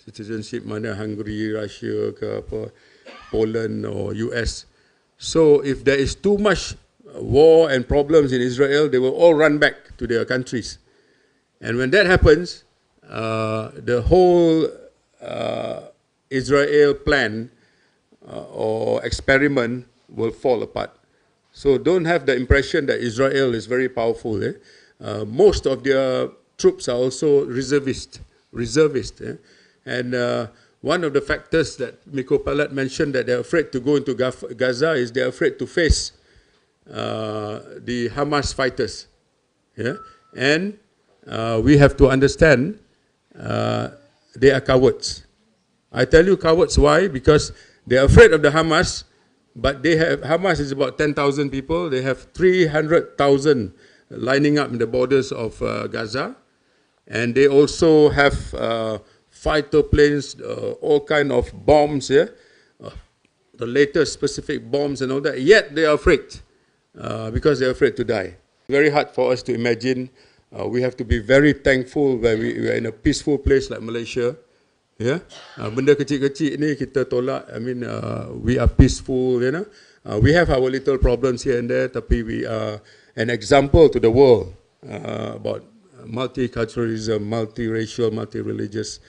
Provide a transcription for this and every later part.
Citizenship mana Hungary, Russia ke apa, Poland or US. So if there is too much war and problems in Israel, they will all run back to their countries. And when that happens, the whole Israel plan or experiment will fall apart. So don't have the impression that Israel is very powerful. Most of their troops are also reservist. And one of the factors that Miko Palat mentioned that they're afraid to go into Gaza is they're afraid to face the Hamas fighters. And we have to understand they are cowards. I tell you cowards why? Because they're afraid of the Hamas, but Hamas is about 10,000 people. They have 300,000 lining up in the borders of Gaza. And they also have fighter planes, all kind of bombs, the latest specific bombs and all that. Yet they are afraid because they're afraid to die. Very hard for us to imagine. We have to be very thankful that we are in a peaceful place like Malaysia. Benda kecil-kecil ni kita tolak. I mean, we are peaceful, you know. We have our little problems here and there, tapi we are an example to the world about multiculturalism, multiracial, multi-religious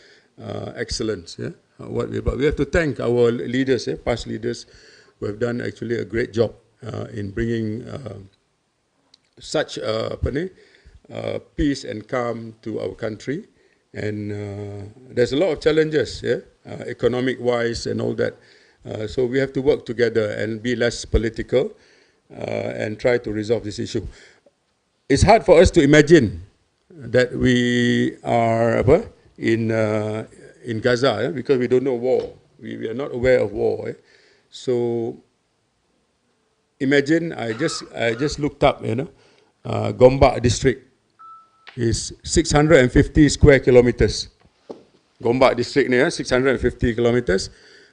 excellence. But we have to thank our leaders, past leaders, who have done actually a great job in bringing such peace and calm to our country. And there's a lot of challenges, economic-wise and all that. So we have to work together and be less political and try to resolve this issue. It's hard for us to imagine that we are in Gaza because we don't know war. We are not aware of war. So imagine I just looked up, Gombak district is 650 square kilometers. Gombak district ni 650 kilometers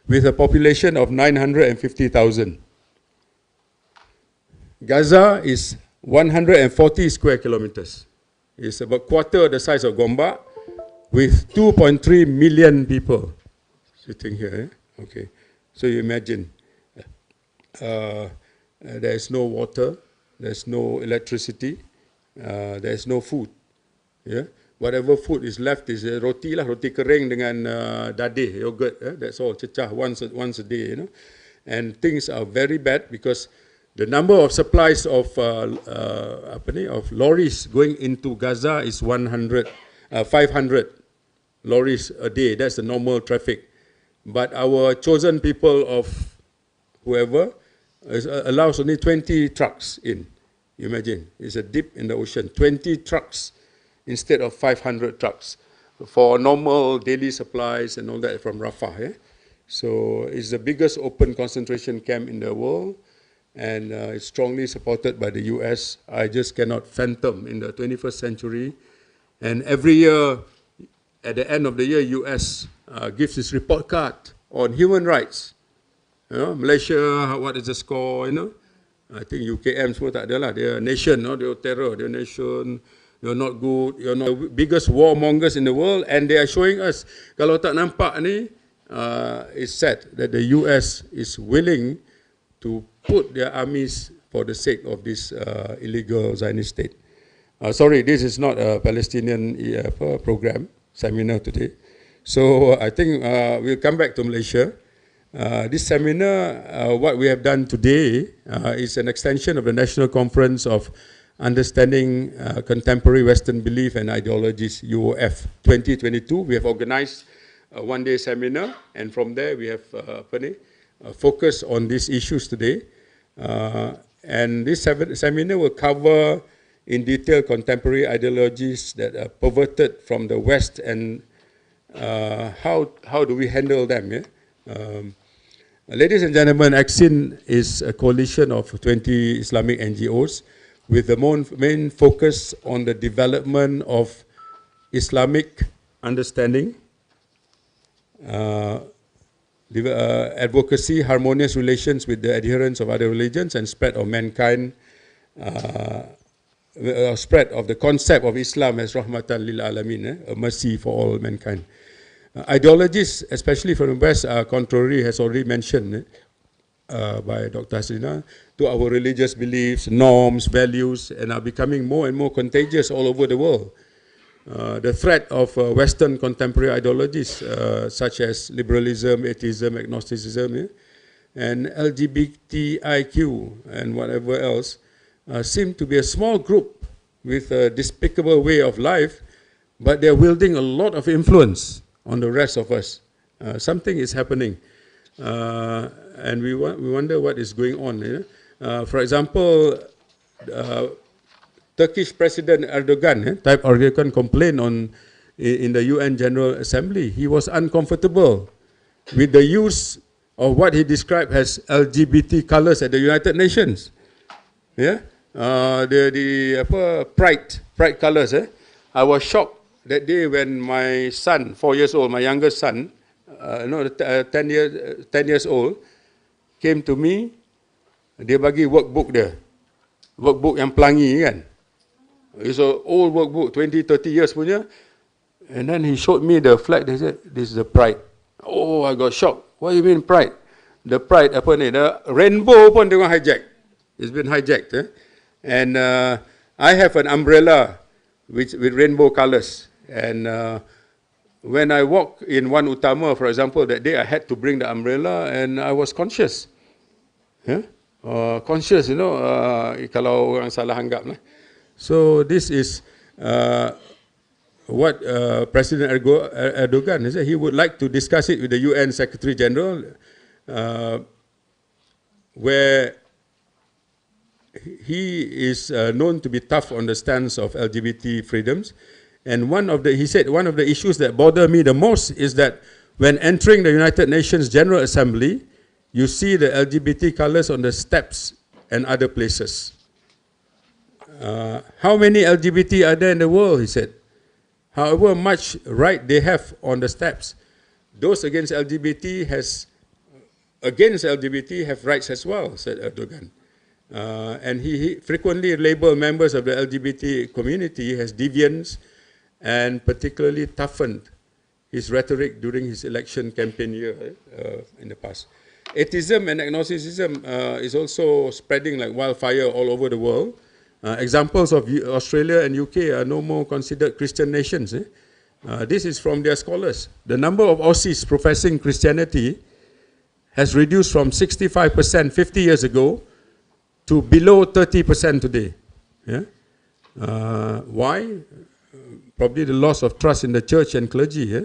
with a population of 950,000. Gaza is 140 square kilometers. It's about quarter the size of Gombak with 2.3 million people sitting here. Okay, so you imagine there is no water, there's no electricity, there's no food. Whatever food is left is roti lah, roti kering dengan dadih, yogurt. That's all, cecah once a day. And things are very bad because the number of supplies of lorries going into Gaza is 500 lorries a day. That's the normal traffic. But our chosen people of whoever allows only 20 trucks in. You imagine, it's a dip in the ocean. 20 trucks instead of 500 trucks for normal daily supplies and all that from Rafah. So it's the biggest open concentration camp in the world, and it's strongly supported by the US. I just cannot fathom in the 21st century. And every year, at the end of the year, US gives its report card on human rights. Malaysia, what is the score? I think UKM semua tak ada lah. They're a nation, they're terror, they're a nation. You're not good, you're not the biggest warmongers in the world, and they are showing us, kalau tak nampak ni, it's sad that the US is willing to put their armies for the sake of this illegal Zionist state. Sorry, this is not a Palestinian program, seminar today. So I think we'll come back to Malaysia. This seminar, what we have done today is an extension of the National Conference of Understanding Contemporary Western Belief and Ideologies, UOF 2022. We have organized a one-day seminar, and from there we have focused on these issues today. And this seminar will cover in detail contemporary ideologies that are perverted from the West, and how do we handle them. Ladies and gentlemen, ACCiN is a coalition of 20 Islamic NGOs with the main focus on the development of Islamic understanding, advocacy, harmonious relations with the adherents of other religions, and spread of mankind, spread of the concept of Islam as rahmatan lil alamin, a mercy for all mankind. Ideologies, especially from the West, are contrary, as already mentioned by Dr. Hasina, to our religious beliefs, norms, values, and are becoming more and more contagious all over the world. The threat of Western contemporary ideologies, such as liberalism, atheism, agnosticism, and LGBTIQ and whatever else, seem to be a small group with a despicable way of life, but they're wielding a lot of influence on the rest of us. Something is happening, and we wonder what is going on. For example, Turkish President Erdogan, Tayyip Erdogan, complained in the UN General Assembly. He was uncomfortable with the use of what he described as LGBT colors at the United Nations. Yeah, the pride colors. I was shocked that day when my son, 4 years old, my youngest son, 10 years old, came to me. Dia bagi workbook dia, workbook yang pelangi kan. It's an old workbook, 20-30 years punya. And then he showed me the flag. They said, this is the pride. Oh, I got shocked. What do you mean pride? The pride, apa ni? The rainbow pun tengok hijack. It's been hijacked. And I have an umbrella with rainbow colors. And when I walk in One Utama, for example, that day I had to bring the umbrella and I was conscious. Conscious, kalau orang salah anggap. So this is what President Erdogan said. He would like to discuss it with the UN Secretary General, where he is known to be tough on the stance of LGBT freedoms. And he said one of the issues that bother me the most is that when entering the United Nations General Assembly, you see the LGBT colors on the steps and other places. How many LGBT are there in the world, he said. However much right they have on the steps, those against LGBT have rights as well, said Erdogan. And he frequently labeled members of the LGBT community as deviants and particularly toughened his rhetoric during his election campaign year in the past. Atheism and agnosticism is also spreading like wildfire all over the world. Examples of Australia and UK are no more considered Christian nations. This is from their scholars. The number of Aussies professing Christianity has reduced from 65% 50 years ago to below 30% today. Why? Probably the loss of trust in the church and clergy,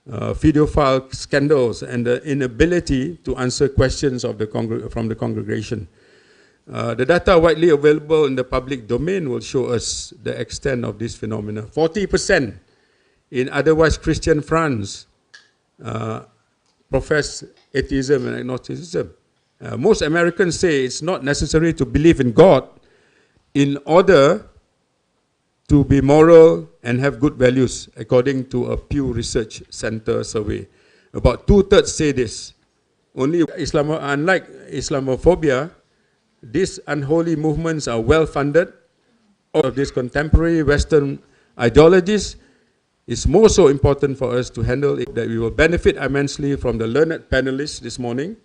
pedophile scandals, and the inability to answer questions from the congregation. The data widely available in the public domain will show us the extent of this phenomenon. 40% in otherwise Christian France profess atheism and agnosticism. Most Americans say it's not necessary to believe in God in order to be moral and have good values, according to a Pew Research Center survey. About 2/3 say this. Unlike Islamophobia, these unholy movements are well-funded. All of these contemporary Western ideologies is more so important for us to handle it, that we will benefit immensely from the learned panelists this morning,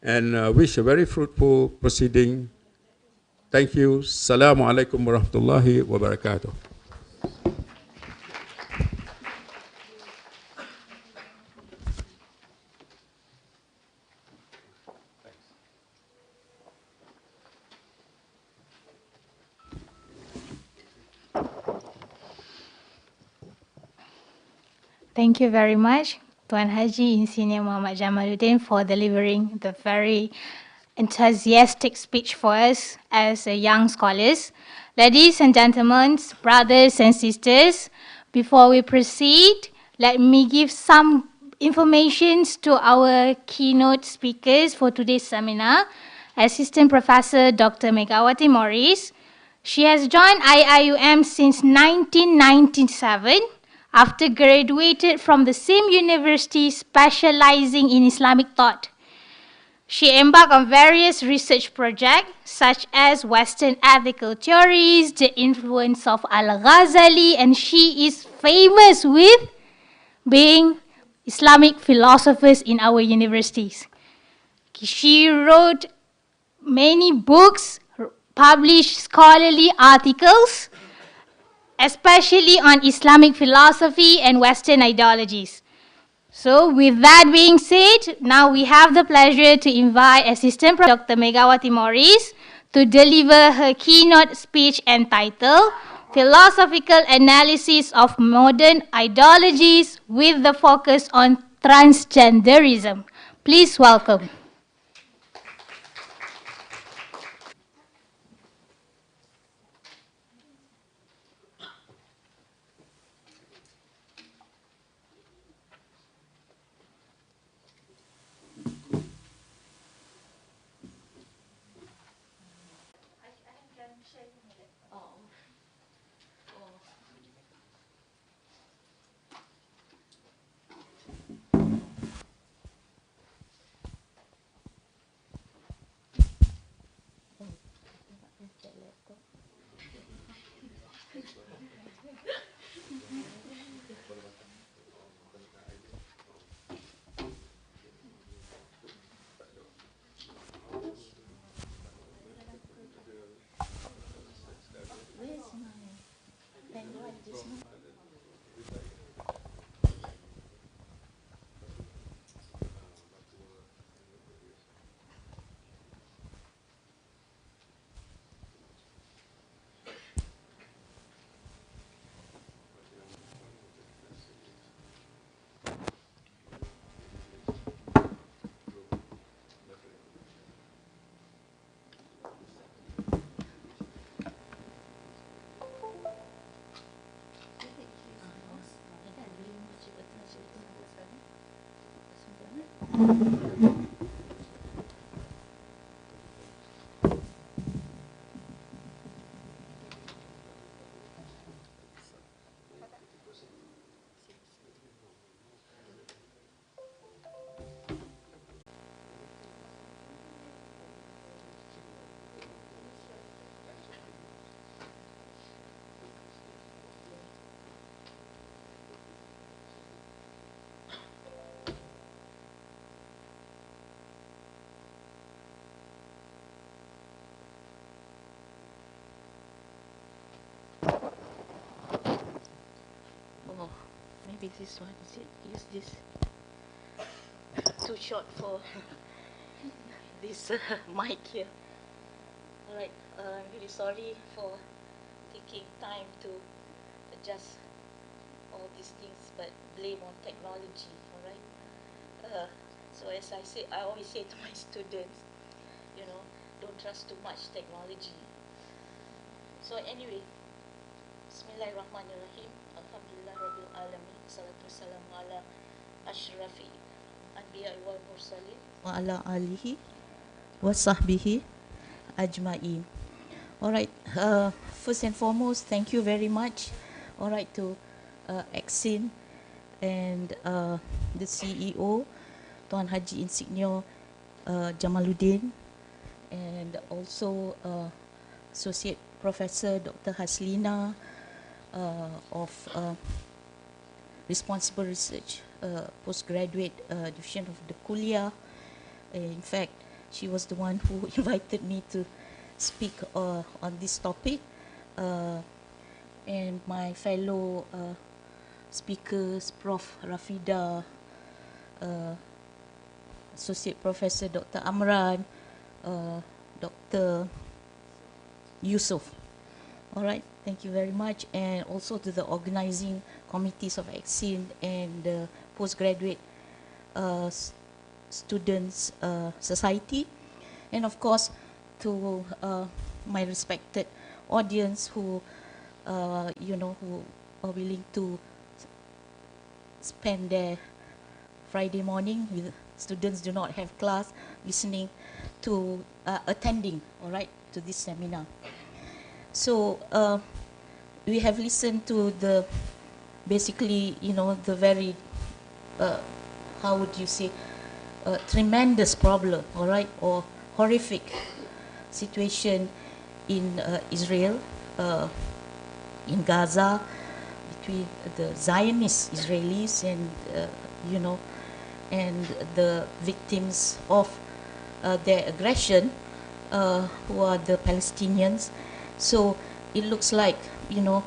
and wish a very fruitful proceeding. Thank you. Assalamu alaikum warahmatullahi wabarakatuh. Thank you very much, Tuan Haji Insinyur Muhammad Jamaluddin, for delivering the very enthusiastic speech for us as young scholars. Ladies and gentlemen, brothers and sisters, before we proceed, let me give some information to our keynote speakers for today's seminar. Assistant Professor Dr. Megawati Morris. She has joined IIUM since 1997 after graduated from the same university specializing in Islamic thought. She embarked on various research projects such as Western ethical theories, the influence of Al-Ghazali, and she is famous with being Islamic philosophers in our universities. She wrote many books, published scholarly articles, especially on Islamic philosophy and Western ideologies. So with that being said, now we have the pleasure to invite Assistant Professor Dr. Megawati Morris to deliver her keynote speech entitled Philosophical Analysis of Modern Ideologies with the focus on transgenderism. Please welcome. Oh, maybe this one. Is it? Use this. Too short for this mic here. Alright, I'm really sorry for taking time to adjust all these things, but blame on technology, alright? So as I say, I always say to my students, you know, don't trust too much technology. So anyway, Bismillahirrahmanirrahim. Alhamdulillah Rabbil Alamin. Salatu wassalamu ala ashrafi anbiya wal mursalin wa ala alihi wa sahbihi ajma'in. Alright, first and foremost, thank you very much, alright, to ACCiN and the CEO, Tuan Haji Insignio Jamaluddin, and also Associate Professor Dr. Haslina of Responsible Research, Postgraduate Division of the Kuliah. In fact, she was the one who invited me to speak on this topic, and my fellow speakers, Prof. Rafida, Associate Professor Dr. Amran, Dr. Yusuf. All right, thank you very much, and also to the organizing committees of ACCiN and the postgraduate students society, and of course to my respected audience who who are willing to spend their Friday morning with students do not have class, listening to attending, all right, to this seminar. So we have listened to the basically, the very how would you say, tremendous problem, all right, or horrific situation in Israel, in Gaza, between the Zionist Israelis and, you know, and the victims of their aggression, who are the Palestinians. So it looks like, you know,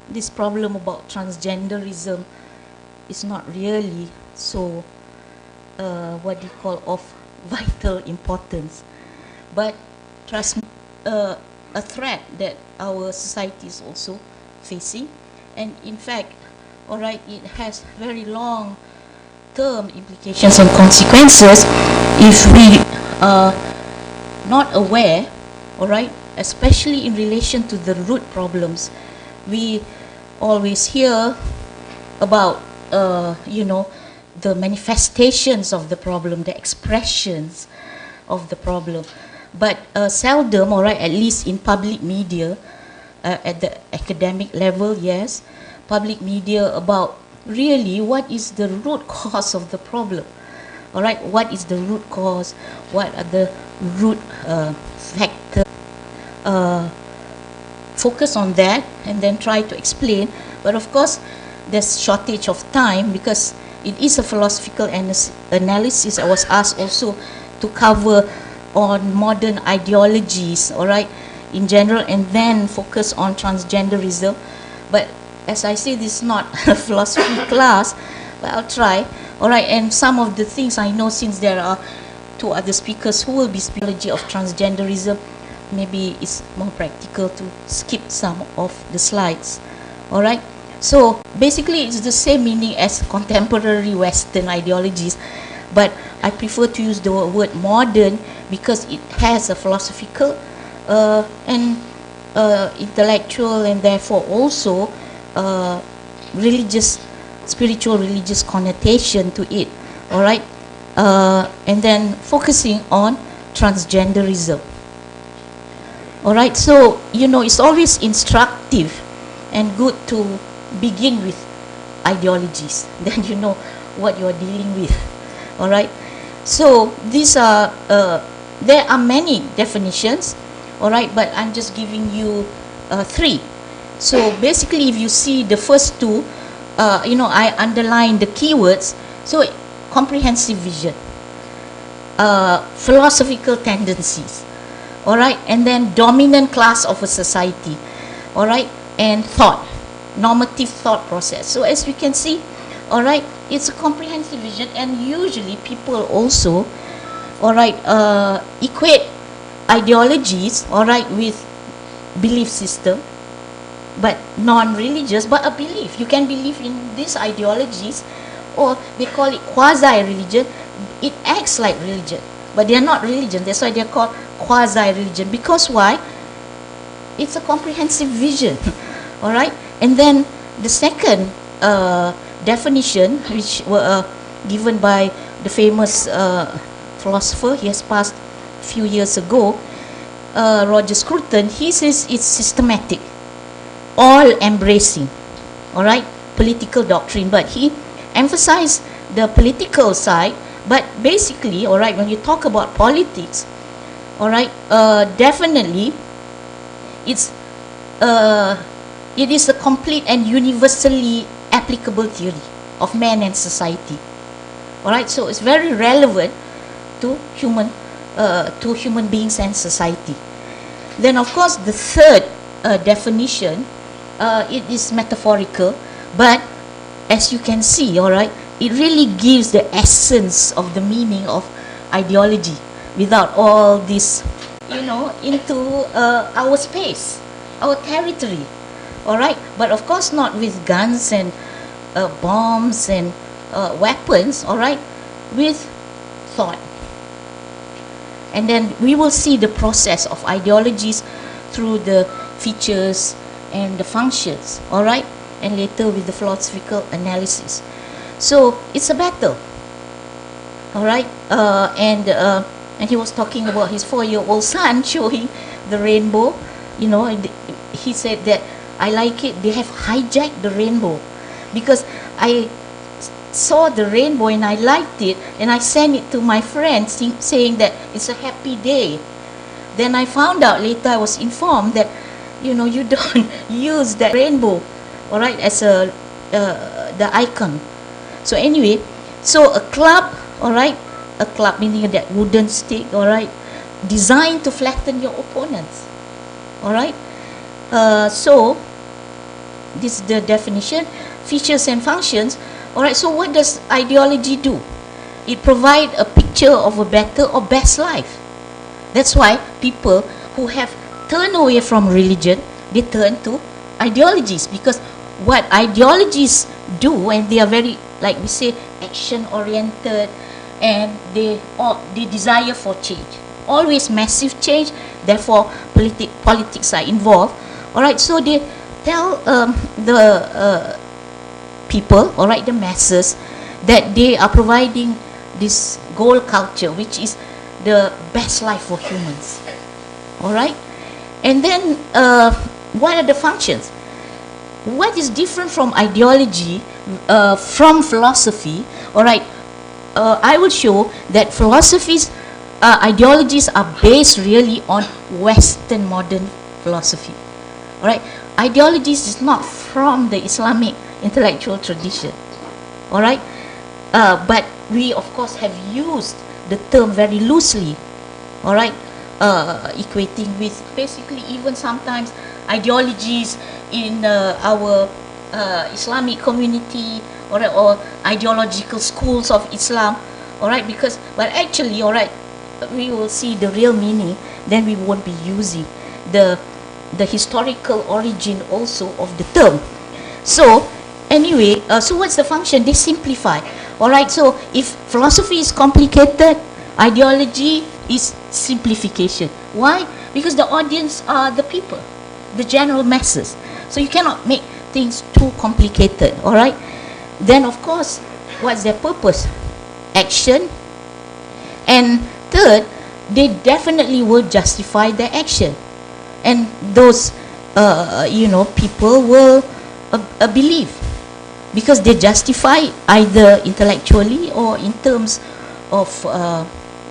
this problem about transgenderism is not really so, what do you call, of vital importance, but a threat that our society is also facing. And in fact, all right, it has very long term implications and consequences if we are not aware, all right, especially in relation to the root problems. We always hear about, you know, the manifestations of the problem, the expressions of the problem, but seldom, all right, at least in public media, at the academic level, yes, public media about really what is the root cause of the problem. All right, what is the root cause? What are the root factors? Focus on that and then try to explain. But of course, there's shortage of time because it is a philosophical analysis. I was asked also to cover on modern ideologies, all right, in general, and then focus on transgenderism. But as I say, this is not a philosophy class, but I'll try. All right, and some of the things I know, since there are two other speakers who will be speaking of transgenderism, maybe it's more practical to skip some of the slides. All right, so basically it's the same meaning as contemporary Western ideologies, but I prefer to use the word modern because it has a philosophical and intellectual and therefore also religious, spiritual religious connotation to it. All right, and then focusing on transgenderism. All right, so you know, it's always instructive and good to begin with ideologies, then you know what you're dealing with. All right, so these are there are many definitions, all right, but I'm just giving you three. So basically, if you see the first two, you know, I underline the keywords. So comprehensive vision, philosophical tendencies, all right, and then dominant class of a society, all right, and thought, normative thought process. So as we can see, all right, it's a comprehensive vision, and usually people also, all right, equate ideologies, all right, with belief system, but non-religious, but a belief. You can believe in these ideologies, or they call it quasi-religion. It acts like religion, but they are not religion. That's why they are called quasi-religion. Because why? It's a comprehensive vision. All right, and then the second definition, which were given by the famous philosopher, he has passed a few years ago, Roger Scruton. He says it's systematic, all-embracing, all right, political doctrine. But he emphasized the political side. But basically, all right, when you talk about politics, all right, definitely, it is a complete and universally applicable theory of man and society. All right, so it's very relevant to human beings and society. Then, of course, the third definition, it is metaphorical, but as you can see, all right, it really gives the essence of the meaning of ideology without all this, you know, into our space, our territory. All right, but of course not with guns and bombs and weapons, all right, with thought. And then we will see the process of ideologies through the features and the functions, all right, and later with the philosophical analysis. So it's a battle, all right, and he was talking about his 4-year-old son showing the rainbow, you know, and he said that, I like it, they have hijacked the rainbow, because I saw the rainbow and I liked it, and I sent it to my friends saying that it's a happy day. Then I found out later, I was informed that, you know, you don't use that rainbow, all right, as the icon. So anyway, so a club, all right, a club meaning that wooden stick, all right, designed to flatten your opponents, all right. So this is the definition, features and functions, all right. So what does ideology do? It provides a picture of a better or best life. That's why people who have turned away from religion, they turn to ideologies, because what ideologies do, and they are very, like we say, action oriented, and they desire for change, always massive change, therefore politics are involved, all right. So they tell the people, all right, the masses, that they are providing this goal culture, which is the best life for humans, all right. And then what are the functions? What is different from ideology, from philosophy, all right? I will show that philosophies, ideologies are based really on Western modern philosophy, all right? Ideologies is not from the Islamic intellectual tradition, all right? But we, of course, have used the term very loosely, all right? Equating with basically even sometimes ideologies in our Islamic community, or ideological schools of Islam, all right, because, but actually, all right, we will see the real meaning, then we won't be using the historical origin also of the term. So anyway, so what's the function? They simplify, all right. So if philosophy is complicated, ideology is simplification. Why? Because the audience are the people, the general masses. So you cannot make things too complicated, all right. Then of course, what's their purpose? Action. And third, they definitely will justify their action, and those people will believe, because they justify either intellectually or in terms of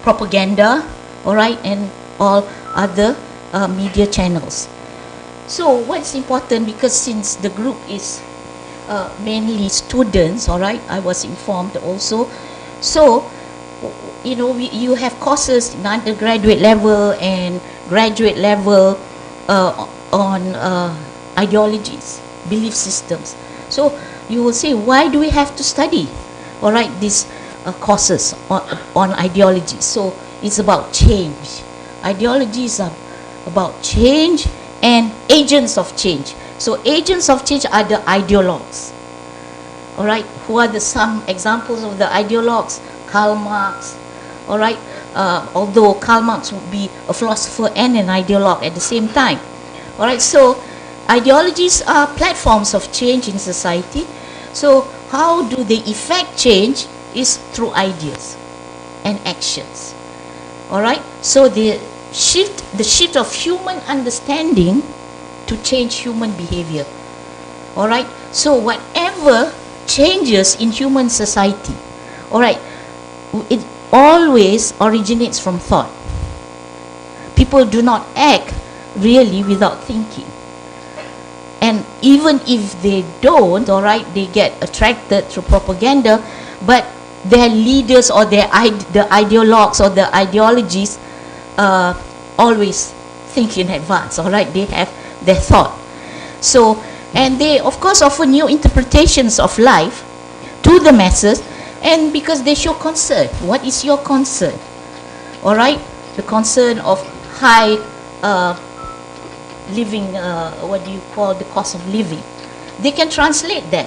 propaganda, all right, and all other media channels. So what's important, because since the group is mainly students, all right, I was informed also, so you have courses in undergraduate level and graduate level on ideologies, belief systems. So you will say, why do we have to study, all right, these courses on ideologies? So it's about change. Ideologies are about change and agents of change. So agents of change are the ideologues, all right. Who are some examples of the ideologues? Karl Marx, all right. Although Karl Marx would be a philosopher and an ideologue at the same time, all right. So ideologies are platforms of change in society. So how do they effect change? Is through ideas and actions, all right. So the shift of human understanding to change human behavior, all right. So whatever changes in human society, all right, it always originates from thought. People do not act really without thinking, and even if they don't, all right, they get attracted through propaganda, but their leaders or the ideologues or the ideologies always think in advance, all right. They have their thought. So, and they of course offer new interpretations of life to the masses, and because they show concern. What is your concern? All right, the concern of high living, what do you call the cost of living? They can translate that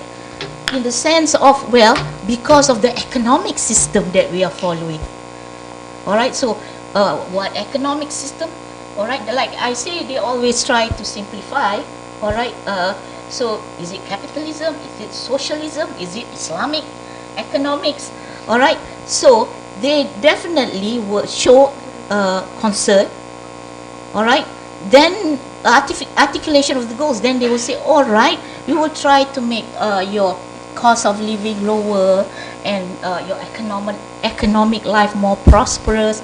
in the sense of, well, because of the economic system that we are following. All right, so what economic system? All right, like I say, they always try to simplify. All right, so is it capitalism? Is it socialism? Is it Islamic economics? All right, so they definitely will show concern. All right, then articulation of the goals. Then they will say, all right, we will try to make your cost of living lower and your economic life more prosperous.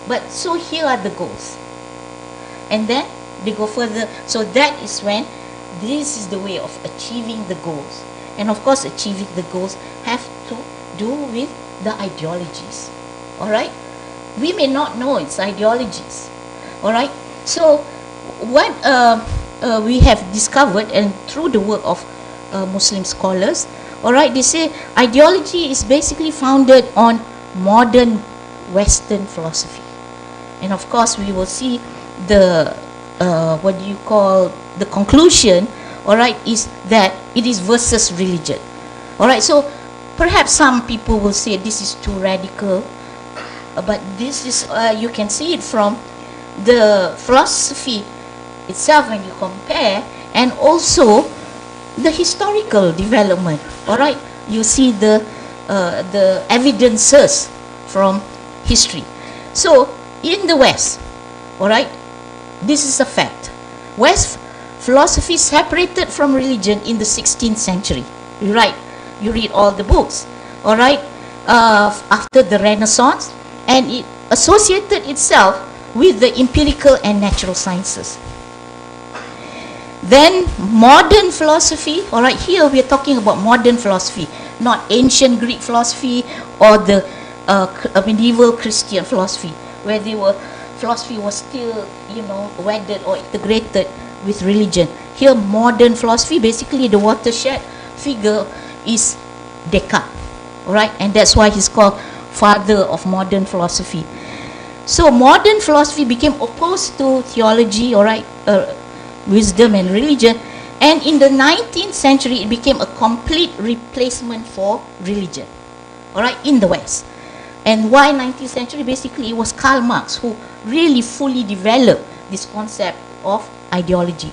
But so here are the goals, and then they go further. So that is when this is the way of achieving the goals. And of course, achieving the goals have to do with the ideologies. All right? We may not know its ideologies. All right? So, what we have discovered, and through the work of Muslim scholars, all right, they say ideology is basically founded on modern Western philosophy. And of course, we will see the the conclusion, all right, is that it is versus religion. All right, so perhaps some people will say this is too radical, but this is, you can see it from the philosophy itself when you compare, and also the historical development. All right, you see the evidences from history. So in the West, all right, this is a fact. West philosophy separated from religion in the 16th century. You read all the books, all right, after the Renaissance, and it associated itself with the empirical and natural sciences. Then modern philosophy, all right, here we are talking about modern philosophy, not ancient Greek philosophy or the medieval Christian philosophy, where philosophy was still, wedded or integrated with religion. Here, modern philosophy, basically the watershed figure is Descartes, all right, and that's why he's called father of modern philosophy. So modern philosophy became opposed to theology, all right, wisdom and religion, and in the 19th century it became a complete replacement for religion, all right, in the West. And why 19th century? Basically, it was Karl Marx who really fully developed this concept of ideology.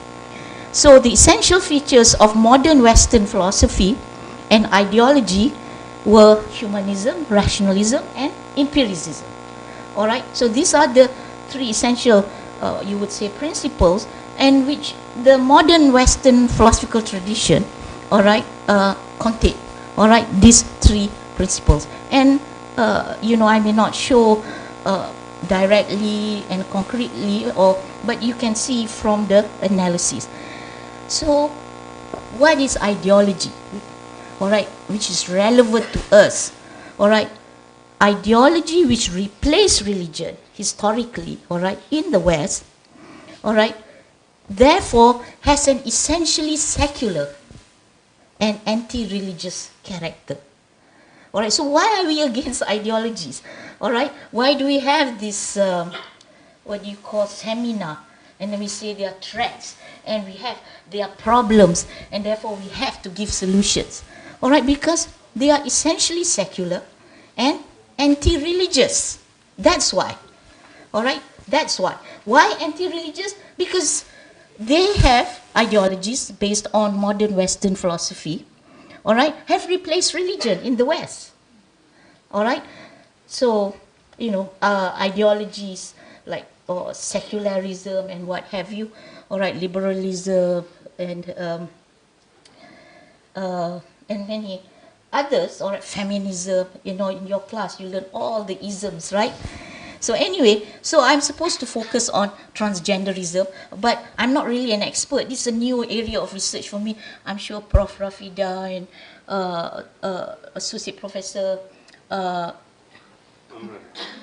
So the essential features of modern Western philosophy and ideology were humanism, rationalism, and empiricism. All right, so these are the three essential, you would say, principles, and which the modern Western philosophical tradition, all right, contain, all right, these three principles. And I may not show directly and concretely, but you can see from the analysis. So, what is ideology? All right, which is relevant to us. All right, ideology which replaced religion historically, all right, in the West, all right, therefore has an essentially secular and anti-religious character. All right, so why are we against ideologies? All right, why do we have this, seminar, and then we say there are threats, and there are problems, and therefore we have to give solutions. All right, because they are essentially secular and anti-religious. That's why. All right, that's why. Why anti-religious? Because they have ideologies based on modern Western philosophy, all right, have replaced religion in the West. All right, so ideologies like secularism and what have you, all right, liberalism and many others, or feminism. In your class you learn all the isms, right? So anyway, so I'm supposed to focus on transgenderism, but I'm not really an expert. This is a new area of research for me. I'm sure Prof. Rafida and Associate Professor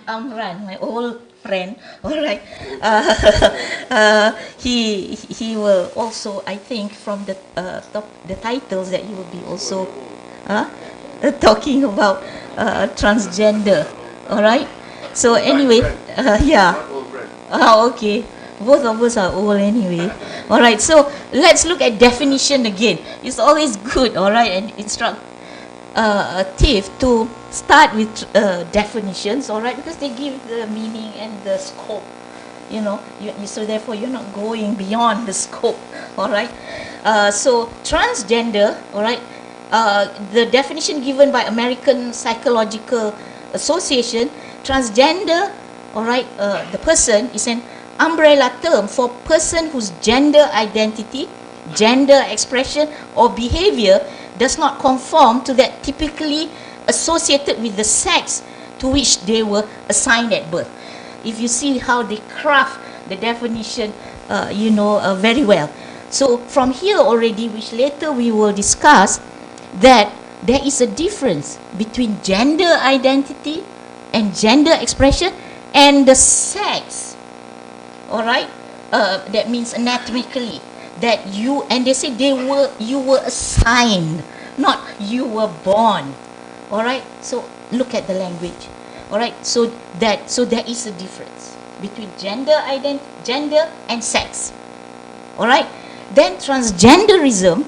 Amran, my old friend, all right, he will also, I think, from the titles that he will be also talking about transgender, all right. So anyway, yeah. Okay. Both of us are old anyway. All right. So let's look at definition again. It's always good, all right, and instructive to start with definitions, all right, because they give the meaning and the scope. So therefore you're not going beyond the scope, all right. So transgender, all right. The definition given by American Psychological Association. Transgender, all right, the person is an umbrella term for person whose gender identity, gender expression, or behavior does not conform to that typically associated with the sex to which they were assigned at birth. If you see how they craft the definition, very well. So from here already, which later we will discuss, that there is a difference between gender identity and gender expression and the sex. All right, that means anatomically that you, and they say you were assigned, not you were born. All right, so look at the language. All right, so there is a difference between gender and sex. All right, then transgenderism,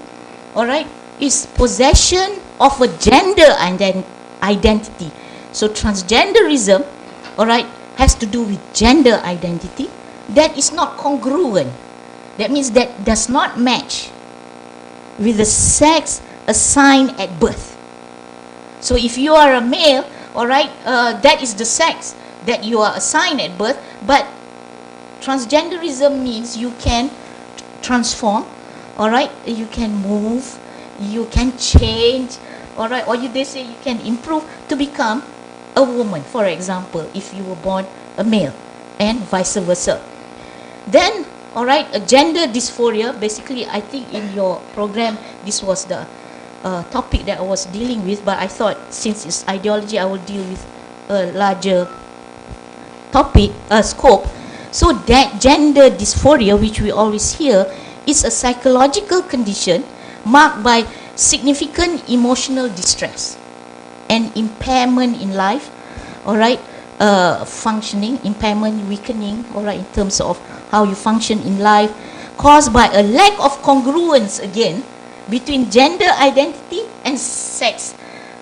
all right, is possession of a gender identity. So transgenderism, all right, has to do with gender identity that is not congruent. That means that does not match with the sex assigned at birth. So if you are a male, all right, that is the sex that you are assigned at birth, but transgenderism means you can transform, all right, you can move, you can change, all right, or they say you can improve to become a woman, for example, if you were born a male, and vice versa. Then, all right, a gender dysphoria, basically I think in your program this was the topic that I was dealing with, but I thought since it's ideology I will deal with a larger topic, scope. So that gender dysphoria, which we always hear, is a psychological condition marked by significant emotional distress and impairment in life, all right, functioning, impairment, weakening, all right, in terms of how you function in life, caused by a lack of congruence again between gender identity and sex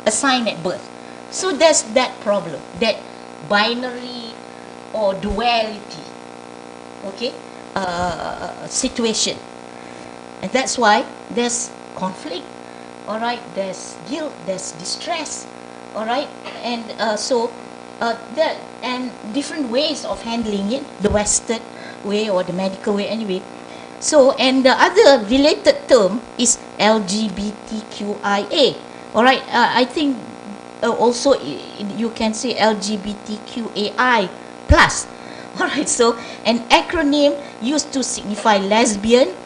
assigned at birth. So there's that problem, that binary or duality, okay, situation. And that's why there's conflict, all right, there's guilt, there's distress, all right, and that, and different ways of handling it, the Western way or the medical way anyway. So, and the other related term is LGBTQIA, all right, I think also you can say LGBTQAI plus, all right, so an acronym used to signify lesbian,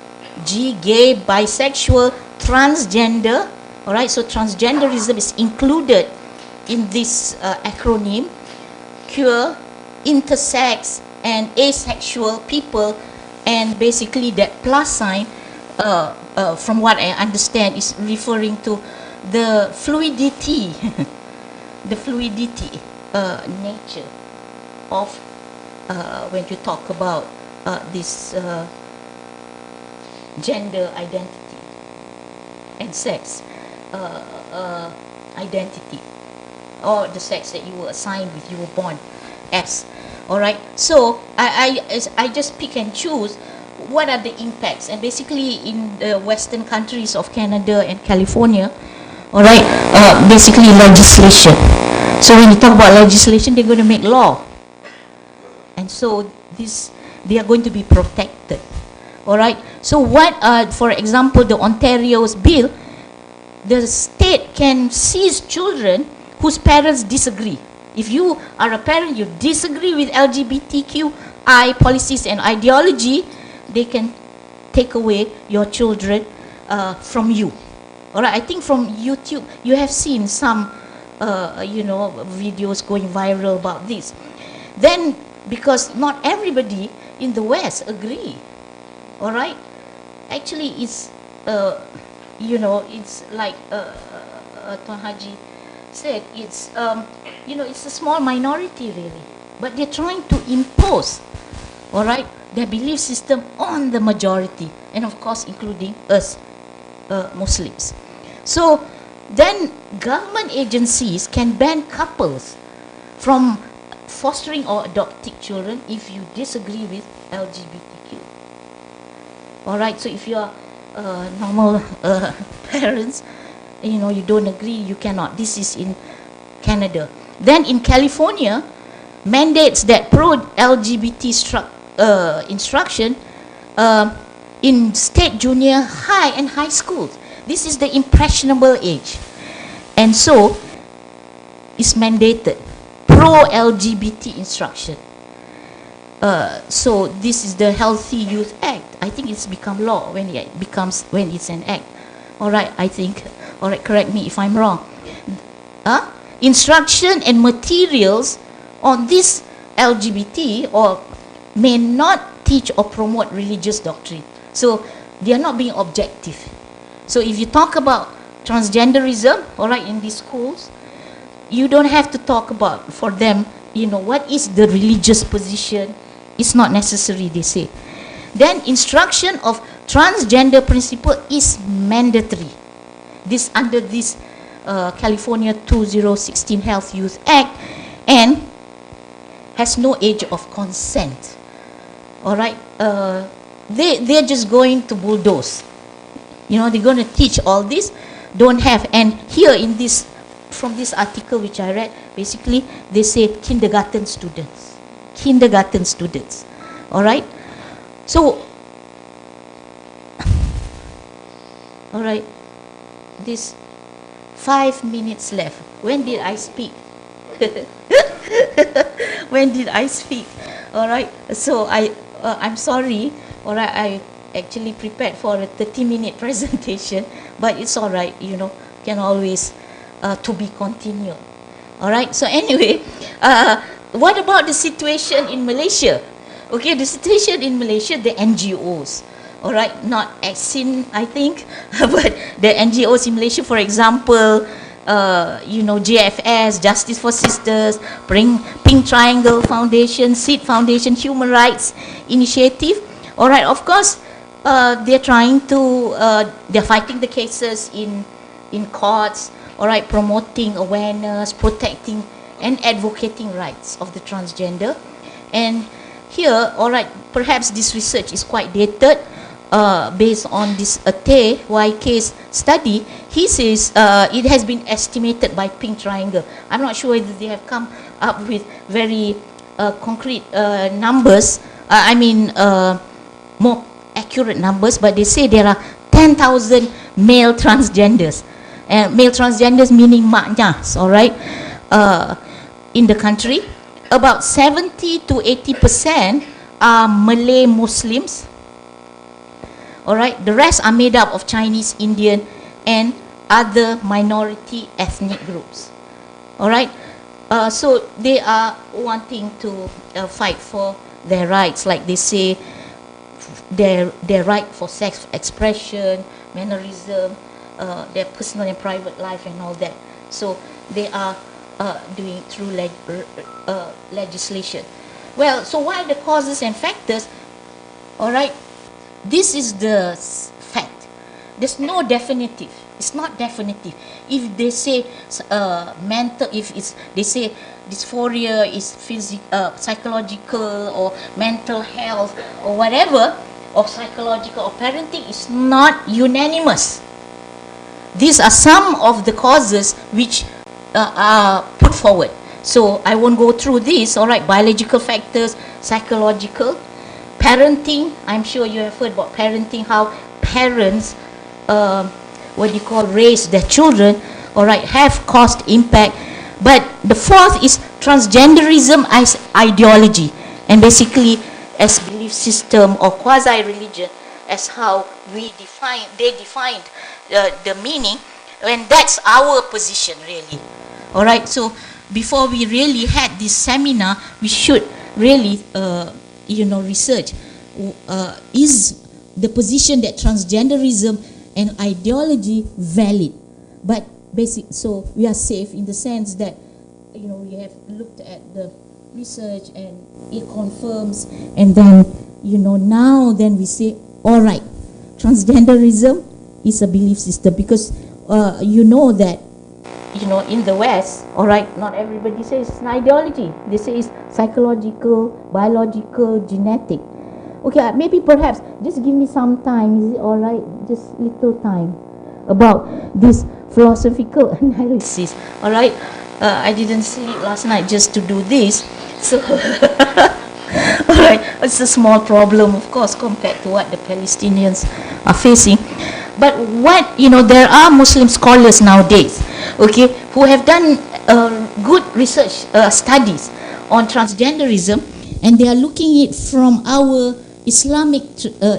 G, gay, bisexual, transgender, all right, so transgenderism is included in this acronym, queer, intersex, and asexual people, and basically that plus sign, from what I understand, is referring to the fluidity, the fluidity nature of when you talk about this gender identity and sex identity, or the sex that you were assigned with, you were born as. All right, so I just pick and choose what are the impacts, and basically in the Western countries of Canada and California, all right, basically legislation. So when you talk about legislation, they're going to make law, and so they are going to be protected. All right, so what, for example, the Ontario's bill, the state can seize children whose parents disagree. If you are a parent, you disagree with LGBTQI policies and ideology, they can take away your children from you. All right, I think from YouTube you have seen some, videos going viral about this. Then, because not everybody in the West agree. All right, actually, it's it's like Tuan Haji said, it's it's a small minority really, but they're trying to impose, all right, their belief system on the majority, and of course including us Muslims. So then government agencies can ban couples from fostering or adopting children if you disagree with LGBTQ. All right, so if you are normal parents, you don't agree, you cannot. This is in Canada. Then in California, mandates that pro-LGBT instruction in state junior high and high schools. This is the impressionable age, and so it's mandated pro-LGBT instruction. So this is the Healthy Youth Act. I think it's become law when it's an act. All right, I think. All right, correct me if I'm wrong. Instruction and materials on this LGBT or may not teach or promote religious doctrine. So they are not being objective. So if you talk about transgenderism, all right, in these schools, you don't have to talk about for them, what is the religious position. It's not necessary, they say. Then instruction of transgender principle is mandatory. This under this California 2016 Health Youth Act, and has no age of consent. All right, they're just going to bulldoze. They're going to teach all this. Don't have. And here in this, from this article which I read, basically they say kindergarten students. All right. So, all right. This 5 minutes left. When did I speak? When did I speak? All right. So I'm sorry. All right. I actually prepared for a 30-minute presentation, but it's all right. Can always to be continued. All right. So anyway, what about the situation in Malaysia? Okay, the situation in Malaysia, the NGOs. All right, not ACCiN, I think, but the NGOs in Malaysia, for example, JFS, Justice for Sisters, Pink Triangle Foundation, SEED Foundation, Human Rights Initiative. All right, of course, they're trying to, they're fighting the cases in courts. All right, promoting awareness, protecting and advocating rights of the transgender. And here, all right, perhaps this research is quite dated. Based on this YK's study, he says it has been estimated by Pink Triangle. I'm not sure whether they have come up with very concrete numbers, more accurate numbers, but they say there are 10,000 male transgenders. Male transgenders meaning maknyas, all right, in the country. About 70 to 80% are Malay Muslims. All right, the rest are made up of Chinese, Indian, and other minority ethnic groups. All right, so they are wanting to fight for their rights, like they say, their right for sex expression, mannerism, their personal and private life, and all that. So they are doing through legislation. Well, so what are the causes and factors? All right. This is the fact. There's no definitive. It's not definitive. If they say mental, they say dysphoria is psychological or mental health or whatever, or psychological or parenting, is not unanimous. These are some of the causes which are put forward. So I won't go through this. All right, biological factors, psychological. Parenting, I'm sure you have heard about parenting, how parents, raise their children, all right, have caused impact. But the fourth is transgenderism as ideology, and basically as belief system or quasi-religion, as how they defined the meaning, and that's our position really. All right, so before we really had this seminar, we should really research, is the position that transgenderism and ideology valid? But so we are safe in the sense that, we have looked at the research and it confirms, and then, now then we say, all right, transgenderism is a belief system, because that, in the West, all right, not everybody says it's an ideology. They say it's psychological, biological, genetic. Okay, maybe perhaps just give me some time. Is it all right? Just little time about this philosophical analysis. All right, I didn't sleep last night just to do this. So, all right, it's a small problem, of course, compared to what the Palestinians are facing. But what, there are Muslim scholars nowadays, okay, who have done good research studies on transgenderism, and they are looking it from our Islamic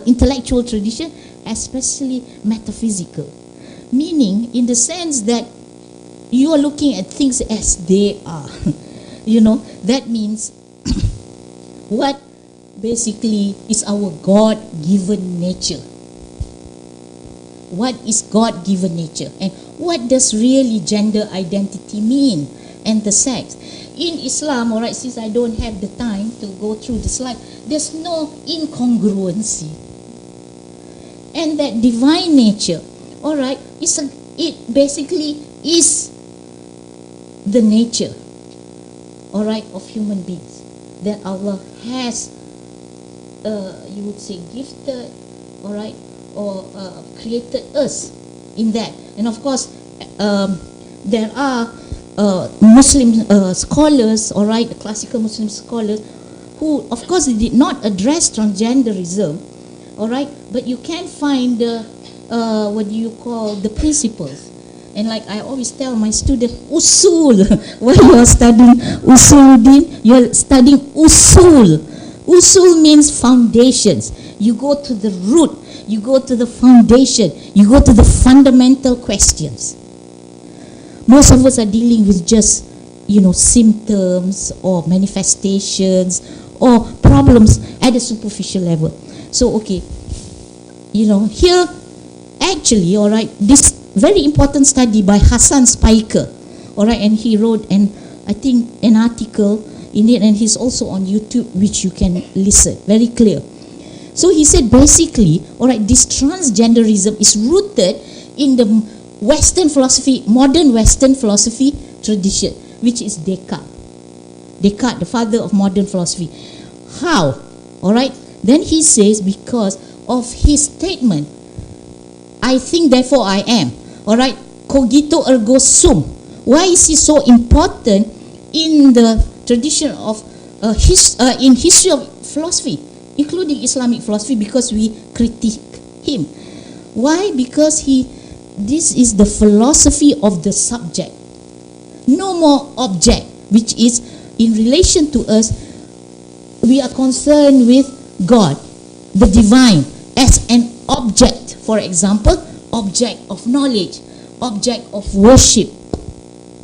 intellectual tradition, especially metaphysical, meaning in the sense that you are looking at things as they are. That means what basically is our God-given nature. What is God-given nature? And what does really gender identity mean? And the sex. In Islam, alright, since I don't have the time to go through the slide, there's no incongruency. And that divine nature, alright, it basically is the nature, alright, of human beings that Allah has, you would say, gifted, alright, or created us in that. And of course, there are Muslim scholars, alright, classical Muslim scholars, who, of course, they did not address transgenderism, alright, but you can find the principles. And like I always tell my students, usul. While you are studying usuluddin, you are studying usul. Usul means foundations. You go to the root, you go to the foundation, you go to the fundamental questions. Most of us are dealing with just, symptoms or manifestations or problems at a superficial level. So, okay, here, actually, all right, this very important study by Hassan Spiker, all right, and he wrote an article in it, and he's also on YouTube, which you can listen, very clear. So he said basically, all right, this transgenderism is rooted in the Western philosophy, modern Western philosophy tradition, which is Descartes, the father of modern philosophy. How? All right, then he says because of his statement, I think therefore I am. Alright, cogito ergo sum. Why is he so important in the tradition of in history of philosophy, including Islamic philosophy? Because we critique him. Why? Because this is the philosophy of the subject. No more object, which is in relation to us. We are concerned with God, the divine, as an object. For example, object of knowledge, object of worship,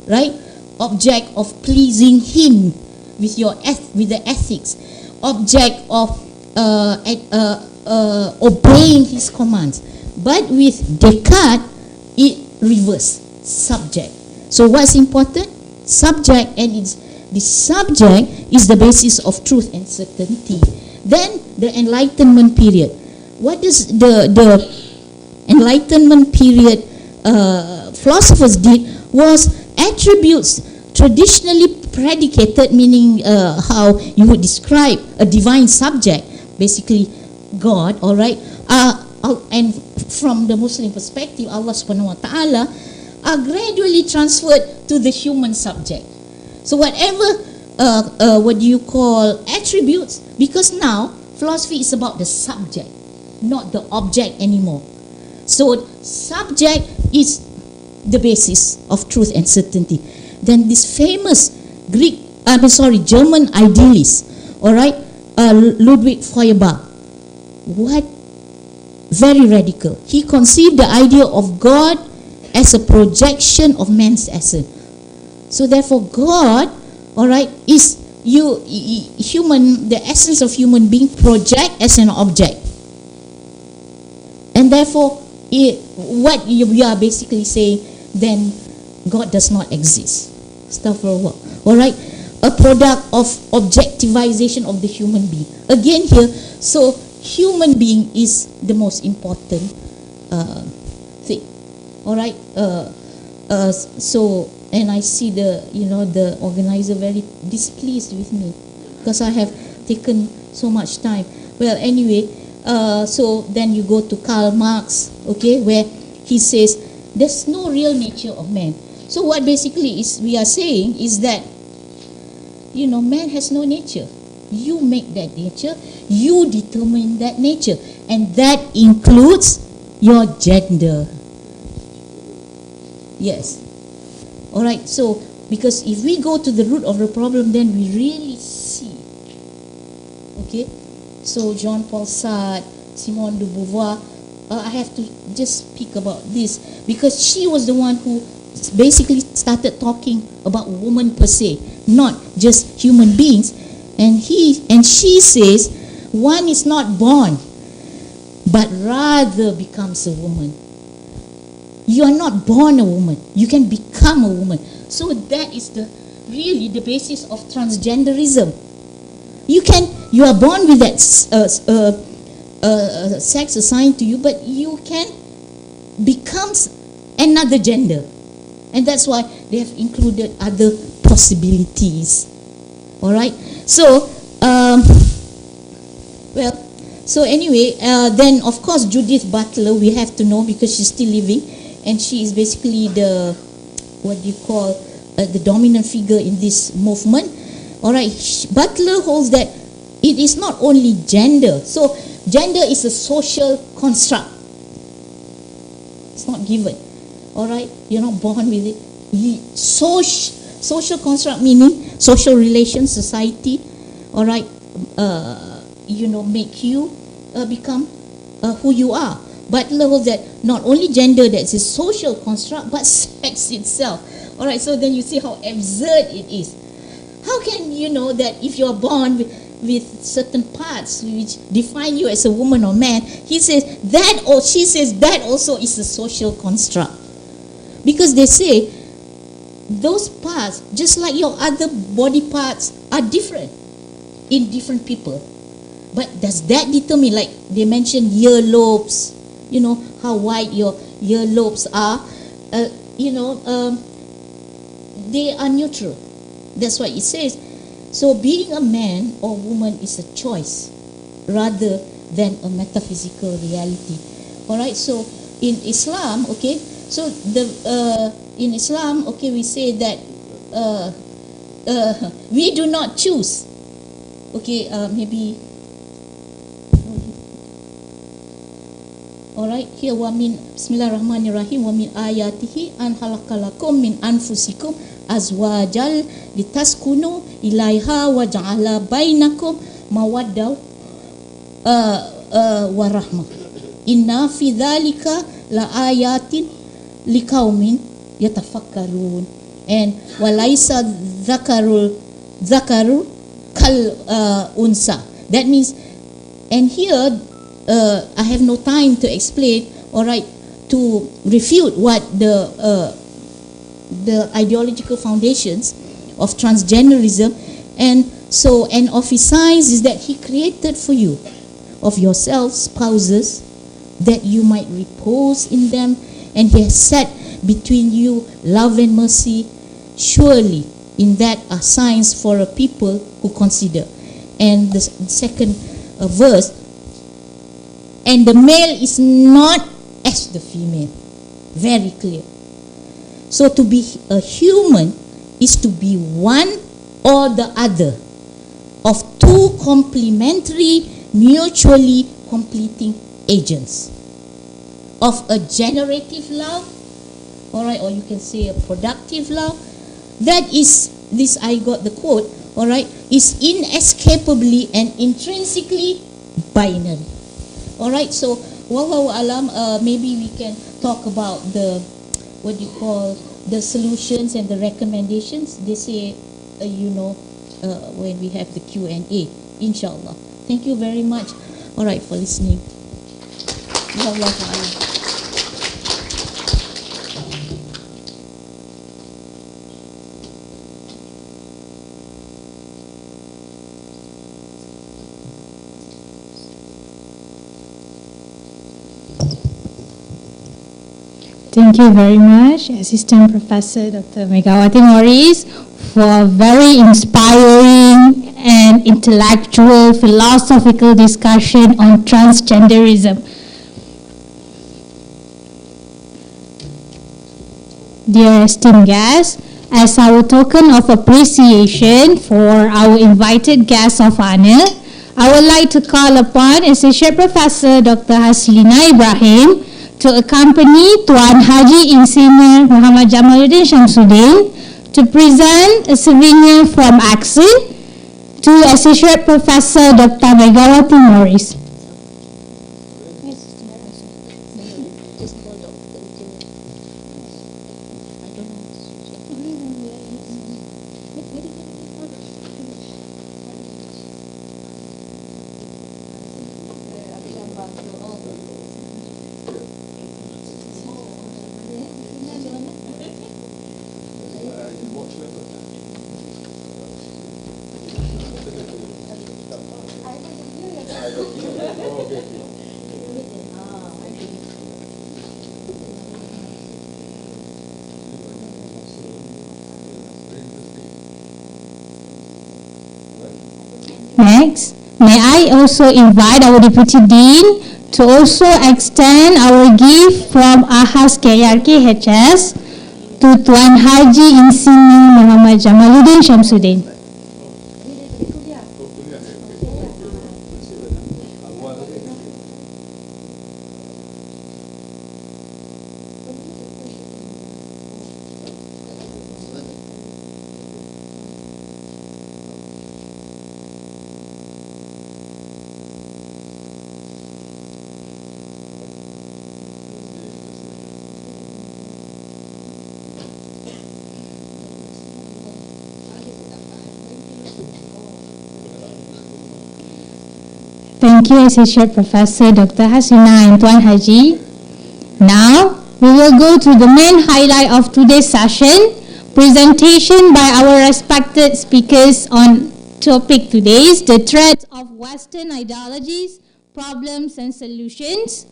right? Object of pleasing Him with the ethics, object of obeying His commands. But with Descartes, it reverse, subject. So what's important? Subject, and the subject is the basis of truth and certainty. Then the Enlightenment period. What does the Enlightenment period philosophers did was attributes traditionally predicated, meaning how you would describe a divine subject, basically God, all right, and from the Muslim perspective, Allah subhanahu wa ta'ala, are gradually transferred to the human subject. So whatever attributes, because now philosophy is about the subject, not the object anymore. So subject is the basis of truth and certainty. Then this famous German idealist, all right, Ludwig Feuerbach, what? Very radical. He conceived the idea of God as a projection of man's essence. So therefore God, all right, is the essence of human being project as an object. And therefore, what we are basically saying, then God does not exist. Astaghfirullah. All right, a product of objectivization of the human being. Again here, so human being is the most important thing. All right. So, and I see the organizer very displeased with me because I have taken so much time. Well, anyway, so then you go to Karl Marx, okay, where he says there's no real nature of man. So what basically we are saying is that, man has no nature. You make that nature, you determine that nature, and that includes your gender. Yes. All right. So because if we go to the root of the problem, then we really see okay? So Jean-Paul Sartre, Simone de Beauvoir, I have to just speak about this because she was the one who basically started talking about women per se, not just human beings. And she says, one is not born, but rather becomes a woman. You are not born a woman, you can become a woman. So that is really the basis of transgenderism. You are born with that sex assigned to you, but you can become another gender. And that's why they have included other possibilities. Alright? So, then of course Judith Butler, we have to know because she's still living, and she is basically the dominant figure in this movement. Alright, Butler holds that it is not only gender. So gender is a social construct. It's not given. Alright, you're not born with it. Social construct meaning social relations, society. Alright, make you become who you are. Butler holds that not only gender that's a social construct, but sex itself. Alright, so then you see how absurd it is. How can you know that if you're born with certain parts which define you as a woman or man, he says that, or she says that also is a social construct. Because they say those parts, just like your other body parts, are different in different people. But does that determine, like they mentioned earlobes, how wide your earlobes are, they are neutral. That's what it says. So being a man or woman is a choice rather than a metaphysical reality. Alright, so in Islam, okay, so in Islam, okay, we say that we do not choose. Okay, maybe. Alright, here Bismillahirrahmanirrahim, wa min ayatihi an halakalakum min anfusikum azwajal litaskunu ilaiha wa ja'ala bainakum mawaddaw wa rahmah. Inna fi dhalika la ayatin liqaumin yatafakkarun. And walaysa dhakaru kal unsa. That means, and here I have no time to explain, alright, to refute what the ideological foundations of transgenderism. And so of his signs is that he created for you of yourselves spouses that you might repose in them, and he has set between you love and mercy. Surely in that are signs for a people who consider. And the second verse, and the male is not as the female. Very clear. So to be a human is to be one or the other of two complementary, mutually completing agents of a generative love, alright, or you can say a productive love. That is, this I got the quote, alright, is inescapably and intrinsically binary. Alright, so wallahu alam, maybe we can talk about the the solutions and the recommendations. They say, when we have the Q&A, inshallah. Thank you very much, alright, for listening. Wallahu alam. Thank you very much, Assistant Professor Dr. Megawati Morris, for a very inspiring and intellectual philosophical discussion on transgenderism. Dear esteemed guests, as our token of appreciation for our invited guests of honor, I would like to call upon Associate Professor Dr. Haslina Ibrahim to accompany Tuan Haji Insinyur Muhammad Jamaluddin Shamsuddin to present a souvenir from ACCiN to Associate Professor Dr. Megawati Morris. Next, may I also invite our Deputy Dean to also extend our gift from REHGSOC to Tuan Haji Insinyur Muhammad Jamaluddin Syamsuddin. Thank you, Associate Professor Dr. Hasina and Tuan Haji. Now, we will go to the main highlight of today's session, presentation by our respected speakers on topic today's, the threats of Western ideologies, problems and solutions.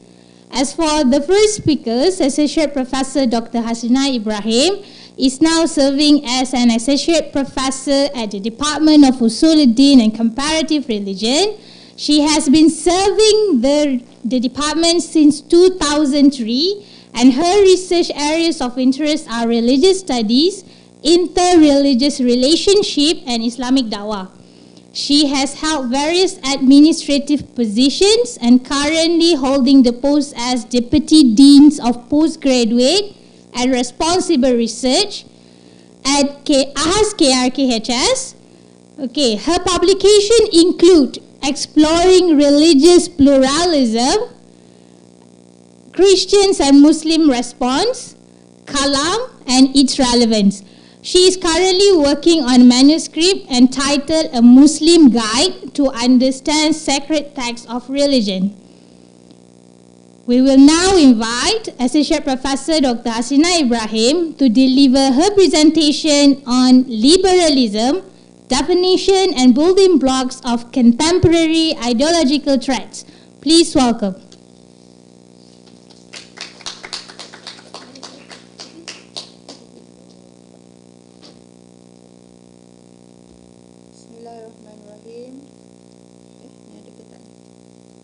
As for the first speakers, Associate Professor Dr. Hasina Ibrahim is now serving as an Associate Professor at the Department of Usuluddin and Comparative Religion. She has been serving the department since 2003, and her research areas of interest are religious studies, inter-religious relationship, and Islamic dawah. She has held various administrative positions and currently holding the post as Deputy Deans of Postgraduate and Responsible Research at REHGSOC. Okay, her publication include Exploring Religious Pluralism, Christians and Muslim Response, Kalam, and its Relevance. She is currently working on a manuscript entitled A Muslim Guide to Understand Sacred Texts of Religion. We will now invite Associate Professor Dr. Hasina Ibrahim to deliver her presentation on liberalism, definition and building blocks of contemporary ideological threats. Please welcome.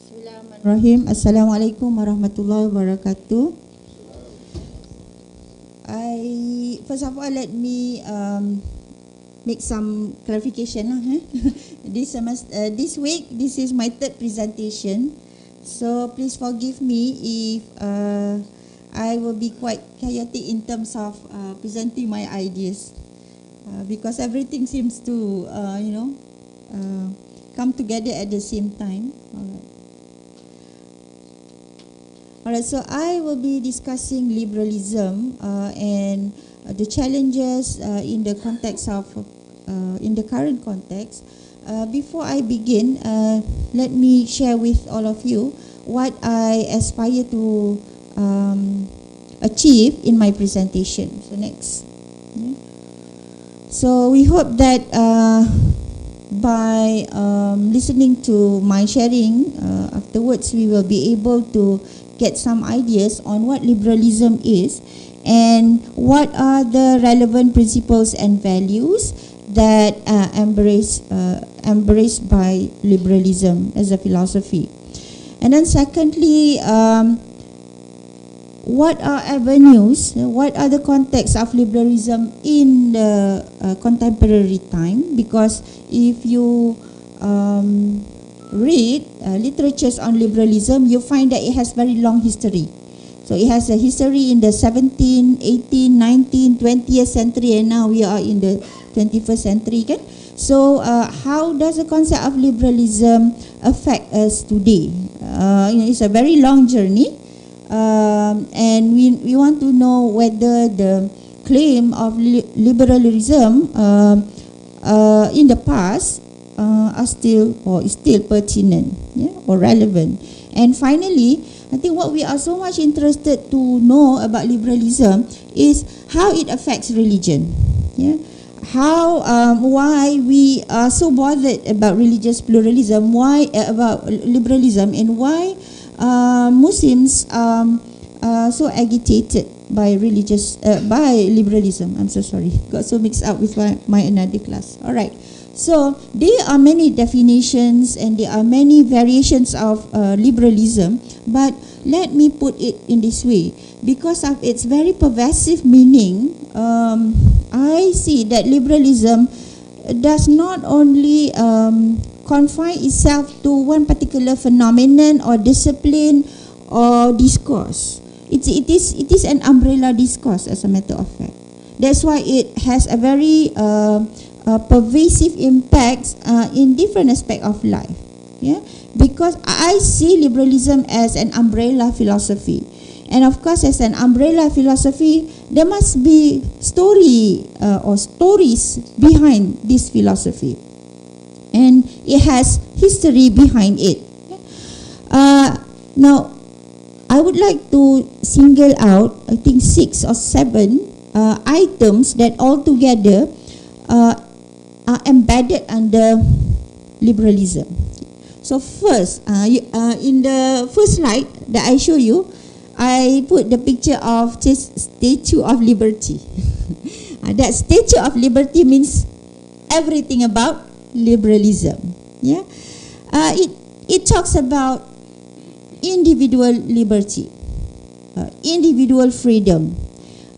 Bismillahirrahmanirrahim. Assalamualaikum warahmatullahi wabarakatuh. First of all, let me make some clarification. This week, this is my third presentation, so please forgive me if I will be quite chaotic in terms of presenting my ideas, because everything seems to come together at the same time. Alright, so I will be discussing liberalism and the challenges in the context of in the current context. Before I begin, let me share with all of you what I aspire to achieve in my presentation. So next. So we hope that by listening to my sharing, afterwards we will be able to get some ideas on what liberalism is and what are the relevant principles and values that embraced by liberalism as a philosophy. And then secondly, what are avenues, what are the contexts of liberalism in the contemporary time? Because if you read literatures on liberalism, you find that it has very long history. So it has a history in the 17th, 18th, 19th, 20th century, and now we are in the 21st century, kan? So how does the concept of liberalism affect us today? It's a very long journey, and we want to know whether the claim of liberalism in the past are still pertinent, or relevant. And finally, I think what we are so much interested to know about liberalism is how it affects religion. Why we are so bothered about religious pluralism, why about liberalism, and why Muslims are so agitated by liberalism. I'm so sorry, got so mixed up with my another class. All right. So there are many definitions and there are many variations of liberalism, but let me put it in this way. Because of its very pervasive meaning, I see that liberalism does not only confine itself to one particular phenomenon or discipline or discourse. It is an umbrella discourse, as a matter of fact. That's why it has a very pervasive impact in different aspects of life. Because I see liberalism as an umbrella philosophy, and of course, as an umbrella philosophy, there must be stories behind this philosophy, and it has history behind it. Now, I would like to single out, I think 6 or 7 items that altogether are embedded under liberalism. So first, in the first slide that I show you, I put the picture of Statue of Liberty. That Statue of Liberty means everything about liberalism. It talks about individual liberty, individual freedom,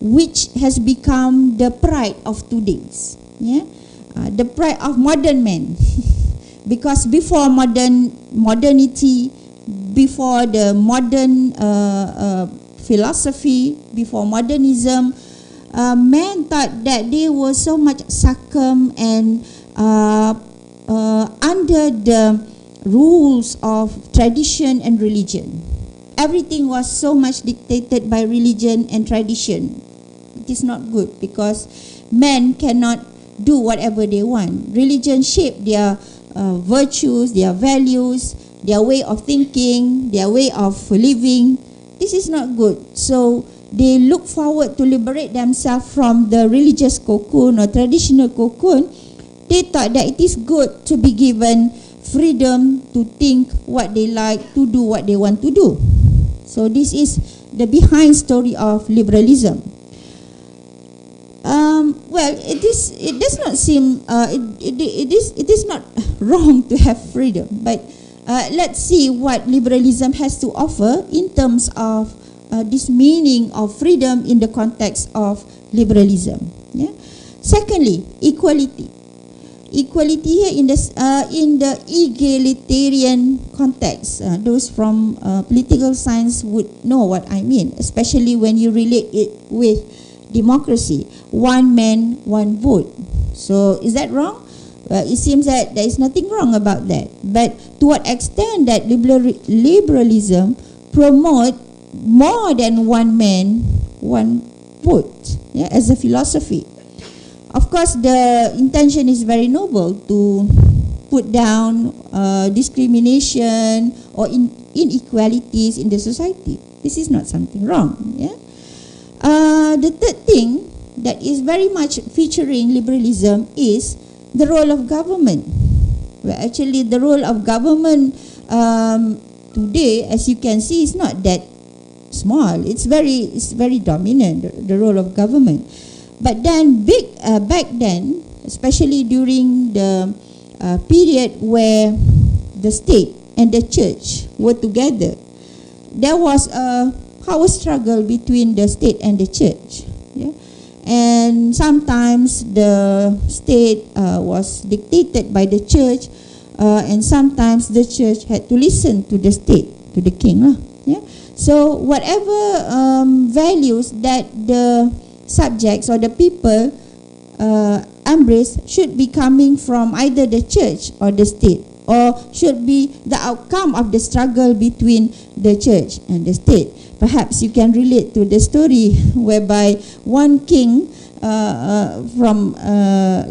which has become the pride of today's. The pride of modern men. Because before modernity, before the modern philosophy, before modernism, men thought that they were so much succumb and under the rules of tradition and religion. Everything was so much dictated by religion and tradition. It is not good because men cannot do whatever they want. Religion shaped their virtues, their values, their way of thinking, their way of living. This is not good. So they look forward to liberate themselves from the religious cocoon or traditional cocoon. They thought that it is good to be given freedom to think what they like, to do what they want to do. So this is the behind story of liberalism. Well, it does not seem it is not wrong to have freedom, but let's see what liberalism has to offer in terms of this meaning of freedom in the context of liberalism. Secondly, equality. Equality here in the egalitarian context. Those from political science would know what I mean, especially when you relate it with democracy. One man, one vote. So is that wrong? Well, it seems that there is nothing wrong about that. But to what extent that liberalism promote more than one man, one vote, as a philosophy? Of course, the intention is very noble to put down discrimination or inequalities in the society. This is not something wrong. The third thing that is very much featuring liberalism is the role of government. Well, actually, the role of government today, as you can see, is not that small. It's very dominant, the role of government. But then, back then, especially during the period where the state and the church were together, there was a power struggle between the state and the church. And sometimes the state was dictated by the church, and sometimes the church had to listen to the state, to the king. So whatever values that the subjects or the people embrace should be coming from either the church or the state, or should be the outcome of the struggle between the church and the state. Perhaps you can relate to the story whereby one king from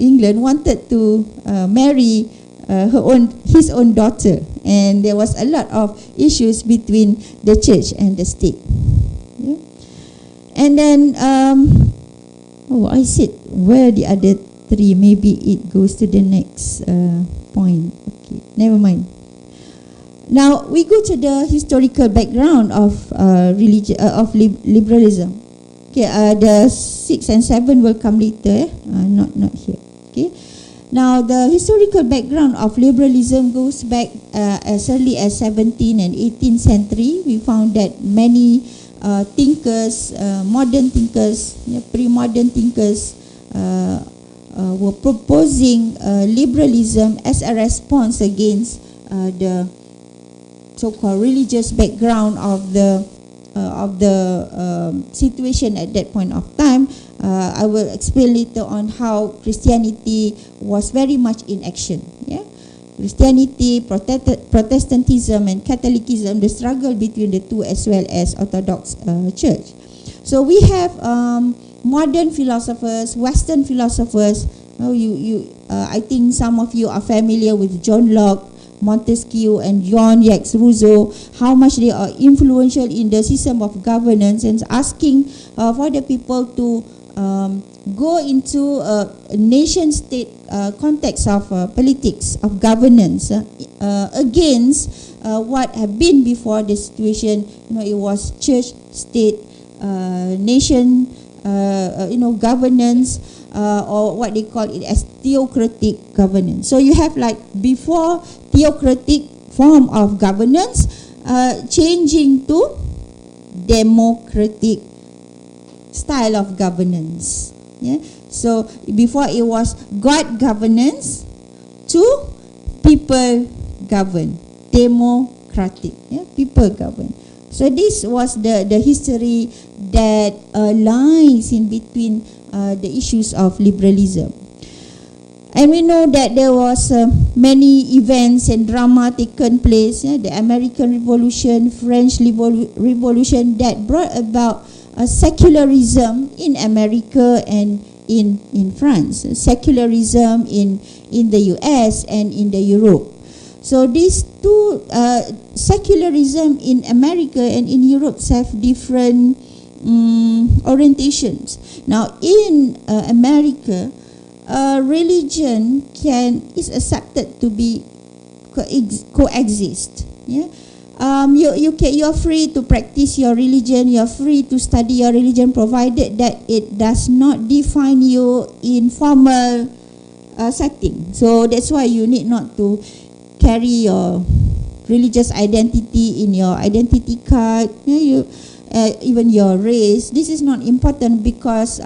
England wanted to marry his own daughter, and there was a lot of issues between the church and the state. Yeah. And then I said where the other three, maybe it goes to the next point. Okay, never mind. Now we go to the historical background of liberalism. Okay, the 6 and 7 will come later. Not here. Okay. Now the historical background of liberalism goes back as early as 17th and 18th century. We found that many thinkers, modern thinkers, pre-modern thinkers, were proposing liberalism as a response against the so-called religious background of the situation at that point of time. I will explain later on how Christianity was very much in action. Yeah, Christianity, Protestantism, and Catholicism, the struggle between the two, as well as Orthodox Church. So we have modern philosophers, Western philosophers. I think some of you are familiar with John Locke, Montesquieu, and Jean-Jacques Rousseau, how much they are influential in the system of governance, and asking for the people to go into a nation-state context of politics, of governance, against what had been before the situation. It was church-state, nation, governance, or what they call it as theocratic governance. So you have like before theocratic form of governance, changing to democratic style of governance. Yeah. So before it was God governance to people govern, democratic. Yeah, people govern. So this was the history that lies in between the issues of liberalism. And we know that there was many events and drama taken place, the American Revolution, French Revolution, that brought about secularism in America and in France, secularism in the US and in the Europe. So these two, secularism in America and in Europe, have different orientations. Now in America, religion is accepted to be coexist. Yeah, you're free to practice your religion. You're free to study your religion, provided that it does not define you in formal setting. So that's why you need not to carry your religious identity in your identity card. Even your race. This is not important because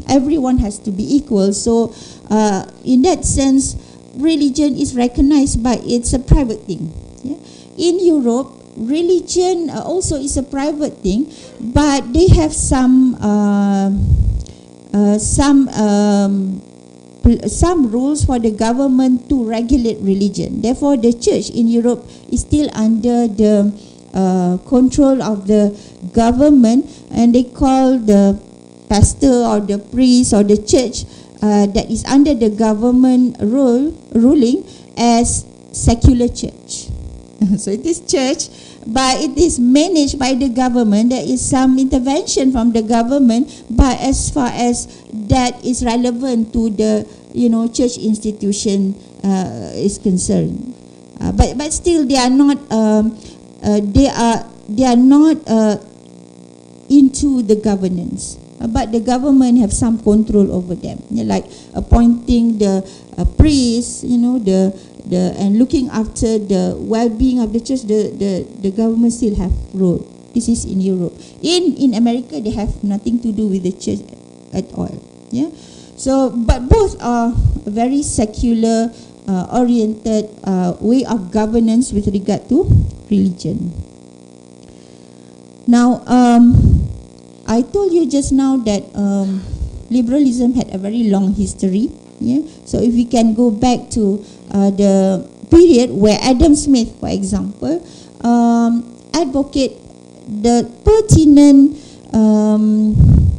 everyone has to be equal. So in that sense, religion is recognized, but it's a private thing. Yeah? In Europe, religion also is a private thing, but they have some rules for the government to regulate religion. Therefore, the church in Europe is still under the control of the government, and they call the pastor or the priest or the church that is under the government ruling as secular church. So it is church, but it is managed by the government. There is some intervention from the government, but as far as that is relevant to the church institution is concerned, but still they are not into the governance, but the government have some control over them, like appointing the priests, and looking after the well-being of the church. The government still have role. This is in Europe. In America, they have nothing to do with the church at all. Yeah. So, but both are very secular oriented way of governance with regard to religion. Now, I told you just now that liberalism had a very long history. Yeah? So if we can go back to the period where Adam Smith, for example, advocate the pertinent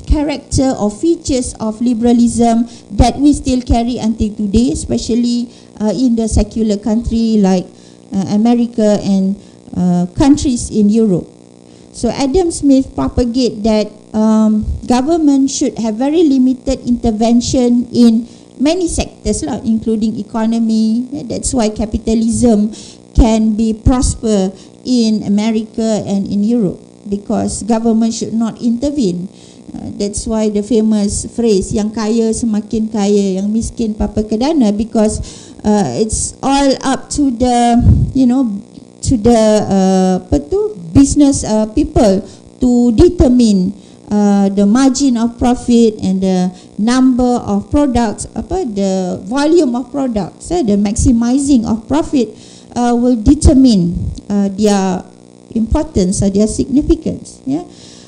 character or features of liberalism that we still carry until today, especially in the secular country like America and countries in Europe. So Adam Smith propagate that government should have very limited intervention in many sectors, including economy. That's why capitalism can be prosper in America and in Europe, because government should not intervene. That's why the famous phrase, yang kaya semakin kaya, yang miskin papa kedana, because it's all up to the, to the business people to determine the margin of profit and the number of products, the volume of products, the maximizing of profit will determine their importance or their significance. Yeah.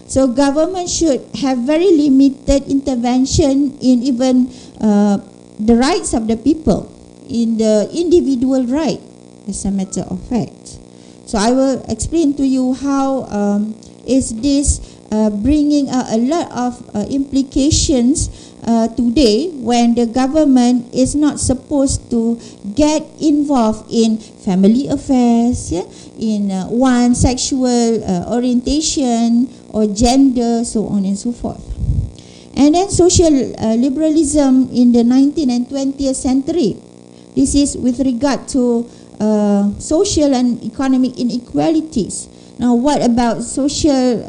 So government should have very limited intervention in even the rights of the people, in the individual right, as a matter of fact. So I will explain to you how is this bringing a lot of implications today, when the government is not supposed to get involved in family affairs, in one sexual orientation or gender, so on and so forth. And then social liberalism in the 19th and 20th century. This is with regard to social and economic inequalities. Now, what about social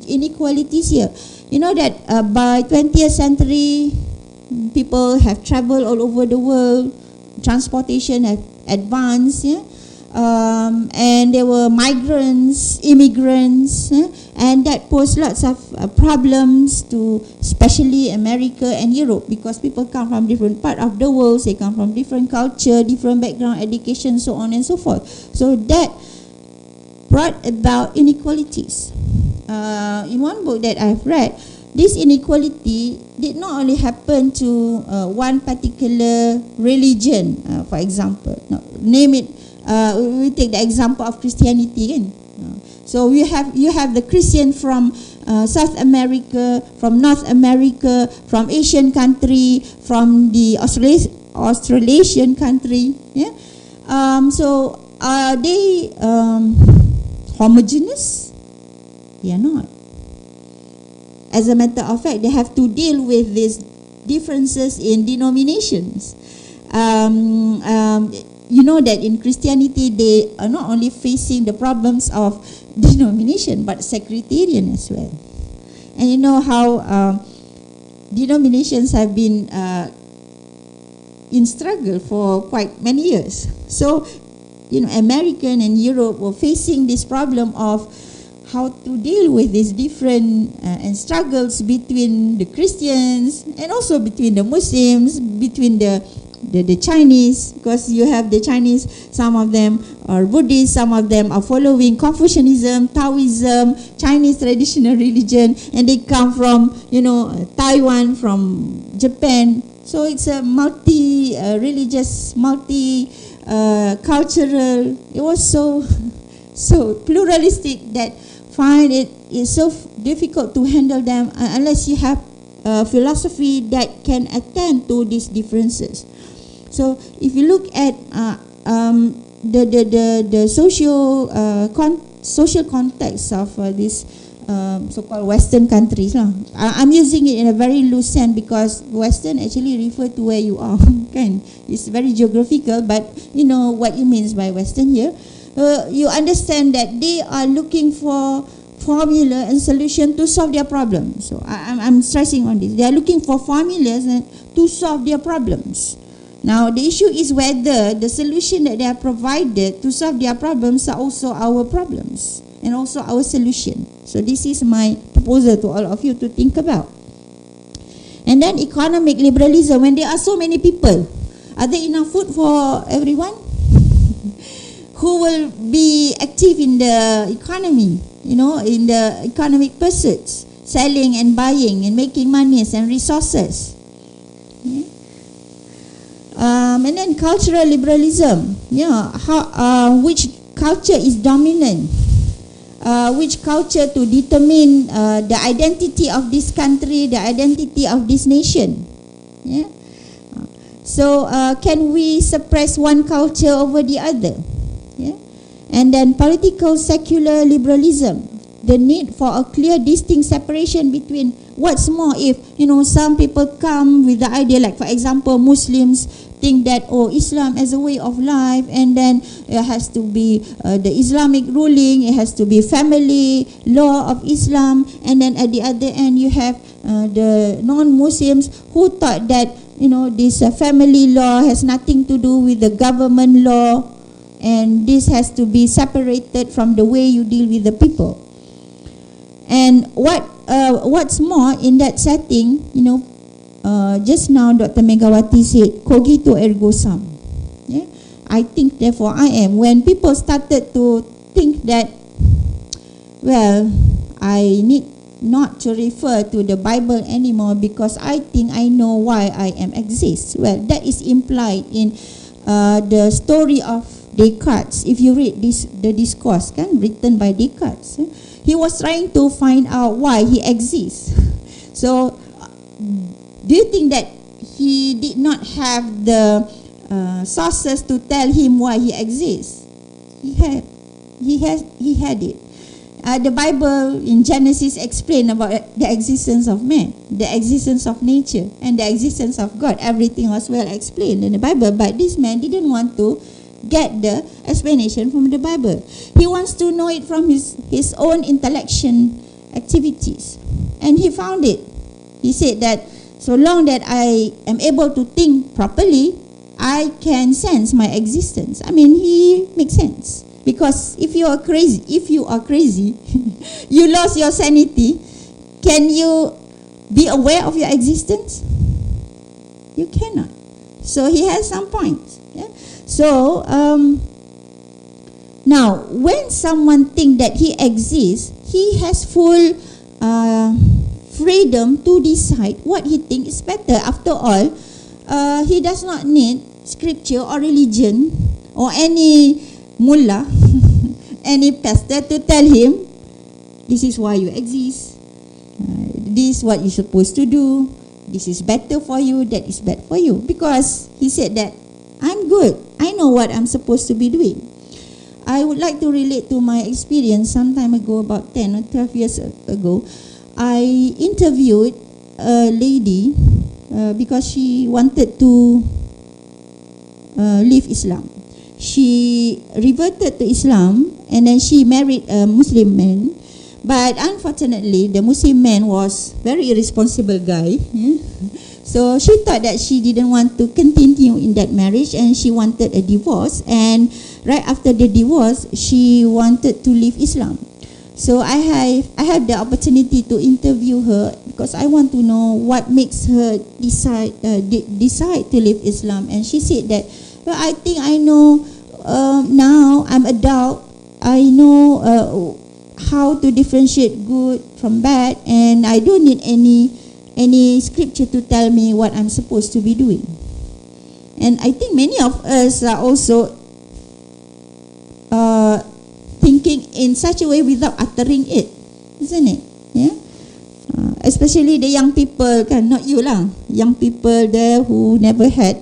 inequalities here? You know that by 20th century, people have traveled all over the world, transportation have advanced, and there were migrants, immigrants, and that posed lots of problems to especially America and Europe, because people come from different parts of the world, they come from different culture, different background, education, so on and so forth. So that brought about inequalities. In one book that I've read, this inequality did not only happen to one particular religion, for example. Now, name it. We take the example of Christianity. So you have the Christian from South America, from North America, from Asian country, from the Australasian country. Yeah. So are they homogeneous? They are not. As a matter of fact, they have to deal with these differences in denominations. You know that in Christianity, they are not only facing the problems of denomination, but sectarian as well. And you know how denominations have been in struggle for quite many years. So, American and Europe were facing this problem of how to deal with these different and struggles between the Christians and also between the Muslims, between the Chinese, because you have the Chinese, some of them are Buddhist, some of them are following Confucianism, Taoism, Chinese traditional religion, and they come from, Taiwan, from Japan. So it's a multi-religious, multi-cultural. It was so pluralistic that find it is so difficult to handle them unless you have a philosophy that can attend to these differences. So if you look at the social context of this so-called Western countries, I'm using it in a very loose sense because Western actually refer to where you are. Okay? It's very geographical, but you know what it means by Western here. You understand that they are looking for formula and solution to solve their problems. So I'm stressing on this. They are looking for formulas to solve their problems. Now the issue is whether the solution that they are provided to solve their problems are also our problems and also our solution. So this is my proposal to all of you to think about. And then economic liberalism, when there are so many people, are there enough food for everyone? Who will be active in the economy? in the economic pursuits, selling and buying and making monies and resources. And then cultural liberalism, which culture is dominant, which culture to determine the identity of this country, the identity of this nation. So can we suppress one culture over the other? And then political secular liberalism, the need for a clear distinct separation between what's more if some people come with the idea, like for example Muslims think that Islam as a way of life, and then it has to be the Islamic ruling, it has to be family law of Islam, and then at the other end you have the non-Muslims who thought that this family law has nothing to do with the government law, and this has to be separated from the way you deal with the people. And what's more in that setting, just now Dr. Megawati said, cogito ergo sum. I think therefore I am. When people started to think that, well, I need not to refer to the Bible anymore because I think I know why I am exist. Well, that is implied in the story of Descartes. If you read the discourse written by Descartes, he was trying to find out why he exists. So do you think that he did not have the sources to tell him why he exists? He had it. The Bible in Genesis explained about the existence of man, the existence of nature, and the existence of God. Everything was well explained in the Bible, but this man didn't want to get the explanation from the Bible. He wants to know it from his own intellectual activities, and he found it. He said that so long that I am able to think properly, I can sense my existence. I mean, he makes sense. Because if you are crazy, you lost your sanity, can you be aware of your existence? You cannot. So he has some points. So now, when someone thinks that he exists, he has full freedom to decide what he thinks is better. After all, he does not need scripture or religion or any mullah, any pastor to tell him, this is why you exist, this is what you're supposed to do, this is better for you, that is bad for you. Because he said that, I'm good, I know what I'm supposed to be doing. I would like to relate to my experience some time ago, about 10 or 12 years ago. I interviewed a lady because she wanted to leave Islam. She reverted to Islam and then she married a Muslim man, but unfortunately the Muslim man was very irresponsible guy. So she thought that she didn't want to continue in that marriage and she wanted a divorce, and right after the divorce she wanted to leave Islam. So I have the opportunity to interview her because I want to know what makes her decide to leave Islam. And she said that, well, I think I know now I'm adult, I know how to differentiate good from bad, and I don't need any scripture to tell me what I'm supposed to be doing. And I think many of us are also thinking in such a way without uttering it, isn't it? Yeah. Especially the young people, not you lah, young people there who never had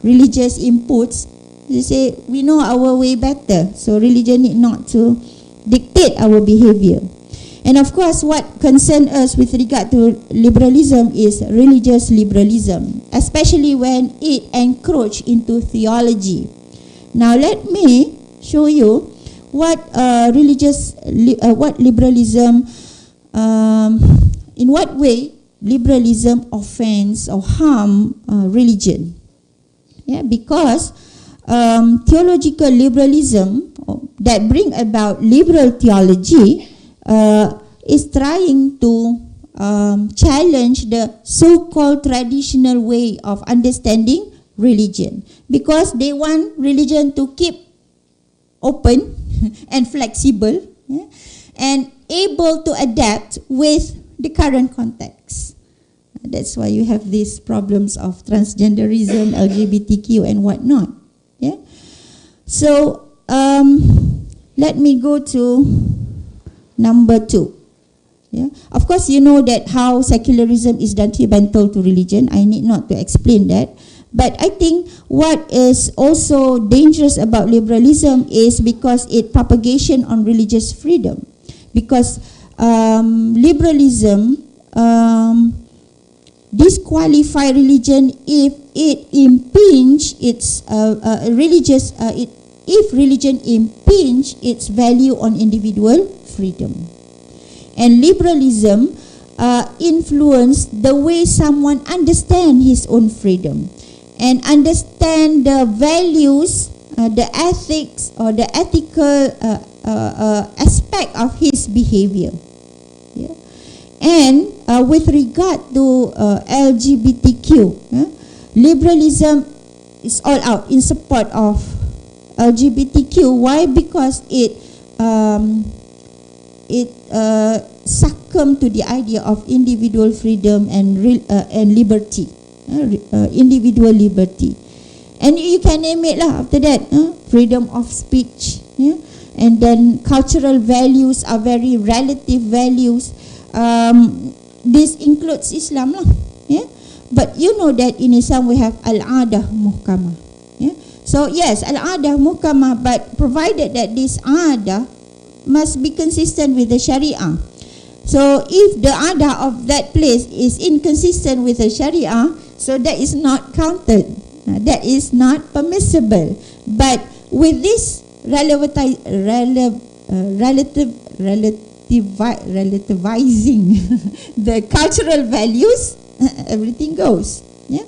religious inputs. They say, we know our way better, so religion need not to dictate our behavior. And of course, what concerns us with regard to liberalism is religious liberalism, especially when it encroaches into theology. Now let me show you what liberalism, in what way liberalism offends or harm religion. Yeah, because theological liberalism that bring about liberal theology is trying to challenge the so-called traditional way of understanding religion, because they want religion to keep open and flexible, yeah? and able to adapt with the current context. That's why you have these problems of transgenderism, LGBTQ and whatnot. Yeah. So let me go to number 2. Yeah. Of course, you know that how secularism is detrimental to religion. I need not to explain that. But I think what is also dangerous about liberalism is because it propagation on religious freedom. Because liberalism disqualify religion if it impinge its if religion impinge its value on individual freedom. And liberalism influence the way someone understand his own freedom and understand the values, the ethics or the ethical aspect of his behavior. Yeah. And with regard to LGBTQ, liberalism is all out in support of LGBTQ. Why? Because it succumb to the idea of individual freedom and liberty, individual liberty. And you can name it lah after that, freedom of speech, yeah? And then cultural values are very relative values. This includes Islam lah, yeah? But you know that in Islam we have al-adah muhkamah, yeah? So yes, al-adah muhkamah, but provided that this adah must be consistent with the Sharia. So if the adah of that place is inconsistent with the Sharia, so that is not counted. That is not permissible. But with this relativizing the cultural values, everything goes. Yeah?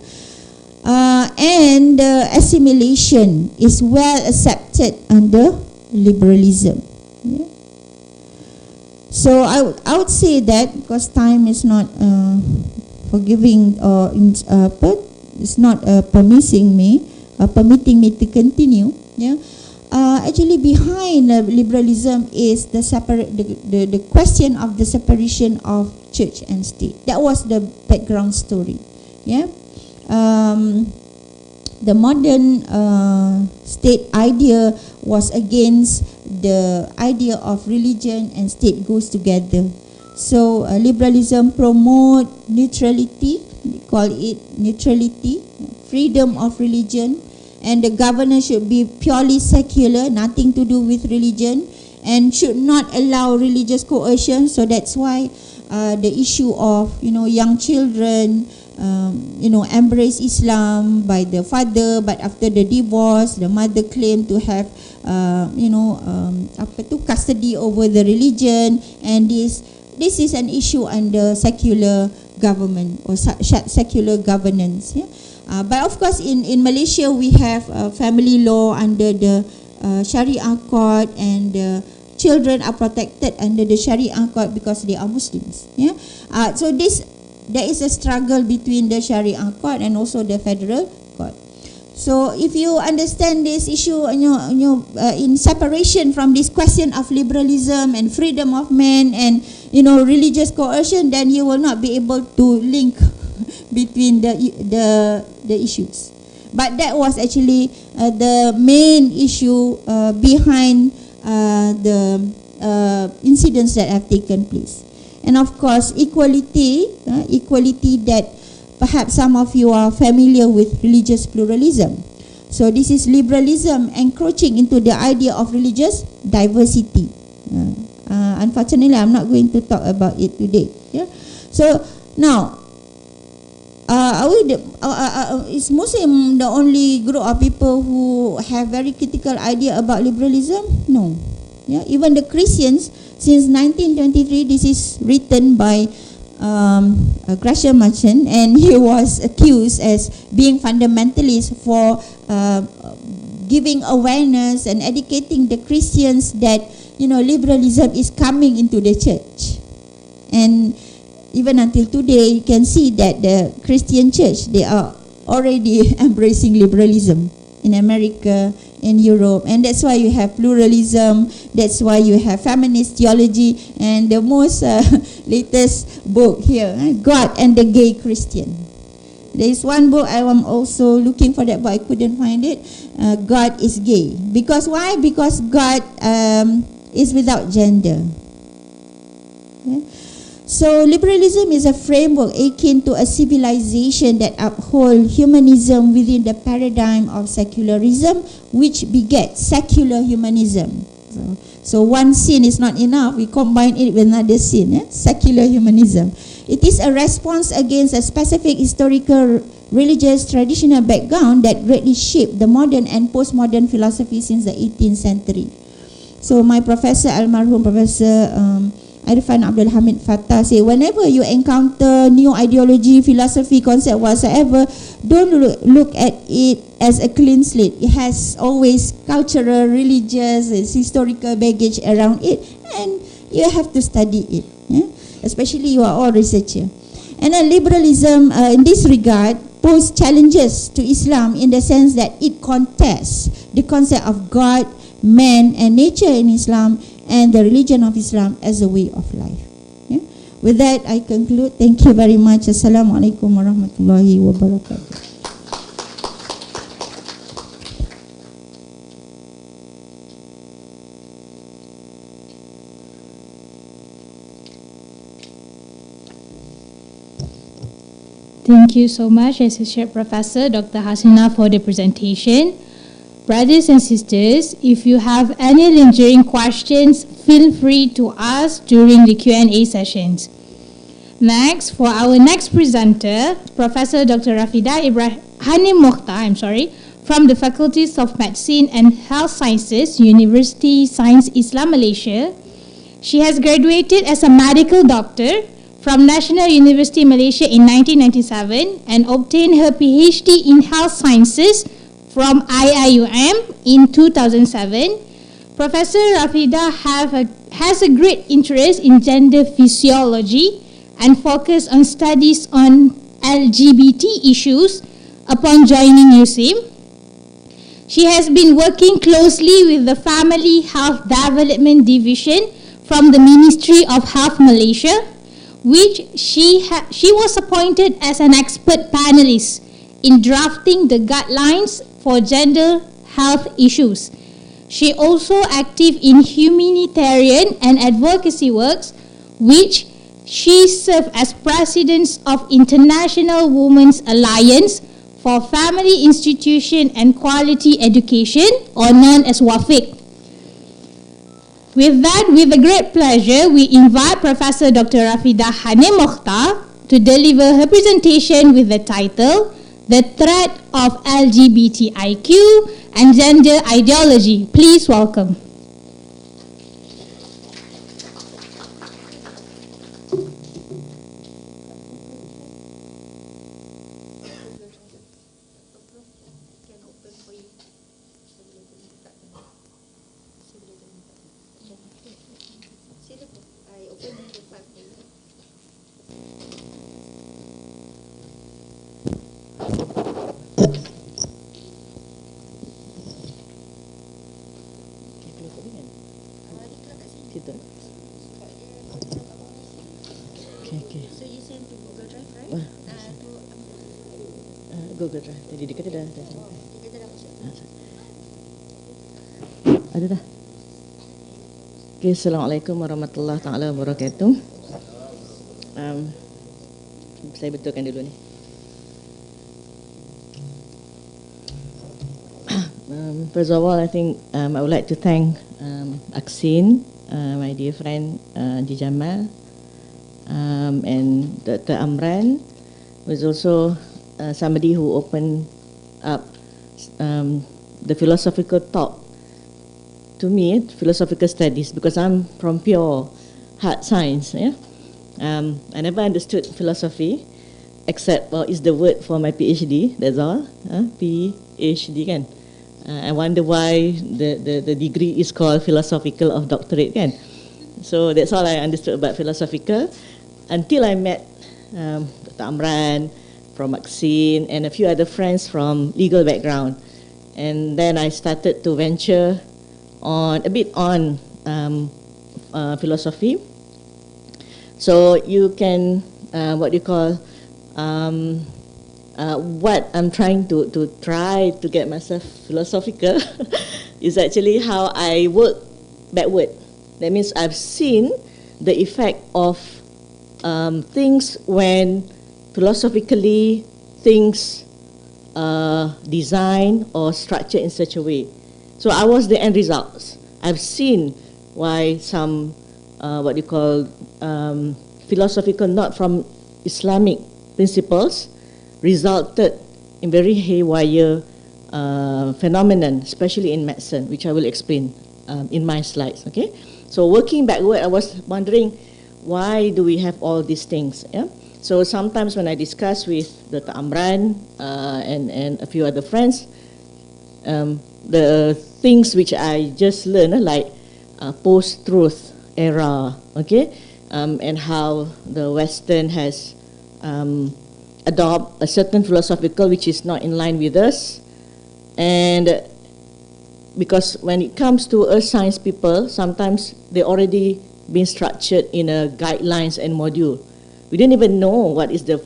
And assimilation is well accepted under liberalism. Yeah. So I would say that, because time is not forgiving or it's not permitting me to continue. Yeah. Actually, behind liberalism is the question of the separation of church and state. That was the background story. Yeah. The modern state idea was against the idea of religion and state goes together. So liberalism promote neutrality, we call it neutrality, freedom of religion, and the governance should be purely secular, nothing to do with religion, and should not allow religious coercion. So that's why the issue of young children embrace Islam by the father, but after the divorce the mother claimed to have custody over the religion, and this is an issue under secular government or secular governance. Yeah? But of course in Malaysia we have family law under the Sharia court, and children are protected under the Sharia court because they are Muslims. Yeah? So there is a struggle between the Sharia court and also the federal court. So if you understand this issue in separation from this question of liberalism and freedom of man and religious coercion, then you will not be able to link between the issues. But that was actually the main issue behind the incidents that have taken place. And of course, equality that perhaps some of you are familiar with religious pluralism. So this is liberalism encroaching into the idea of religious diversity. Unfortunately, I'm not going to talk about it today. Yeah. So now, is Muslim the only group of people who have very critical idea about liberalism? No. Yeah. Even the Christians, since 1923, this is written by Gresham Machen, and he was accused as being fundamentalist for giving awareness and educating the Christians that liberalism is coming into the church. And even until today, you can see that the Christian church, they are already embracing liberalism. in America, in Europe, and that's why you have pluralism, that's why you have feminist theology, and the most latest book here, God and the Gay Christian. There is one book I am also looking for that, but I couldn't find it. God is gay. Because why? Because God is without gender. Yeah? So liberalism is a framework akin to a civilization that upholds humanism within the paradigm of secularism, which begets secular humanism. So one sin is not enough, we combine it with another sin, secular humanism. It is a response against a specific historical, religious, traditional background that greatly shaped the modern and postmodern philosophy since the 18th century. So my professor, almarhum Professor Irfan Abdul Hamid Fattah, say whenever you encounter new ideology, philosophy, concept whatsoever, don't look at it as a clean slate. It has always cultural, religious, historical baggage around it, and you have to study it. Especially you are all researcher. And then liberalism in this regard poses challenges to Islam in the sense that it contests the concept of God, man and nature in Islam, and the religion of Islam as a way of life. With that, I conclude. Thank you very much. Assalamualaikum warahmatullahi wabarakatuh. Thank you so much, Associate Professor Dr. Hasina, for the presentation. Brothers and sisters, if you have any lingering questions, feel free to ask during the Q&A sessions. Next, for our next presenter, Professor Dr. Rafida Hanim Mokhtar, from the Faculties of Medicine and Health Sciences, University Science Islam Malaysia. She has graduated as a medical doctor from National University Malaysia in 1997 and obtained her PhD in Health Sciences from IIUM in 2007. Professor Rafida has a great interest in gender physiology and focus on studies on LGBT issues upon joining USIM. She has been working closely with the Family Health Development Division from the Ministry of Health Malaysia, which she was appointed as an expert panelist in drafting the guidelines for gender health issues. She also active in humanitarian and advocacy works, which she served as president of International Women's Alliance for Family Institution and Quality Education, or known as WAFIC. With that, with a great pleasure, we invite Professor Dr. Rafida Hanim Mokhtar to deliver her presentation with the title, The Threat of LGBTIQ and Gender Ideology. Please welcome. Google Drive. Tadi dia kata dah. Ada dah. Okay, Assalamualaikum warahmatullahi taala wabarakatuh. Saya betulkan dulu ni. First of all, I think I would like to thank ACCiN, my dear friend Haji Jamal, and Dr. Amran, who is also somebody who opened up the philosophical talk to me, philosophical studies, because I'm from pure hard science. I never understood philosophy, except it's the word for my PhD. That's all. PhD kan. I wonder why the degree is called philosophical of doctorate kan. So that's all I understood about philosophical until I met Dr. Amran from ACCiN and a few other friends from legal background. And then I started to venture on a bit on philosophy. So you can, what I'm trying to try to get myself philosophical is actually how I work backward. That means I've seen the effect of things when philosophically things designed or structured in such a way. So I was the end results. I've seen why some philosophical, not from Islamic principles, resulted in very haywire phenomenon, especially in medicine, which I will explain in my slides. Okay. So working backward, I was wondering, why do we have all these things? Yeah? So sometimes when I discuss with Dr. Amran and a few other friends, the things which I just learned, like post-truth era, okay, and how the Western has adopt a certain philosophical which is not in line with us. And because when it comes to earth science people, sometimes they already been structured in a guidelines and module. We didn't even know what is the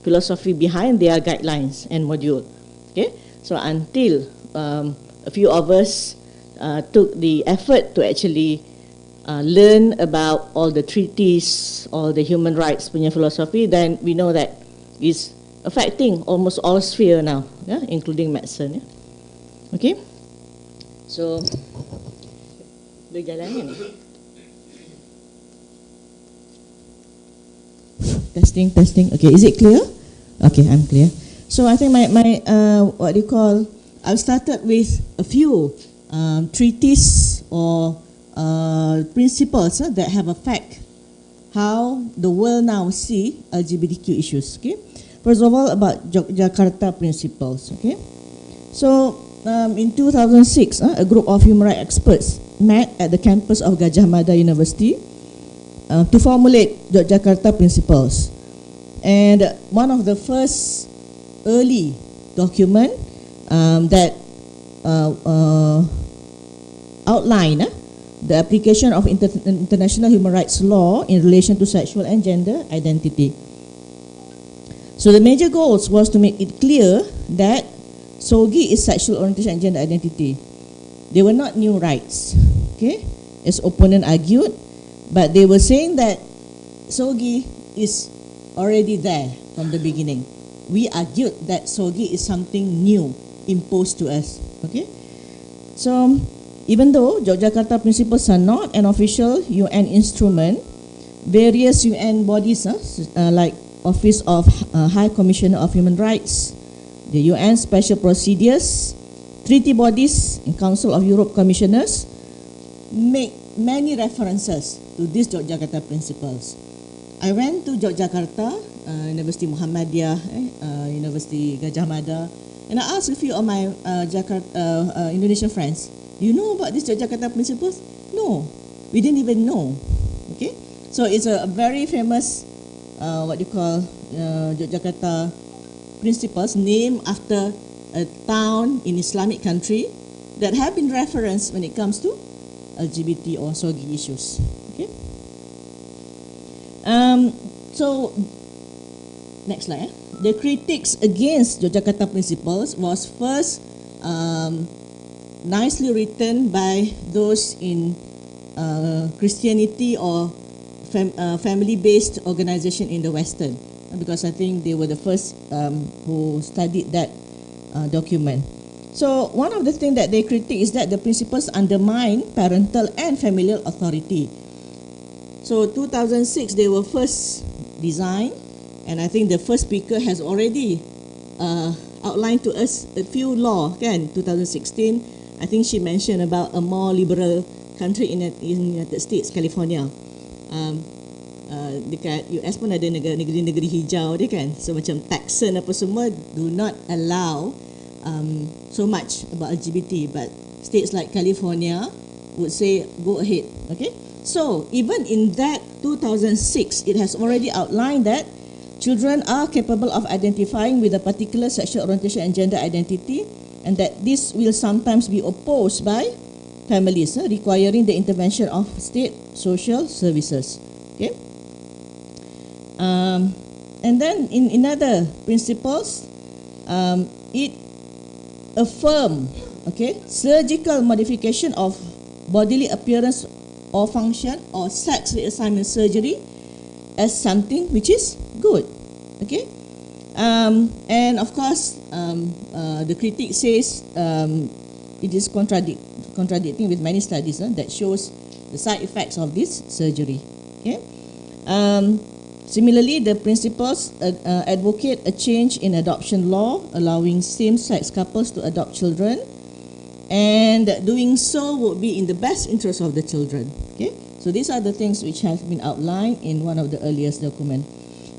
philosophy behind their guidelines and module. Okay, so until a few of us took the effort to actually learn about all the treaties, all the human rights punya philosophy, then we know that is affecting almost all sphere now, yeah, including medicine. Yeah? Okay, so berjalan ni. Testing. Okay, is it clear? Okay, I'm clear. So I think my I've started with a few treatises or principles that have affect how the world now see LGBTQ issues. Okay, first of all, about Jakarta principles. Okay, so in 2006, a group of human rights experts met at the campus of Gajah Mada University to formulate Jakarta principles, and one of the first early document that outline the application of international human rights law in relation to sexual and gender identity. So the major goals was to make it clear that SOGI is sexual orientation and gender identity. They were not new rights, okay, as opponent argued, but they were saying that SOGI is already there from the beginning. We argued that SOGI is something new imposed to us, okay. So even though Yogyakarta principles are not an official UN instrument, various UN bodies like Office of High Commissioner of Human Rights, the UN Special Procedures, treaty bodies, and Council of Europe Commissioners make many references to these Yogyakarta principles. I went to Yogyakarta, University Muhammadiyah, University Gajah Mada, and I asked a few of my Indonesian friends, do you know about these Yogyakarta principles? No, we didn't even know. Okay, so it's a very famous Yogyakarta principles named after a town in Islamic country that have been referenced when it comes to LGBT or SOGI issues. Okay. So next slide. The critics against Yogyakarta principles was first nicely written by those in Christianity or family-based organization in the Western, because I think they were the first who studied that document. So one of the things that they critique is that the principles undermine parental and familial authority. So 2006 they were first designed, and I think the first speaker has already outlined to us a few law, kan, 2016. I think she mentioned about a more liberal country in United States, California. Dekat US pun ada negeri-negeri hijau dia kan. So macam Texan apa semua do not allow so much about LGBT, but states like California would say go ahead. Okay. So even in that 2006, it has already outlined that children are capable of identifying with a particular sexual orientation and gender identity and that this will sometimes be opposed by families requiring the intervention of state social services. Okay. And then in other principles, it affirm, okay, surgical modification of bodily appearance or function or sex reassignment surgery as something which is good. Okay. And of course, the critic says it is contradicting with many studies that shows the side effects of this surgery. Okay. Similarly, the principles advocate a change in adoption law, allowing same-sex couples to adopt children, and doing so would be in the best interest of the children. Okay, so these are the things which have been outlined in one of the earliest documents.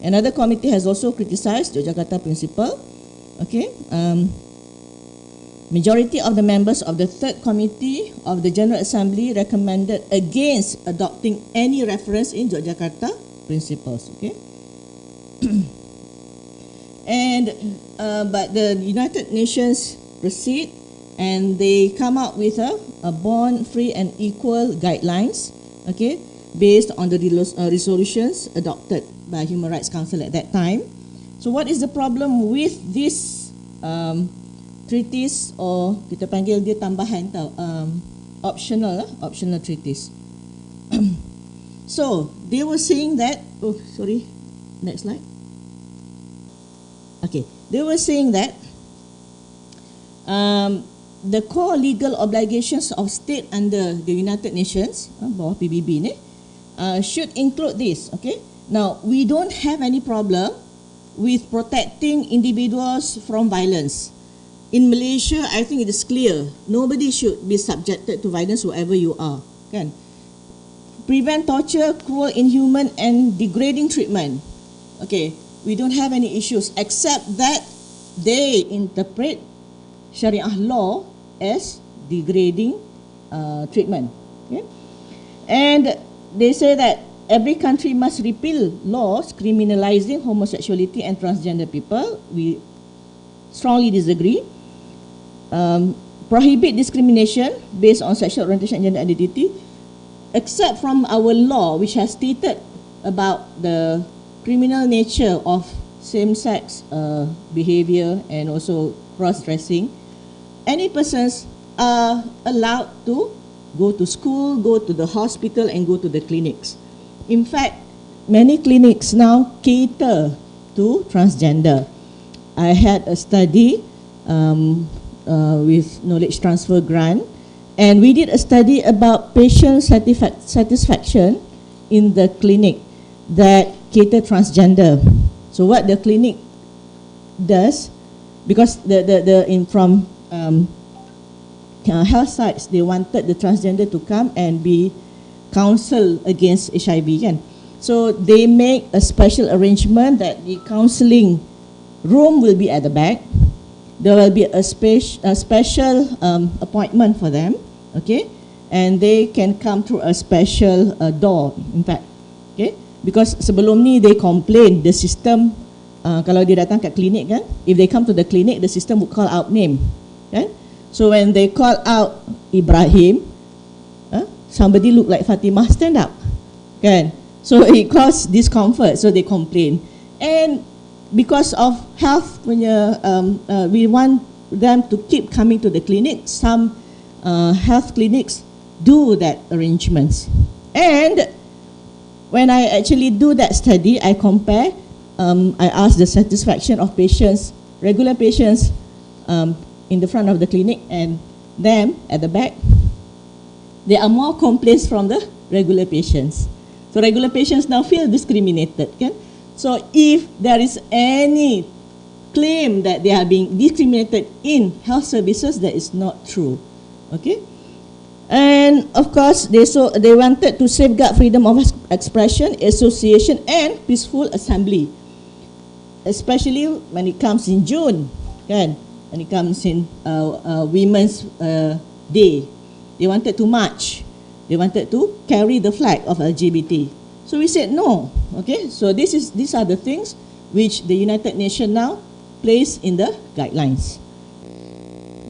Another committee has also criticized Yogyakarta Principle. Okay, majority of the members of the third committee of the General Assembly recommended against adopting any reference in Yogyakarta Principles. Okay, and but the United Nations proceed and they come up with a born free and equal guidelines. Okay, based on the resolutions adopted by Human Rights Council at that time. So what is the problem with this treatise, or kita panggil dia tambahan tau, optional treatise. So they were saying that, oh sorry, next slide. Okay, they were saying that the core legal obligations of state under the United Nations, bawah PBB ni, should include this. Okay, now we don't have any problem with protecting individuals from violence. In Malaysia, I think it is clear, nobody should be subjected to violence wherever you are. Kan? Prevent torture, cruel, inhuman and degrading treatment. Okay, we don't have any issues except that they interpret Sharia law as degrading treatment. Okay? And they say that every country must repeal laws criminalizing homosexuality and transgender people. We strongly disagree. Prohibit discrimination based on sexual orientation and gender identity, except from our law which has stated about the criminal nature of same-sex behavior and also cross-dressing. Any persons are allowed to go to school, go to the hospital and go to the clinics. In fact, many clinics now cater to transgender. I had a study with knowledge transfer grant, and we did a study about patient satisfaction in the clinic that cater transgender. So what the clinic does, because from health sites, they wanted the transgender to come and be counseled against HIV. Kan? So they make a special arrangement that the counselling room will be at the back. There will be a special appointment for them, okay, and they can come through a special door. In fact, okay, because sebelum ni they complain the system kalau dia datang kat klinik kan, if they come to the clinic, the system would call out name, kan? So when they call out Ibrahim, somebody look like Fatimah, stand up, kan? So it caused discomfort, so they complain. And because of health, we want them to keep coming to the clinic. Some health clinics do that arrangements. And when I actually do that study, I compare, I ask the satisfaction of patients, regular patients in the front of the clinic and them at the back. There are more complaints from the regular patients. So regular patients now feel discriminated. Okay? So if there is any claim that they are being discriminated in health services, that is not true. Okay? And of course, they wanted to safeguard freedom of expression, association, and peaceful assembly, especially when it comes in June, kan? When it comes in Women's Day. They wanted to march. They wanted to carry the flag of LGBT. So we said no. Okay, so these are the things which the United Nations now place in the guidelines.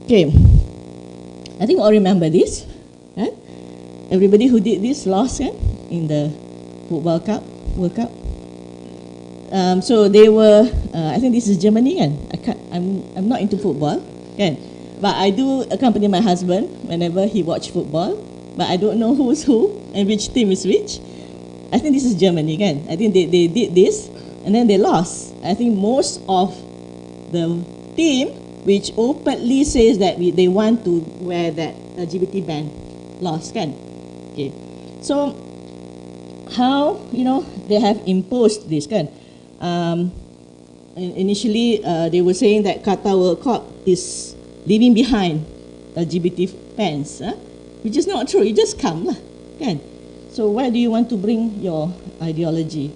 Okay, I think all remember this. Everybody who did this lost in the football cup, World Cup. So they were, I think this is Germany, and I'm not into football, but I do accompany my husband whenever he watch football, but I don't know who's who and which team is which. I think this is Germany, I think they did this, and then they lost. I think most of the team which openly says that they want to wear that LGBT band lost, Okay, so how they have imposed this, initially they were saying that Qatar World Cup is leaving behind LGBT fans, which is not true. You just come, So where do you want to bring your ideology?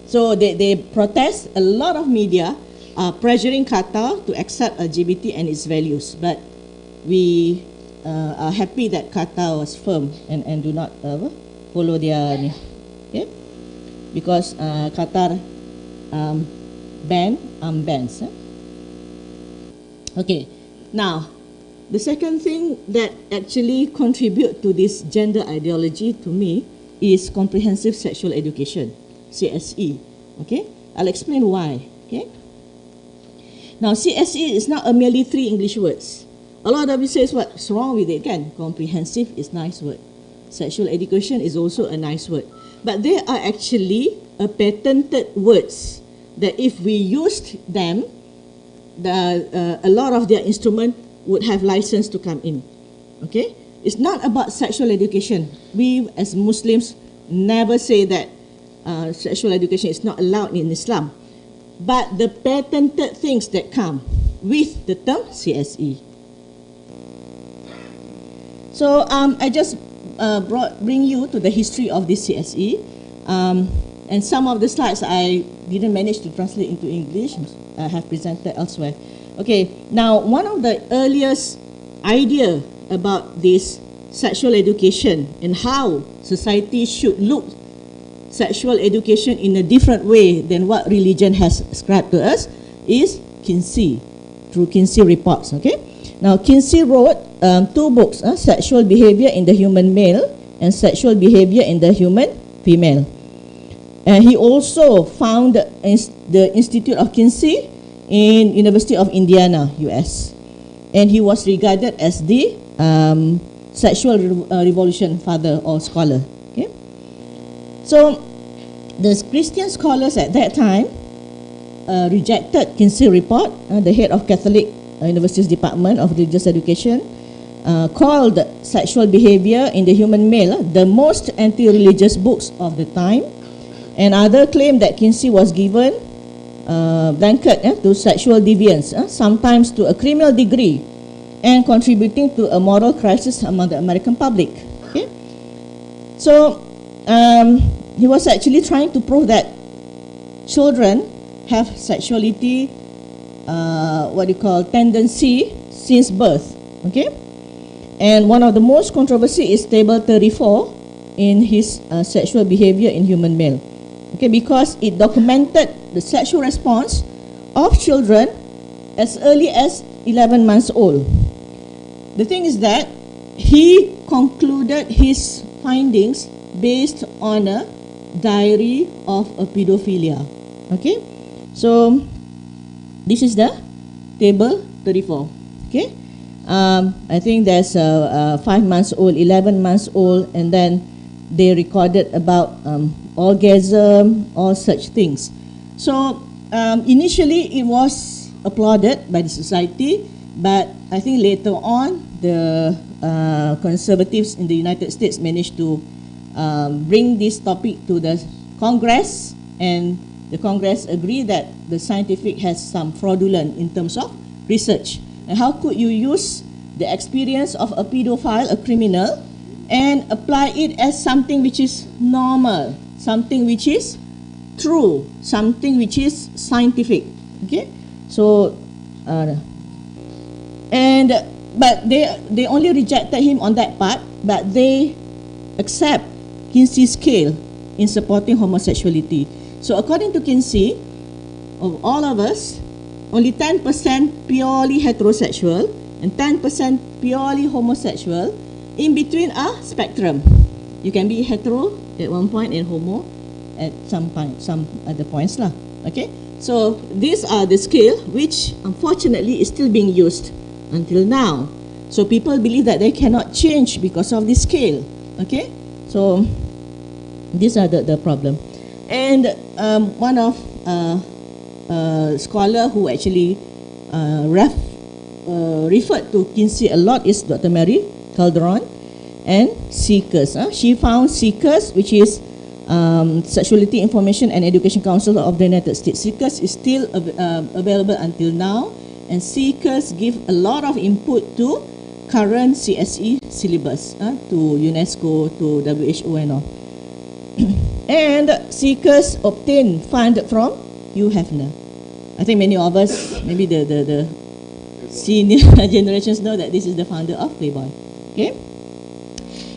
So they protest. A lot of media are pressuring Qatar to accept LGBT and its values, but we are happy that Qatar was firm and do not follow their because Qatar ban armbands. Okay, now the second thing that actually contribute to this gender ideology to me is comprehensive sexual education, CSE. Okay, I'll explain why. Okay, now CSE is not a merely 3 English words. A lot of you says what's wrong with it, Comprehensive is nice word. Sexual education is also a nice word. But they are actually a patented words that if we used them, a lot of their instrument would have license to come in. Okay? It's not about sexual education. We as Muslims never say that sexual education is not allowed in Islam. But the patented things that come with the term CSE. So I just bring you to the history of this CSE, and some of the slides I didn't manage to translate into English. I have presented elsewhere. Okay, now one of the earliest idea about this sexual education and how society should look sexual education in a different way than what religion has ascribed to us is Kinsey, through Kinsey reports. Okay. Now, Kinsey wrote 2 books, Sexual Behavior in the Human Male and Sexual Behavior in the Human Female. And he also founded the Institute of Kinsey in University of Indiana, US. And he was regarded as the sexual revolution father or scholar. Okay? So, the Christian scholars at that time rejected Kinsey report, the head of Catholic University's Department of Religious Education, called Sexual Behavior in the Human Male the most anti-religious books of the time, and other claim that Kinsey was given blanket to sexual deviance, sometimes to a criminal degree, and contributing to a moral crisis among the American public. Okay? So he was actually trying to prove that children have sexuality tendency since birth. Okay, and one of the most controversy is table 34 in his sexual behavior in human male. Okay, because it documented the sexual response of children as early as 11 months old. The thing is that he concluded his findings based on a diary of a pedophilia. Okay, so this is the table 34. Okay, I think there's 5 months old, 11 months old, and then they recorded about orgasm, all such things. So initially it was applauded by the society, but I think later on the conservatives in the United States managed to bring this topic to the Congress, and the Congress agreed that the scientific has some fraudulent in terms of research. And how could you use the experience of a pedophile, a criminal, and apply it as something which is normal, something which is true, something which is scientific? Okay, so but they only rejected him on that part, but they accept Kinsey's scale in supporting homosexuality. So according to Kinsey, of all of us, only 10% purely heterosexual and 10% purely homosexual. In between a spectrum. You can be hetero at one point and homo at some other points lah. Okay, so these are the scale which unfortunately is still being used until now. So people believe that they cannot change because of this scale. Okay, so these are the problem. And one of scholar who actually referred to Kinsey a lot is Dr. Mary Calderon and SEEKers. She found SEEKers, which is Sexuality Information and Education Council of the United States. SEEKers is still available until now, and SEEKers give a lot of input to current CSE syllabus, to UNESCO, to WHO and all. And SEEKers obtain fund from Hugh Hefner. I think many of us, maybe the senior generations know that this is the founder of Playboy. Okay,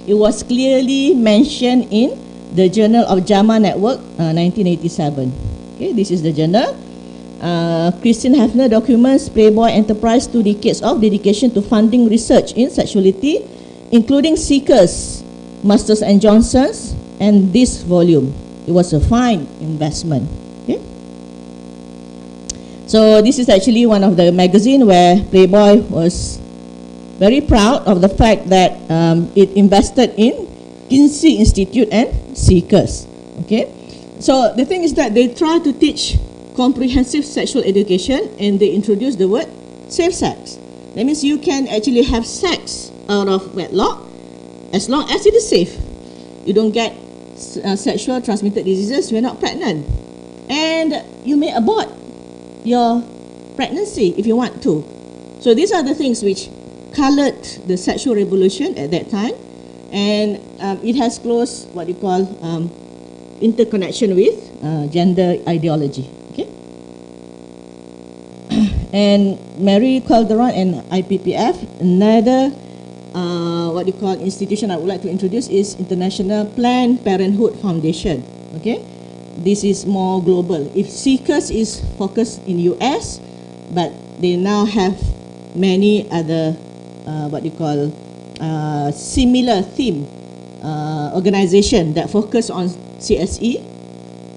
it was clearly mentioned in the Journal of JAMA Network, 1987. Okay, this is the journal. Christine Hefner documents Playboy Enterprise 2 decades of dedication to funding research in sexuality, including SEEKers, Masters and Johnsons, and this volume. It was a fine investment. Okay, so this is actually one of the magazine where Playboy was very proud of the fact that it invested in Kinsey Institute and SEEKers. Okay, so the thing is that they try to teach comprehensive sexual education, and they introduce the word safe sex. That means you can actually have sex out of wedlock as long as it is safe. You don't get sexual transmitted diseases, you're not pregnant, and you may abort your pregnancy if you want to. So these are the things which colored the sexual revolution at that time, and it has close what you call interconnection with gender ideology. Okay, and Mary Calderon and IPPF, another what you call institution I would like to introduce is International Planned Parenthood Foundation. Okay, this is more global. If SEEKers is focused in US, but they now have many other what you call similar theme organization that focus on CSE,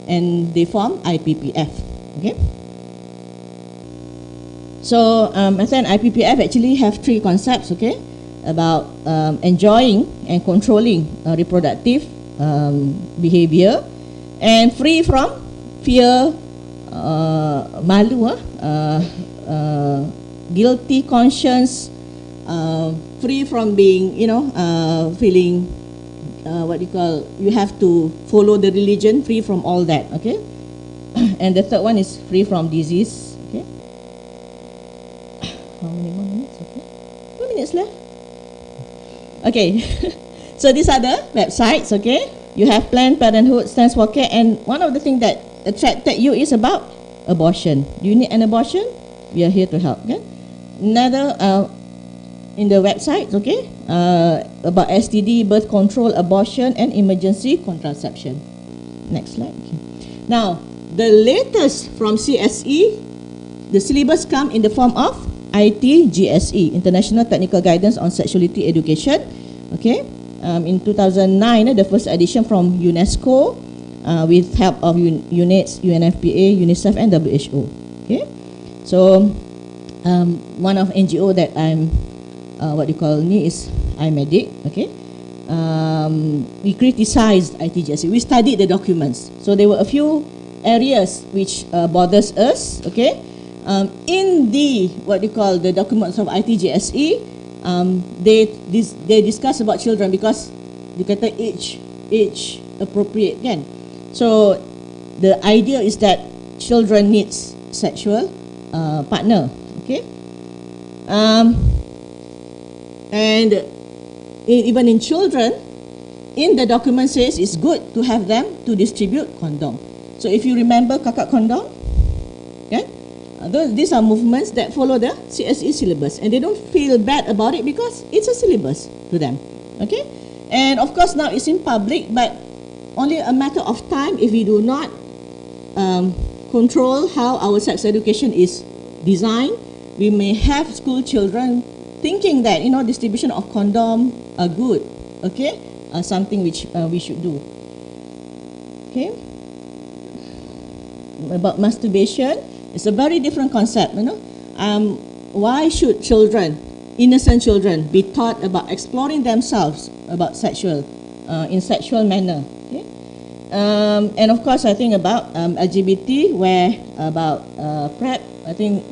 and they form IPPF. Okay, so I think IPPF actually have three concepts. Okay, about enjoying and controlling reproductive behavior, and free from fear, malu, guilty conscience, free from being, feeling what you call, you have to follow the religion, free from all that. Okay, and the third one is free from disease. Okay, how many more minutes? Okay, 2 minutes left. Okay, so these are the websites. Okay, you have Planned Parenthood stands for care, and one of the things that attracted you is about abortion. Do you need an abortion? We are here to help. Okay, another in the website, okay, about STD, birth control, abortion, and emergency contraception. Next slide. Okay. Now, the latest from CSE, the syllabus come in the form of ITGSE, International Technical Guidance on Sexuality Education. Okay, in 2009, the first edition from UNESCO, with help of UNAIDS, UNFPA, UNICEF, and WHO. Okay, so one of NGO that I'm what you call me is iMedic. Okay, we criticized ITGSE. We studied the documents. So there were a few areas which bothers us. Okay, in the what you call the documents of ITGSE, they discuss about children because you kata age appropriate kan. So the idea is that children needs sexual partner. Okay, and even in children, in the document says it's good to have them to distribute condom. So if you remember kakak condom, okay, these are movements that follow the CSE syllabus, and they don't feel bad about it because it's a syllabus to them. Okay, and of course now it's in public, but only a matter of time if we do not control how our sex education is design, we may have school children thinking that, distribution of condom are good, okay, something which we should do. Okay. About masturbation, it's a very different concept, why should children, innocent children, be taught about exploring themselves about sexual, in sexual manner, okay? And of course, I think about LGBT, where about PrEP, I think,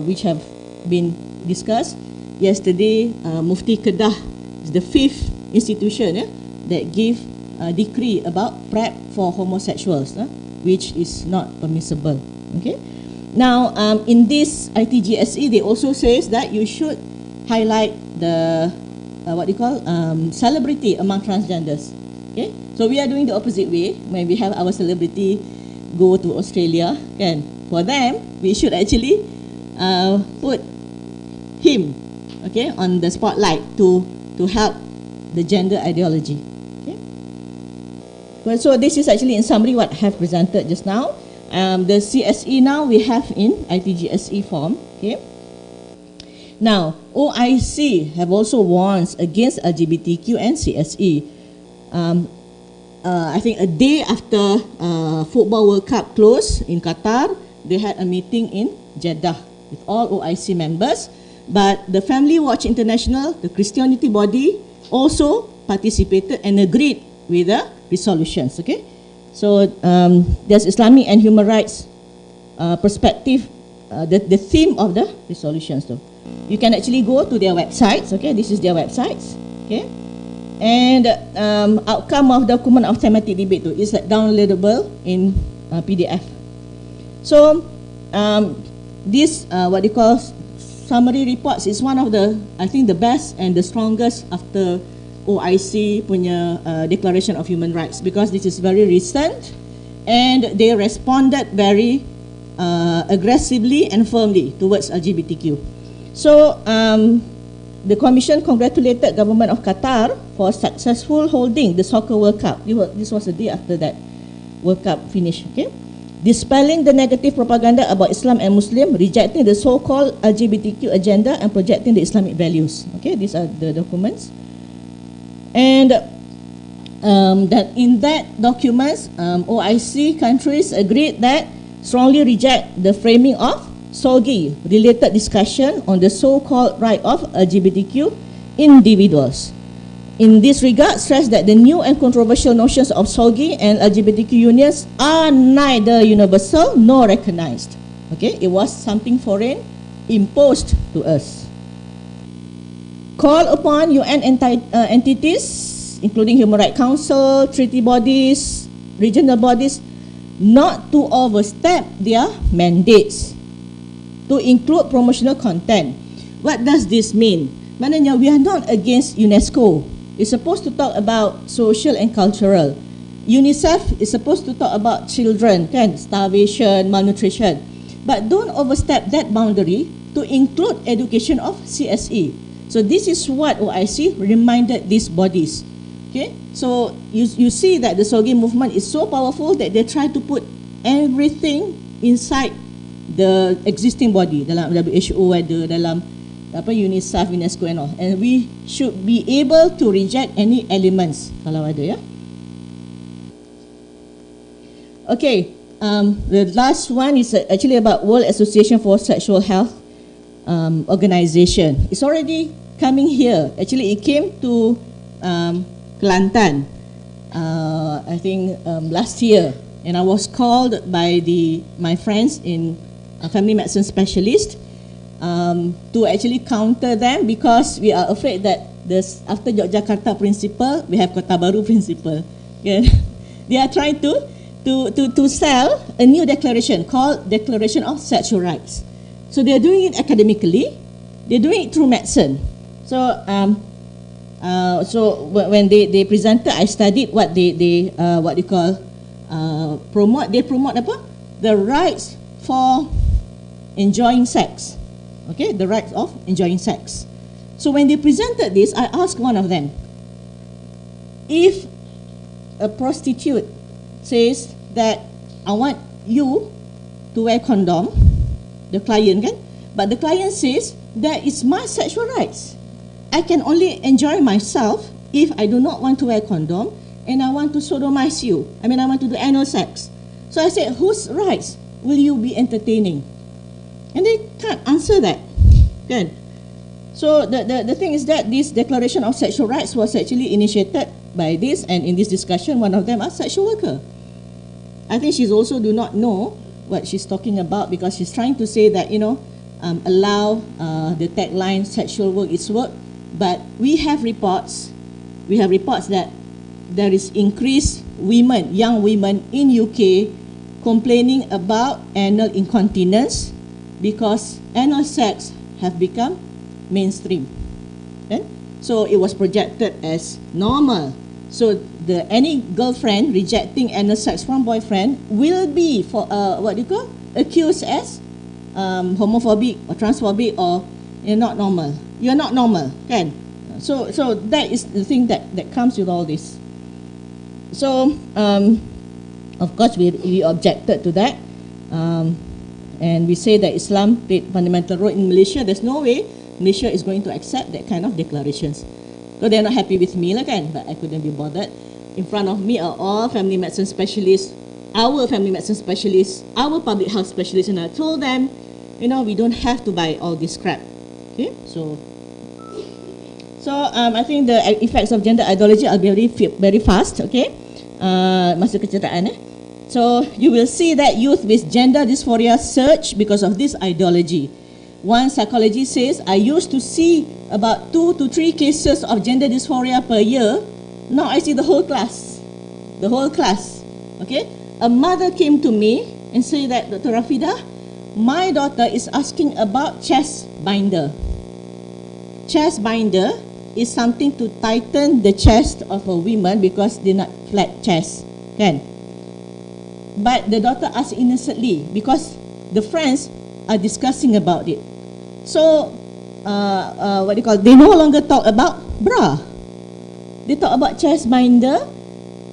which have been discussed yesterday. Mufti Kedah is the 5th institution that give a decree about PrEP for homosexuals, which is not permissible. Okay. Now, in this ITGSE, they also says that you should highlight the celebrity among transgenders. Okay. So we are doing the opposite way. When we have our celebrity go to Australia, for them we should actually put him, okay, on the spotlight to help the gender ideology. Okay. Well, so this is actually in summary what I have presented just now. The CSE now we have in ITGSE form. Okay. Now, OIC have also warned against LGBTQ and CSE. I think a day after Football World Cup closed in Qatar, they had a meeting in Jeddah with all OIC members. But the Family Watch International, the Christianity body, also participated and agreed with the resolutions. Okay, so there's Islamic and human rights perspective, the theme of the resolutions. So you can actually go to their websites. Okay, this is their websites. Okay, and outcome of document of thematic debate is downloadable in PDF. So this summary reports is one of the, I think, the best and the strongest after OIC punya Declaration of Human Rights, because this is very recent and they responded very aggressively and firmly towards LGBTQ. So the Commission congratulated government of Qatar for successful holding the Soccer World Cup. This was the day after that World Cup finished. Okay, dispelling the negative propaganda about Islam and Muslim, rejecting the so-called LGBTQ agenda and projecting the Islamic values. Okay, these are the documents. And that in that documents, OIC countries agreed that strongly reject the framing of SOGI related discussion on the so-called right of LGBTQ individuals. In this regard, stress that the new and controversial notions of SOGI and LGBTQ unions are neither universal nor recognized. Okay, it was something foreign imposed to us. Call upon UN entities, including Human Rights Council, treaty bodies, regional bodies, not to overstep their mandates, to include promotional content. What does this mean? Maknanya, we are not against UNESCO. It's supposed to talk about social and cultural. UNICEF is supposed to talk about children, starvation, malnutrition. But don't overstep that boundary to include education of CSE. So this is what OIC reminded these bodies. Okay, so you see that the SOGI movement is so powerful that they try to put everything inside the existing body, dalam WHO, ada dalam UNICEF, UNESCO and all. And we should be able to reject any elements kalau ada, ya. Okay, the last one is actually about World Association for Sexual Health organization. It's already coming here. Actually, it came to Kelantan, I think last year, and I was called by my friends in family medicine specialist to actually counter them, because we are afraid that after Yogyakarta principle, we have Kota Baru principle. Yeah. They are trying to sell a new declaration called Declaration of Sexual Rights. So they are doing it academically, they're doing it through medicine. So when they presented, I studied what they promote. They promote apa? The rights for enjoying sex. Okay, the rights of enjoying sex. So when they presented this, I asked one of them, if a prostitute says that I want you to wear condom, the client, But the client says that it's my sexual rights. I can only enjoy myself if I do not want to wear condom and I want to sodomize you. I want to do anal sex. So I said, whose rights will you be entertaining? And they can't answer that. Good. So the thing is that this declaration of sexual rights was actually initiated by this, and in this discussion, one of them are sexual worker. I think she's also do not know what she's talking about, because she's trying to say that, allow the tagline sexual work is work, but we have reports that there is increased women, young women in UK complaining about anal incontinence because anal sex have become mainstream. Okay? So it was projected as normal. So any girlfriend rejecting anal sex from boyfriend will be accused as homophobic or transphobic, or you're not normal. You're not normal, kan? So that is the thing that comes with all this. So of course we objected to that, and we say that Islam played fundamental role in Malaysia. There's no way Malaysia is going to accept that kind of declarations. So they're not happy with me, kan? But I couldn't be bothered. In front of me are all family medicine specialists, our family medicine specialists, our public health specialists, and I told them, we don't have to buy all this crap. Okay, so I think the effects of gender ideology, I'll be very fast. Okay, masa keceritaan. So you will see that youth with gender dysphoria surge because of this ideology. One psychologist says, I used to see about 2 to 3 cases of gender dysphoria per year. Now I see the whole class. The whole class. Okay? A mother came to me and said that, Dr. Rafida, my daughter is asking about chest binder. Chest binder is something to tighten the chest of a woman because they're not flat chest. Kan? But the daughter asked innocently because the friends are discussing about it. So, they no longer talk about bra. They talk about chest binder.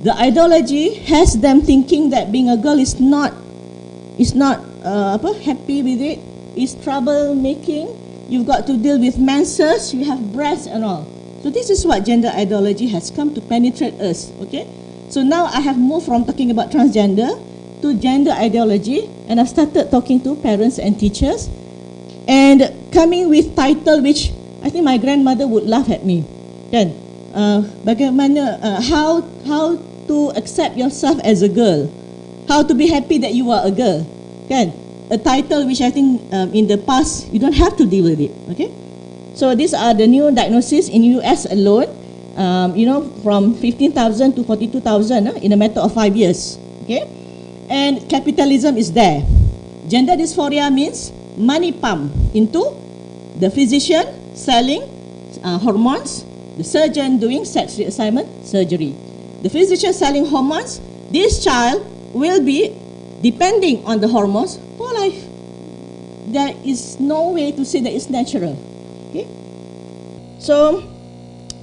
The ideology has them thinking that being a girl is not happy with it. It's troublemaking. You've got to deal with menses. You have breasts and all. So this is what gender ideology has come to penetrate us. Okay. So now I have moved from talking about transgender to gender ideology, and I've started talking to parents and teachers, and coming with title which I think my grandmother would laugh at me. Kan? How to accept yourself as a girl, how to be happy that you are a girl. Kan? A title which I think in the past you don't have to deal with it. Okay. So these are the new diagnoses in US alone. From 15,000 to 42,000 in a matter of 5 years. Okay. And capitalism is there. Gender dysphoria means money pump into the physician selling hormones, the surgeon doing sex reassignment surgery. The physician selling hormones, this child will be depending on the hormones for life. There is no way to say that it's natural. Okay? So,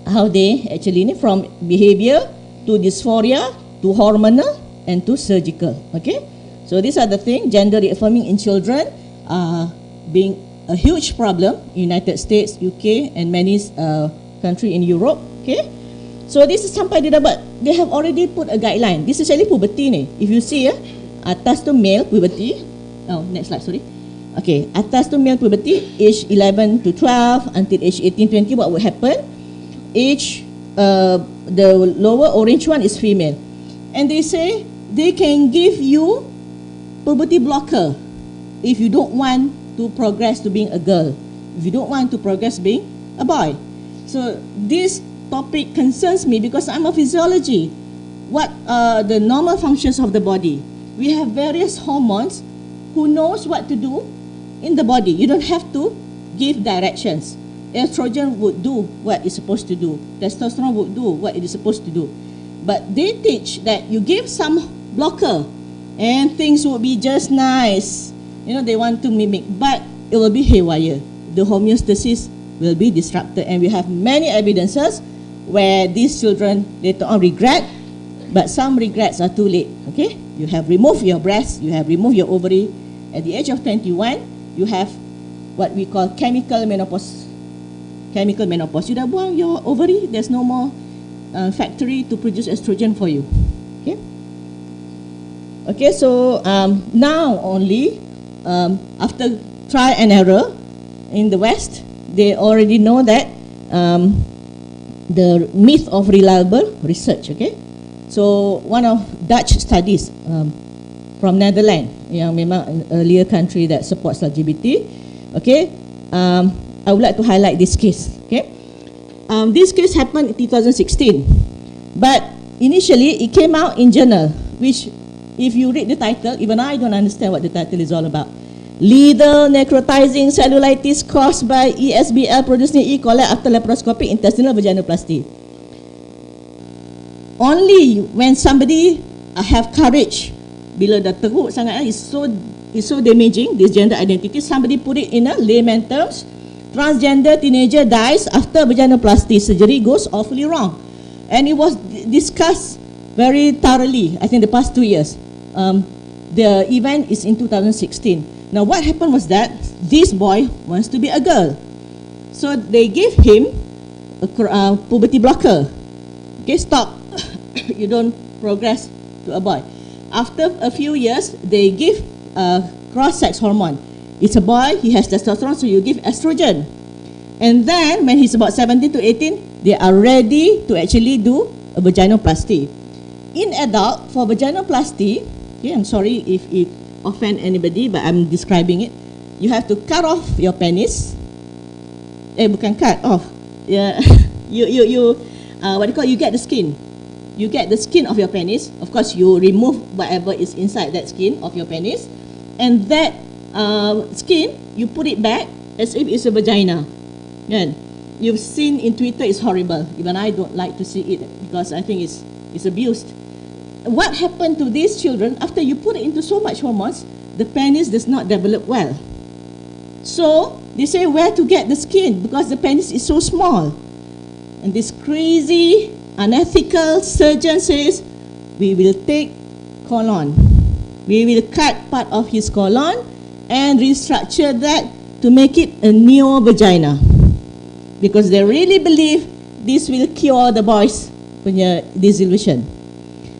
how they actually, from behavior to dysphoria to hormonal and to surgical. Okay, so these are the things. Gender reaffirming in children being a huge problem in United States, UK, and many country in Europe. Okay, so this is sampai dia dapat. They have already put a guideline. This is actually puberty ni. If you see, atas tu male puberty. Oh, next slide. Sorry. Okay, atas tu male puberty, age 11 to 12 until age 18, 20. What will happen? Age the lower orange one is female, and they say they can give you puberty blocker if you don't want to progress to being a girl, if you don't want to progress being a boy. So this topic concerns me because I'm a physiology. What are the normal functions of the body? We have various hormones who knows what to do in the body. You don't have to give directions. Estrogen would do what it's supposed to do. Testosterone would do what it is supposed to do. But they teach that you give some blocker and things will be just nice. They want to mimic, but it will be haywire. The homeostasis will be disrupted, and we have many evidences where these children later on regret, but some regrets are too late. Okay, you have removed your breast, you have removed your ovary. At the age of 21, you have what we call chemical menopause. Chemical menopause. You dah buang your ovary, there's no more factory to produce estrogen for you. Okay. Okay, so now only after trial and error in the West, they already know that the myth of reliable research. Okay, so one of Dutch studies from Netherlands, yang memang an earlier country that supports LGBT. Okay, I would like to highlight this case. Okay, this case happened in 2016, but initially it came out in journal, which if you read the title, even I don't understand what the title is all about. Lethal necrotizing cellulitis caused by ESBL producing E. coli after laparoscopic intestinal vaginoplasty. Only when somebody have courage, bila dah teruk sangat, is so damaging, this gender identity, somebody put it in a layman terms, transgender teenager dies after vaginoplasty surgery goes awfully wrong. And it was discussed very thoroughly, I think the past 2 years. The event is in 2016. Now what happened was that this boy wants to be a girl. So they gave him a puberty blocker. Okay, stop. You don't progress to a boy. After a few years, they give cross-sex hormone. It's a boy, he has testosterone, so you give estrogen. And then when he's about 17 to 18, they are ready to actually do a vaginoplasty. In adult, for vaginoplasty, okay, I'm sorry if it offend anybody, but I'm describing it. You have to cut off your penis. Bukan cut off. Yeah, what do you call? You get the skin. You get the skin of your penis. Of course, you remove whatever is inside that skin of your penis, and that skin you put it back as if it's a vagina. Yeah. You've seen in Twitter, it's horrible. Even I don't like to see it because I think it's abused. What happened to these children after you put it into so much hormones? The penis does not develop well. So they say where to get the skin because the penis is so small. And this crazy, unethical surgeon says, we will take colon. We will cut part of his colon and restructure that to make it a neo-vagina. Because they really believe this will cure the boy's disillusion.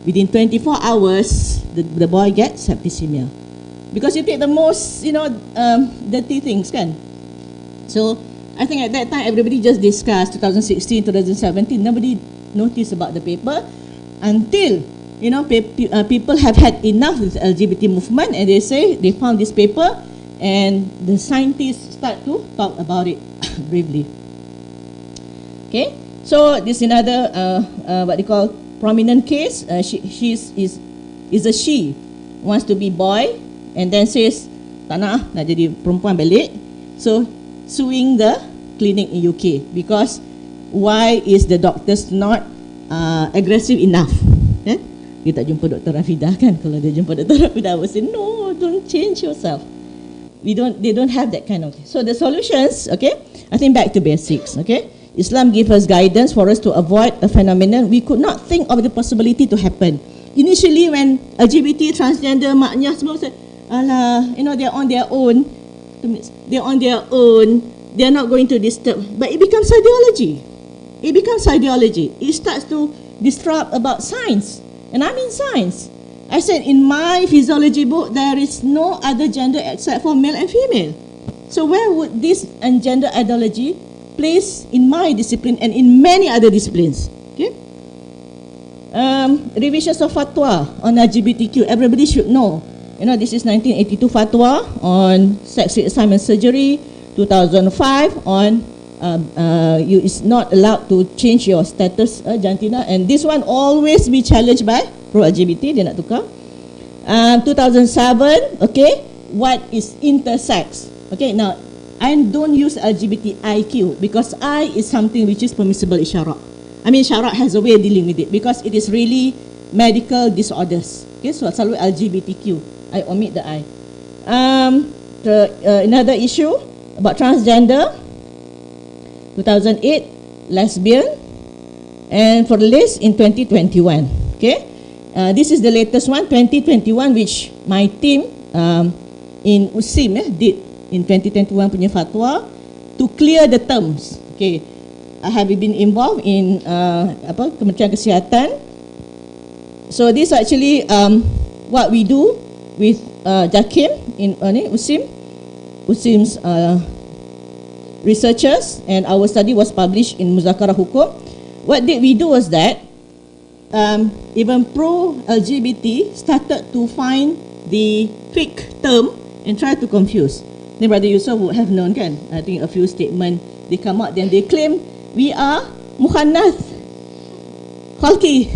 Within 24 hours, the boy gets septicemia. Because you take the most, dirty things, kan? So, I think at that time, everybody just discussed 2016, 2017. Nobody noticed about the paper until, people have had enough with the LGBT movement and they say they found this paper and the scientists start to talk about it briefly. Okay, so this is another, what they call, prominent case. She wants to be boy and then says tak nak jadi perempuan balik, so suing the clinic in UK because why is the doctors not aggressive enough? Dia tak jumpa Dr. Rafidah kan? Kalau dia jumpa Dr. Rafidah, I would say no, don't change yourself. They don't have that kind of thing. So the solutions, okay, I think back to basics. Okay, Islam gives us guidance for us to avoid a phenomenon we could not think of the possibility to happen. Initially, when LGBT, transgender, maknya semua said, alah, they're on their own. They're on their own. They're not going to disturb. But it becomes ideology. It starts to disrupt about science. And I'm in science. I said in my physiology book, there is no other gender except for male and female. So where would this gender ideology place in my discipline and in many other disciplines? Okay. Revisions of fatwa on LGBTQ. Everybody should know. This is 1982 fatwa on sex reassignment surgery. 2005 on you is not allowed to change your status, jantina, and this one always be challenged by pro-LGBT. Dia nak tukar. 2007, okay, what is intersex? Okay, now I don't use LGBTIQ because I is something which is permissible in Sharak. I mean, Sharak has a way of dealing with it because it is really medical disorders. Okay, so selalu LGBTQ. I omit the I. Another issue about transgender. 2008, lesbian, and for the list in 2021. Okay, this is the latest one, 2021, which my team in USIM did in 2021 punya fatwa to clear the terms. Okay, I have been involved in Kementerian Kesihatan. So this actually what we do with JAKIM in USIM's researchers, and our study was published in Muzakarah Hukum. What did we do was that even pro-LGBT started to find the fake term and try to confuse. Then Brother Yusof would have known, kan? I think a few statements they come out, then they claim we are mukhannath khalqi,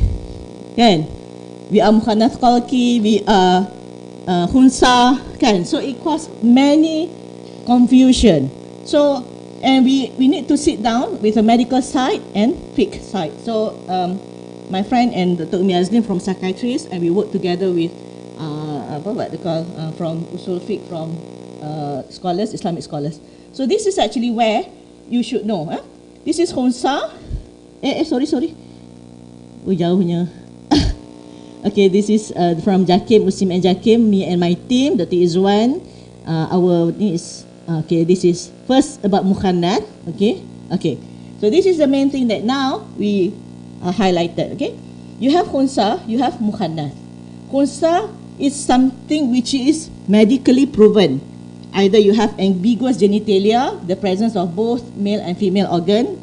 kan? We are mukhannath khalqi, we are hunsa, kan? So it caused many confusion. So, and we need to sit down with a medical side and fake side. So my friend and Dr. Umi Azlin from psychiatrists, and we work together with what they call from usul fiqh, from scholars, Islamic scholars. So this is actually where you should know. This is Hunsa. Sorry. Oh, jauhnya. Okay, this is from JAKIM, Muslim and JAKIM, me and my team, Dr. Izwan. This is first about mukhannath. Okay. So this is the main thing that now we highlighted. Okay, you have khunsa, you have mukhannath. Khunsa is something which is medically proven. Either you have ambiguous genitalia, the presence of both male and female organ,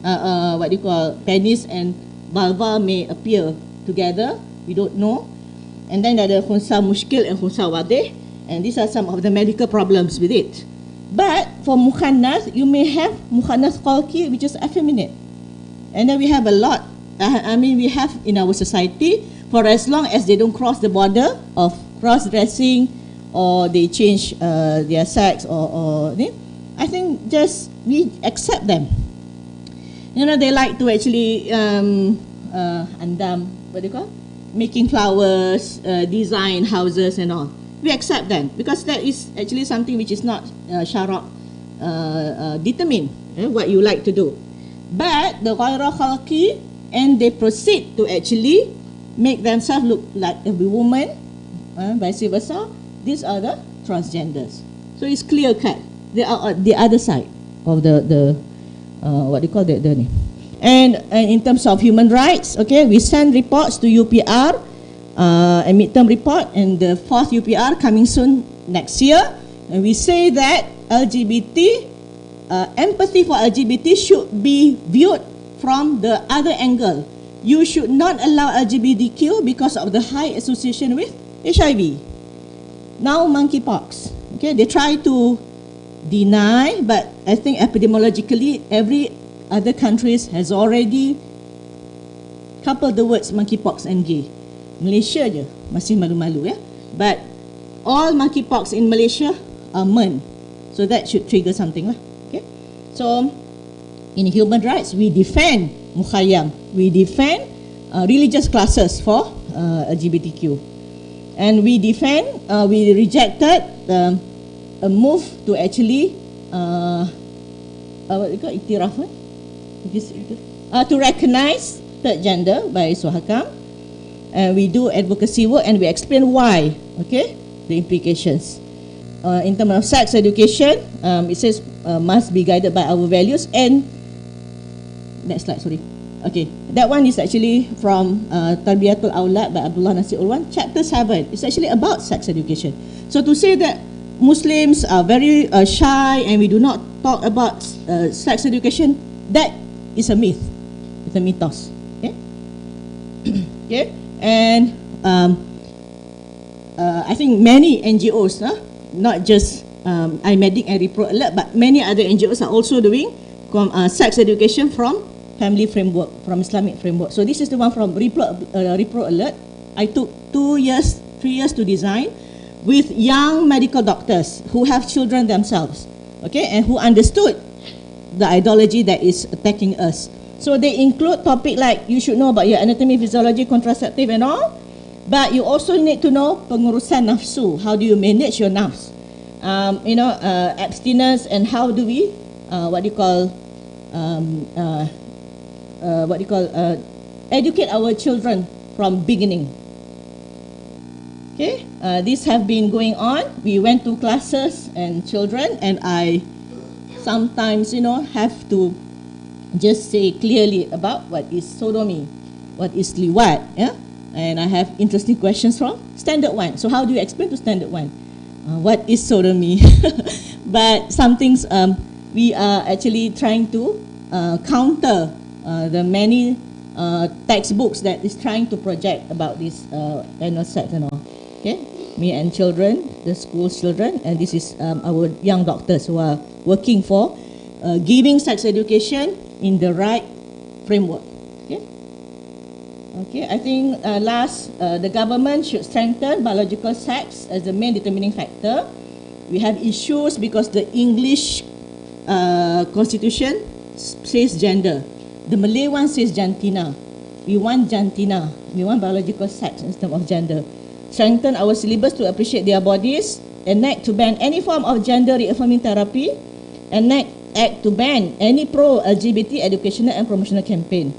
penis and vulva may appear together. We don't know. And then ada khunsa mushkil and khunsa wadih, and these are some of the medical problems with it. But for mukhannath, you may have mukhannath khalqi, which is effeminate. And then we have a lot. We have in our society, for as long as they don't cross the border of cross-dressing or they change their sex or I think just we accept them. They like to actually andam, what do you call? Making flowers, design houses and all. We accept them because that is actually something which is not syarak determined what you like to do. But the ghayra khalqi, and they proceed to actually make themselves look like a woman, vice versa. These are the transgenders. So it's clear cut. They are on the other side of the what do you call the name. And in terms of human rights, okay, we send reports to UPR, a midterm report, and the 4th UPR coming soon next year. And we say that empathy for LGBT should be viewed from the other angle. You should not allow LGBTQ because of the high association with HIV. Now monkeypox. Okay, they try to deny, but I think epidemiologically every other countries has already coupled the words monkeypox and gay. Malaysia je masih malu-malu, but all monkeypox in Malaysia are men. So that should trigger something lah. Okay, so in human rights, we defend mukhayyam, we defend religious classes for LGBTQ, and we defend, we rejected a move to actually iktiraf, to recognize third gender by Sohakam, and we do advocacy work and we explain why, okay, the implications. In terms of sex education, it says must be guided by our values. And next slide, sorry. Okay, that one is actually from Tarbiyatul Awlad by Abdullah Nasir Ulwan, chapter 7. It's actually about sex education. So to say that Muslims are very shy and we do not talk about sex education, that is a myth. It's a mythos. Okay. Okay. And I think many NGOs, not just iMedic and Repro Alert, but many other NGOs are also doing sex education from family framework, from Islamic framework. So this is the one from Repro Alert. I took 3 years to design with young medical doctors who have children themselves, okay, and who understood the ideology that is attacking us. So they include topic like you should know about your anatomy, physiology, contraceptive and all, but you also need to know pengurusan nafsu. How do you manage your nafs? Abstinence, and how do we educate our children from beginning. Okay, these have been going on. We went to classes and children, and I sometimes, have to just say clearly about what is sodomy, what is liwat, yeah? And I have interesting questions from Standard 1. So how do you explain to Standard 1? What is sodomy? But some things we are actually trying to counter the many textbooks that is trying to project about this sex and all. Okay, me and children, the school children, and this is our young doctors who are working for giving sex education in the right framework. Okay, I think the government should strengthen biological sex as the main determining factor. We have issues because the English constitution says gender. The Malay one says jantina. We want jantina. We want biological sex instead of gender. Strengthen our syllabus to appreciate their bodies. Enact to ban any form of gender reaffirming therapy. Act to ban any pro-LGBT educational and promotional campaign.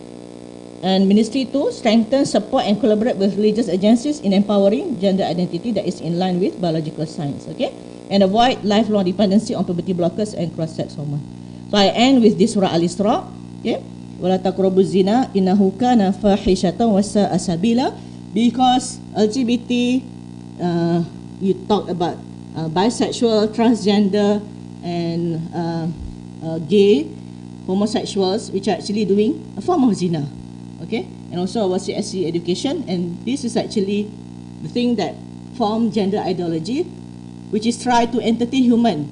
And Ministry to strengthen, support and collaborate with religious agencies in empowering gender identity that is in line with biological science. Okay, and avoid lifelong dependency on puberty blockers and cross-sex hormone. So I end with this Surah Al-Isra. Okay, wala taqrabu zina innahu kana fahishatan wa sa'a sabila. Because LGBT, you talk about bisexual, transgender, and gay, homosexuals, which are actually doing a form of zina. Okay, and also our CSC education, and this is actually the thing that form gender ideology, which is try to entertain human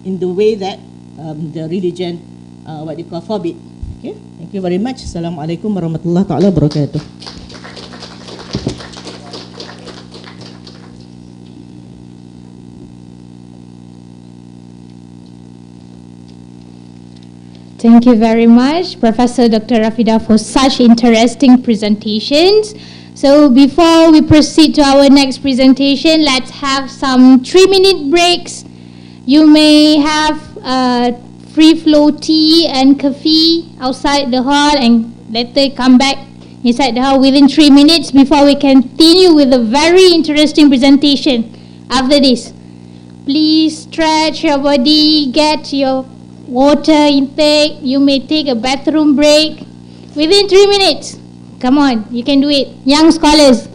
in the way that the religion, what they call forbid. Okay, thank you very much. Assalamualaikum warahmatullahi taala wabarakatuh. Thank you very much, Professor Dr. Rafida, for such interesting presentations. So before we proceed to our next presentation, let's have some 3-minute breaks. You may have free flow tea and coffee outside the hall and later come back inside the hall within 3 minutes before we continue with a very interesting presentation after this. Please stretch your body, get your water intake, you may take a bathroom break within 3 minutes. Come on, you can do it. Young scholars.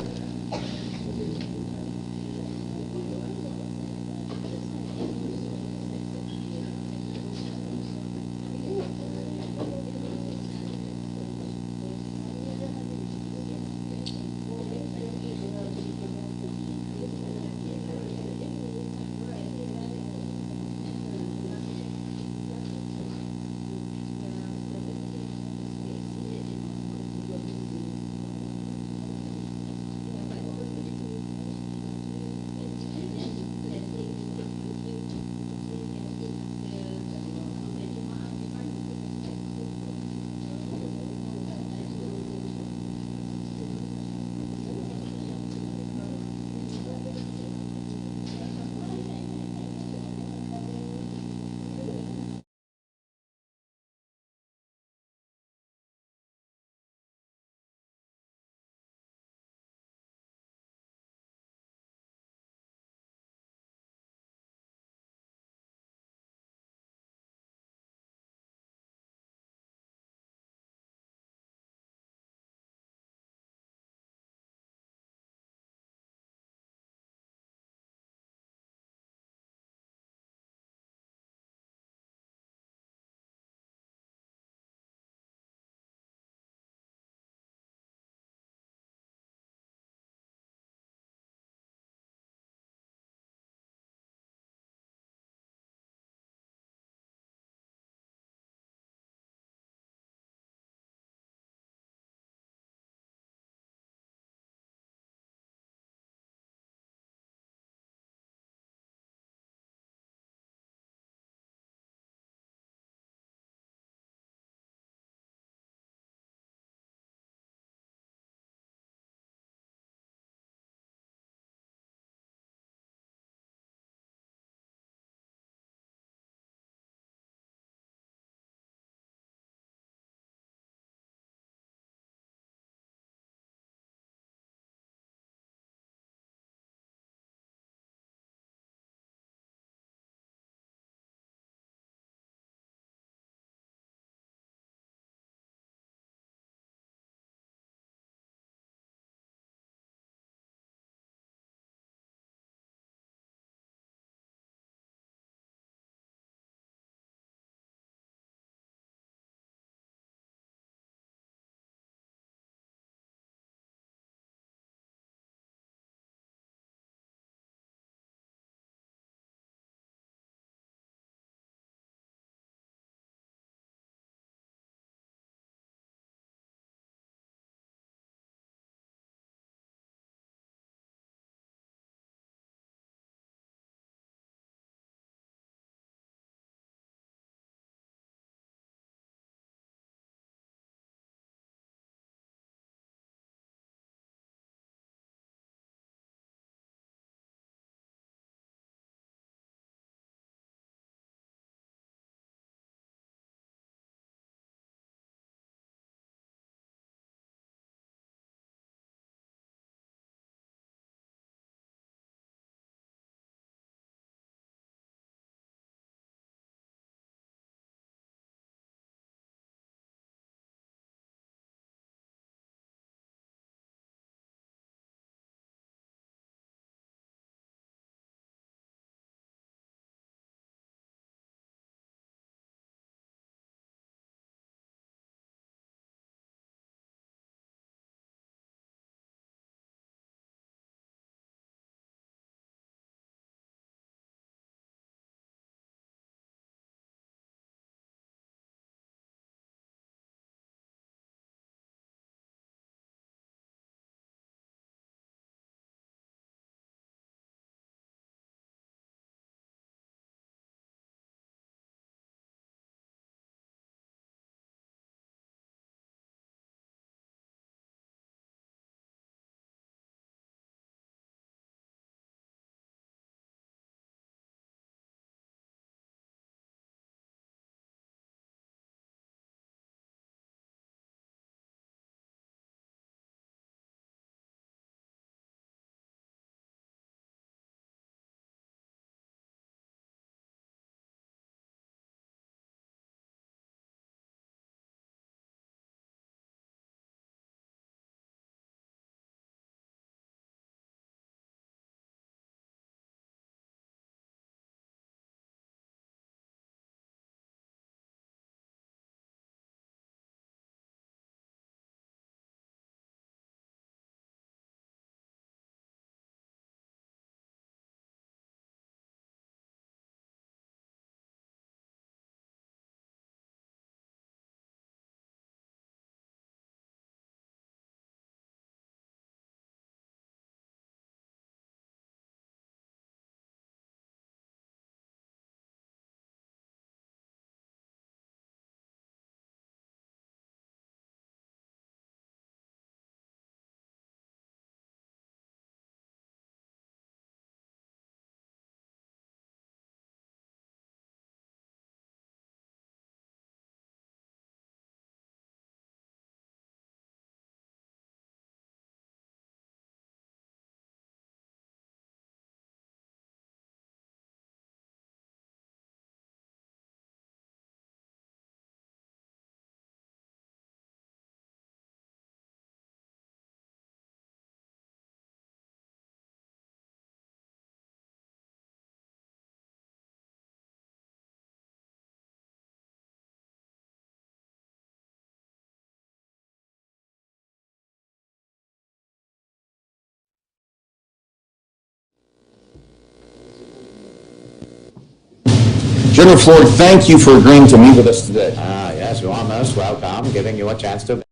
General Floyd, thank you for agreeing to meet with us today. Yes, you are most welcome, giving you a chance to...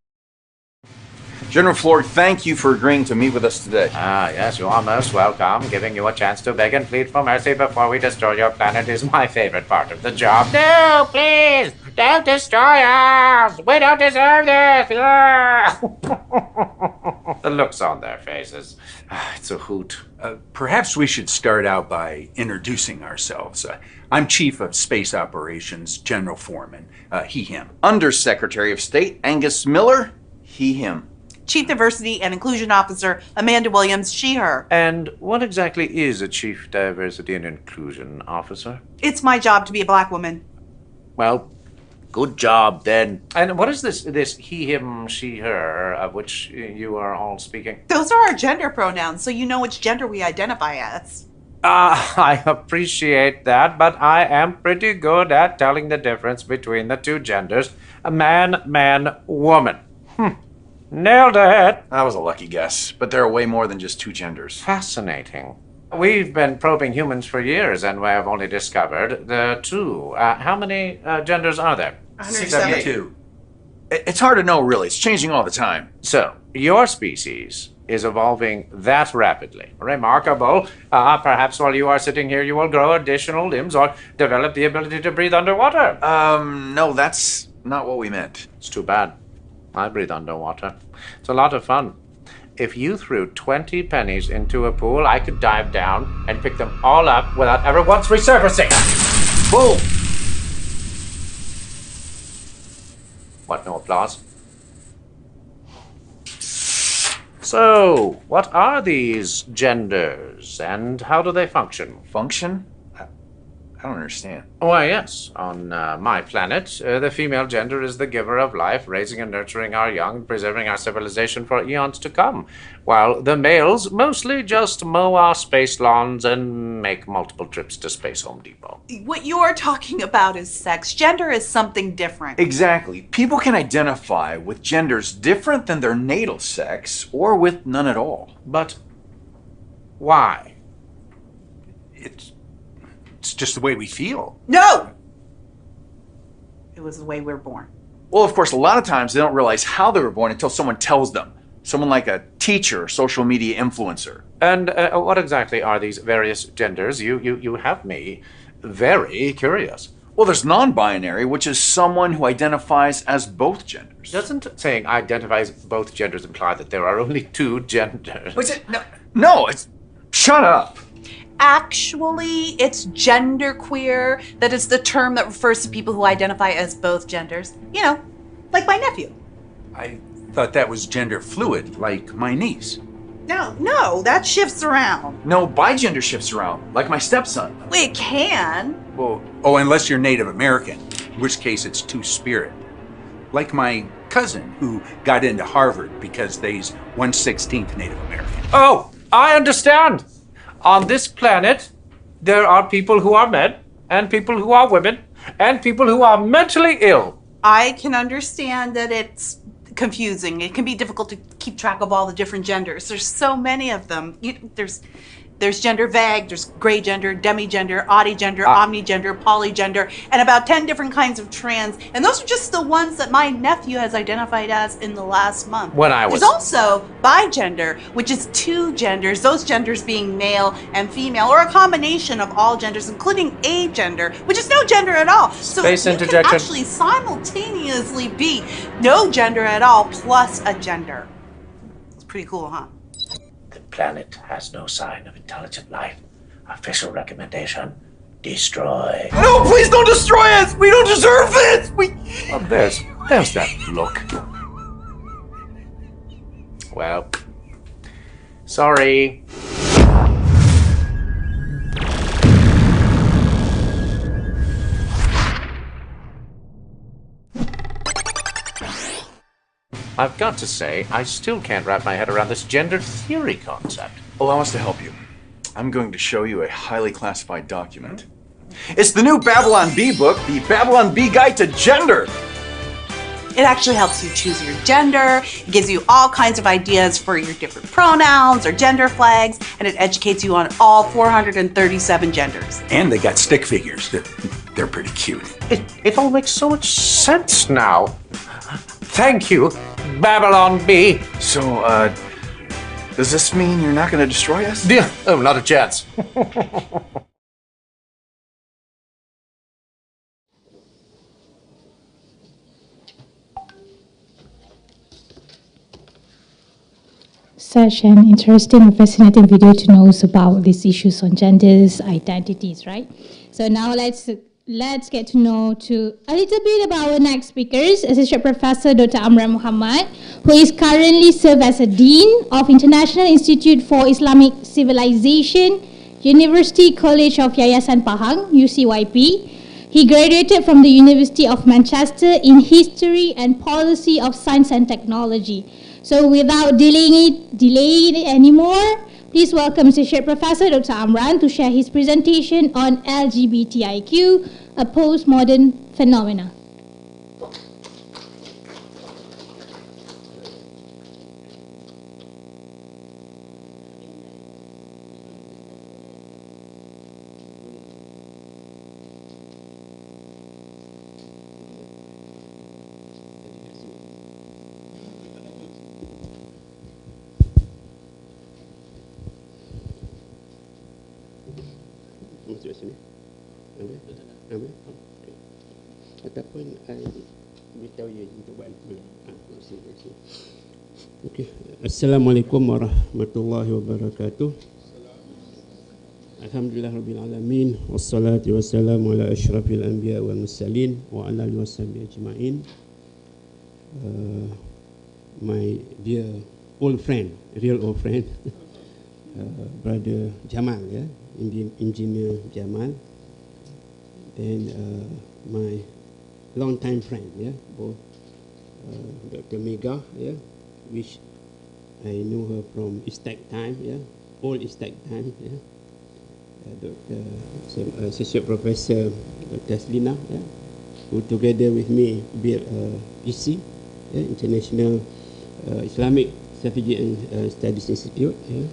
General Floyd, thank you for agreeing to meet with us today. Yes, you are most welcome, giving you a chance to beg and plead for mercy before we destroy your planet is my favorite part of the job. No, please, don't destroy us! We don't deserve this! The looks on their faces. It's a hoot. Perhaps we should start out by introducing ourselves. I'm Chief of Space Operations, General Foreman, he, him. Undersecretary of State Angus Miller, he, him. Chief Diversity and Inclusion Officer Amanda Williams, she, her. And what exactly is a Chief Diversity and Inclusion Officer? It's my job to be a black woman. Well, good job then. And what is this he, him, she, her, of which you are all speaking? Those are our gender pronouns, so you know which gender we identify as. I appreciate that, but I am pretty good at telling the difference between the two genders. A man, man, woman. Nailed it. That was a lucky guess, but there are way more than just two genders. Fascinating. We've been probing humans for years, and we have only discovered the two. How many genders are there? 172. It's hard to know, really. It's changing all the time. So, your species is evolving that rapidly. Remarkable. Perhaps while you are sitting here, you will grow additional limbs or develop the ability to breathe underwater. No, that's not what we meant. It's too bad. I breathe underwater. It's a lot of fun. If you threw 20 pennies into a pool, I could dive down and pick them all up without ever once resurfacing. Boom! What, no applause? So, what are these genders, and how do they function? Function? I don't understand. Why, yes. On my planet, the female gender is the giver of life, raising and nurturing our young, preserving our civilization for eons to come, while the males mostly just mow our space lawns and make multiple trips to Space Home Depot. What you're talking about is sex. Gender is something different. Exactly. People can identify with genders different than their natal sex, or with none at all. But why? It's just the way we feel. No! It was the way we were born. Well, of course, a lot of times they don't realize how they were born until someone tells them. Someone like a teacher or social media influencer. And what exactly are these various genders? You have me very curious. Well, there's non-binary, which is someone who identifies as both genders. Doesn't saying identifies both genders imply that there are only two genders? What's it? No, it's... Shut up. Actually, it's genderqueer. That is the term that refers to people who identify as both genders. You know, like my nephew. I thought that was gender fluid, like my niece. No, that shifts around. No, bigender shifts around, like my stepson. It can. Well, unless you're Native American, in which case it's two-spirit. Like my cousin, who got into Harvard because they's 1/16 Native American. Oh, I understand. On this planet, there are people who are men, and people who are women, and people who are mentally ill. I can understand that it's confusing. It can be difficult to keep track of all the different genders. There's so many of them. There's gender vague, there's gray gender, demigender, oddygender, omnigender, polygender, and about 10 different kinds of trans. And those are just the ones that my nephew has identified as in the last month. There's also bigender, which is two genders, those genders being male and female, or a combination of all genders, including agender, which is no gender at all. So Space you interjection. can actually simultaneously be no gender at all plus a gender. It's pretty cool, huh? The planet has no sign of intelligent life. Official recommendation, destroy. No, please don't destroy us! We don't deserve this! Oh, there's that look. Well, sorry. I've got to say, I still can't wrap my head around this gender theory concept. Allow us to help you. I'm going to show you a highly classified document. It's the new Babylon Bee book, the Babylon Bee Guide to Gender. It actually helps you choose your gender, it gives you all kinds of ideas for your different pronouns or gender flags, and it educates you on all 437 genders. And they got stick figures. They're pretty cute. It all makes so much sense now. Thank you, Babylon Bee. So, does this mean you're not going to destroy us? Yeah. Oh, not a chance. Such an interesting and fascinating video to know about these issues on genders, identities, right? So now let's get to know a little bit about our next speakers, Associate Professor Dr. Amran Muhammad, who is currently serve as a Dean of International Institute for Islamic Civilization, University College of Yayasan Pahang, UCYP. He graduated from the University of Manchester in History and Policy of Science and Technology. So without delaying it anymore, please welcome Associate Professor Dr. Amran to share his presentation on LGBTIQ, a postmodern phenomena. Ataupun beritahu dia untuk buat. Okey. Assalamualaikum warahmatullahi wabarakatuh. Alhamdulillahirabbil alamin wassalatu wassalamu ala asyrafil anbiya wal mursalin wa ala alihi washabihi ajmain. My dear old friend, real old friend, brother Jamal, yeah, Indian engineer Jamal, then my long-time friend, yeah, both Dr. Mega, yeah, which I know her from ISTAC time, yeah, old ISTAC time, yeah, Dr. Associate Professor Dr. Slina, yeah, who together with me built ICCI, yeah, International Islamic Strategy and Studies Institute, yeah,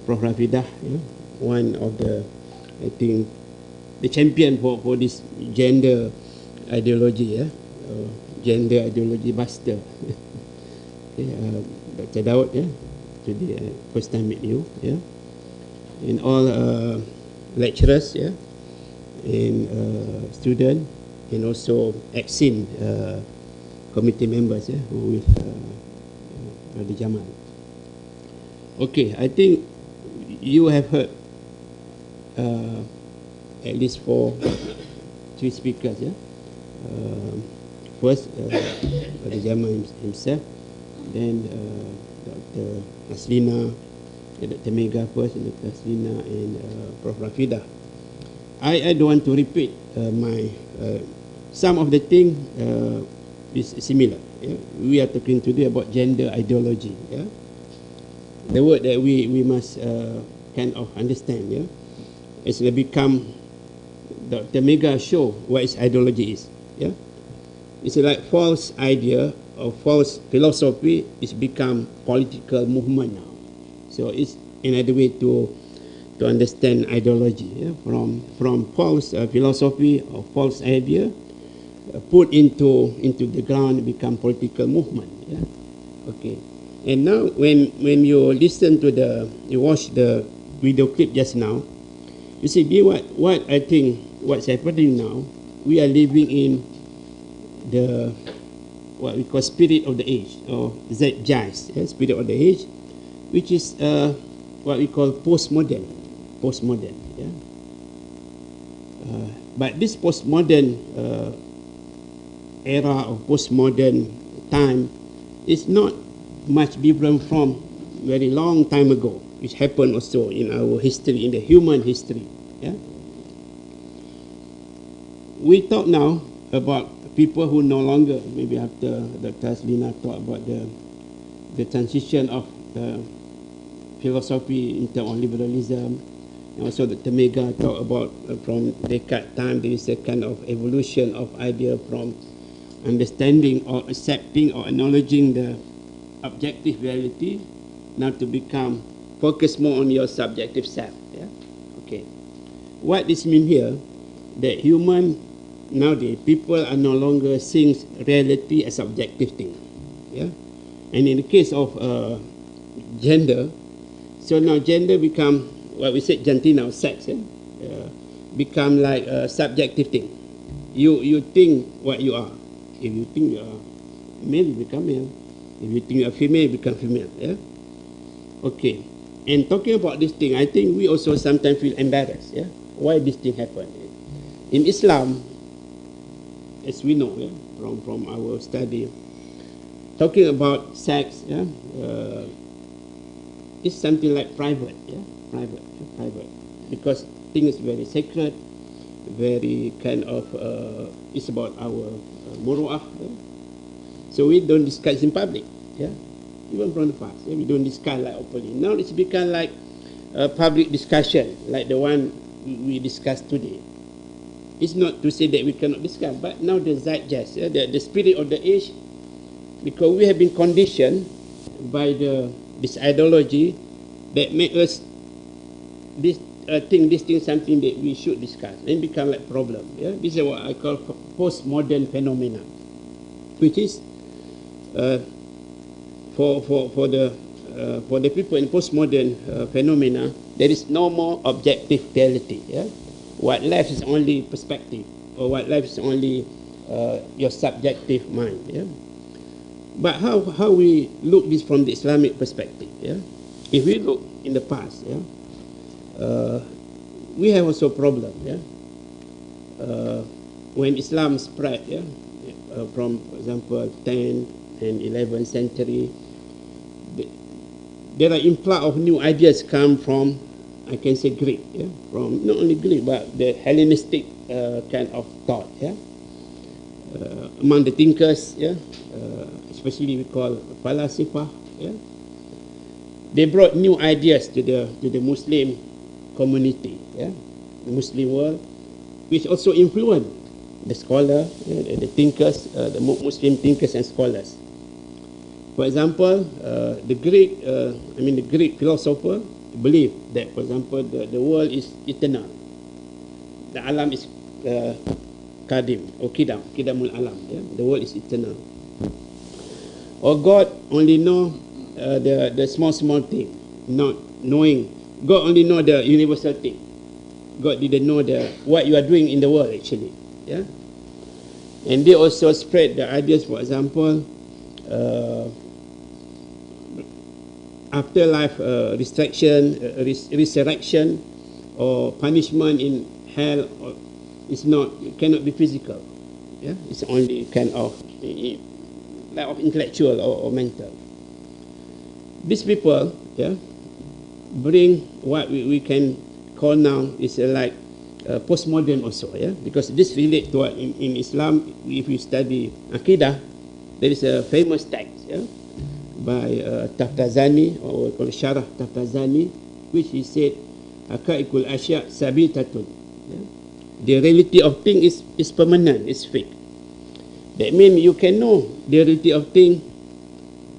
Prof. Rafidah, yeah, one of the, I think, the champion for this gender ideology, yeah, gender ideology buster. Okay, Dr. Daud, yeah, today first time meet you, yeah, and all lecturers, yeah, and student, and also ACCiN committee members, yeah, who with Brother Jamal. Okay, I think you have heard at least 3 speakers, yeah. First, Brother Jamal himself, then Dr. Aslina, Dr. Mega first, Dr. Aslina, and Prof. Rafidah. I don't want to repeat my some of the thing is similar. Yeah? We are talking today about gender ideology. Yeah? The word that we must kind of understand. Yeah? It's become Dr. Mega show what is ideology is. Yeah? It's like false idea or false philosophy is become political movement now. So it's another way to understand ideology. Yeah? From false philosophy or false idea put into the ground, become political movement. Yeah? Okay. And now when you listen to you watch the video clip just now, you see what I think what's happening now, we are living in the what we call spirit of the age, or zeitgeist, yeah, spirit of the age, which is what we call postmodern, yeah. But this postmodern era of postmodern time is not much different from very long time ago, which happened also in our history, in the human history. Yeah? We talk now about people who no longer, maybe after Dr. Aslina talk about the transition of the philosophy in terms of liberalism, and also Dr. Mega talk about from Descartes time there is a kind of evolution of idea from understanding or accepting or acknowledging the objective reality, now to become focus more on your subjective self. Yeah? Okay. What this means here, that human nowadays, people are no longer seeing reality as objective thing. Yeah? And in the case of gender, so now gender become what we said, gentina, sex, become like a subjective thing. You think what you are. If you think you are male, you become male. If you think you are female, you become female. Yeah? Okay. And talking about this thing, I think we also sometimes feel embarrassed. Yeah? Why this thing happened? In Islam, as we know, yeah, from our study, talking about sex, yeah, is something like private, yeah, private, because thing is very sacred, very kind of, it's about our muru'ah. Yeah? So we don't discuss in public, yeah, even from the past, yeah? We don't discuss like openly. Now it's become like a public discussion, like the one we discussed today. It's not to say that we cannot discuss, but now the zeitgeist, yeah, the spirit of the age, because we have been conditioned by this ideology that make us think this thing something that we should discuss, and become like problem. Yeah? This is what I call postmodern phenomena, which is for the people in postmodern phenomena, there is no more objective reality. Yeah? What left is only perspective, or what left is only your subjective mind. Yeah? But how we look this from the Islamic perspective? Yeah? If we look in the past, yeah, we have also a problem. Yeah? When Islam spread, yeah, from, for example, 10th and 11th century, there are influx of new ideas come from, I can say, Greek, yeah, from not only Greek but the Hellenistic kind of thought, yeah, among the thinkers, yeah, especially we call falasifa, yeah, they brought new ideas to the Muslim community, yeah, the Muslim world, which also influenced the scholar, yeah, the thinkers, the Muslim thinkers and scholars. For example, the Greek philosopher believe that, for example, the world is eternal. The alam is kadim or kidamul alam. Yeah? The world is eternal. Or God only know the small thing, not knowing. God only know the universal thing. God didn't know what you are doing in the world actually. Yeah. And they also spread the ideas, for example, afterlife, resurrection, or punishment in hell, it cannot be physical. Yeah, it's only kind of like of intellectual or mental. These people, yeah, bring what we can call now is like postmodern also, yeah, because this relates to what in Islam. If you study Aqidah, there is a famous text, yeah, by Taftazani, or called Syarah Taftazani, which he said, Haqaiqul Asya' Sabitatun. Yeah? The reality of things is permanent, it's fake. That means you can know the reality of things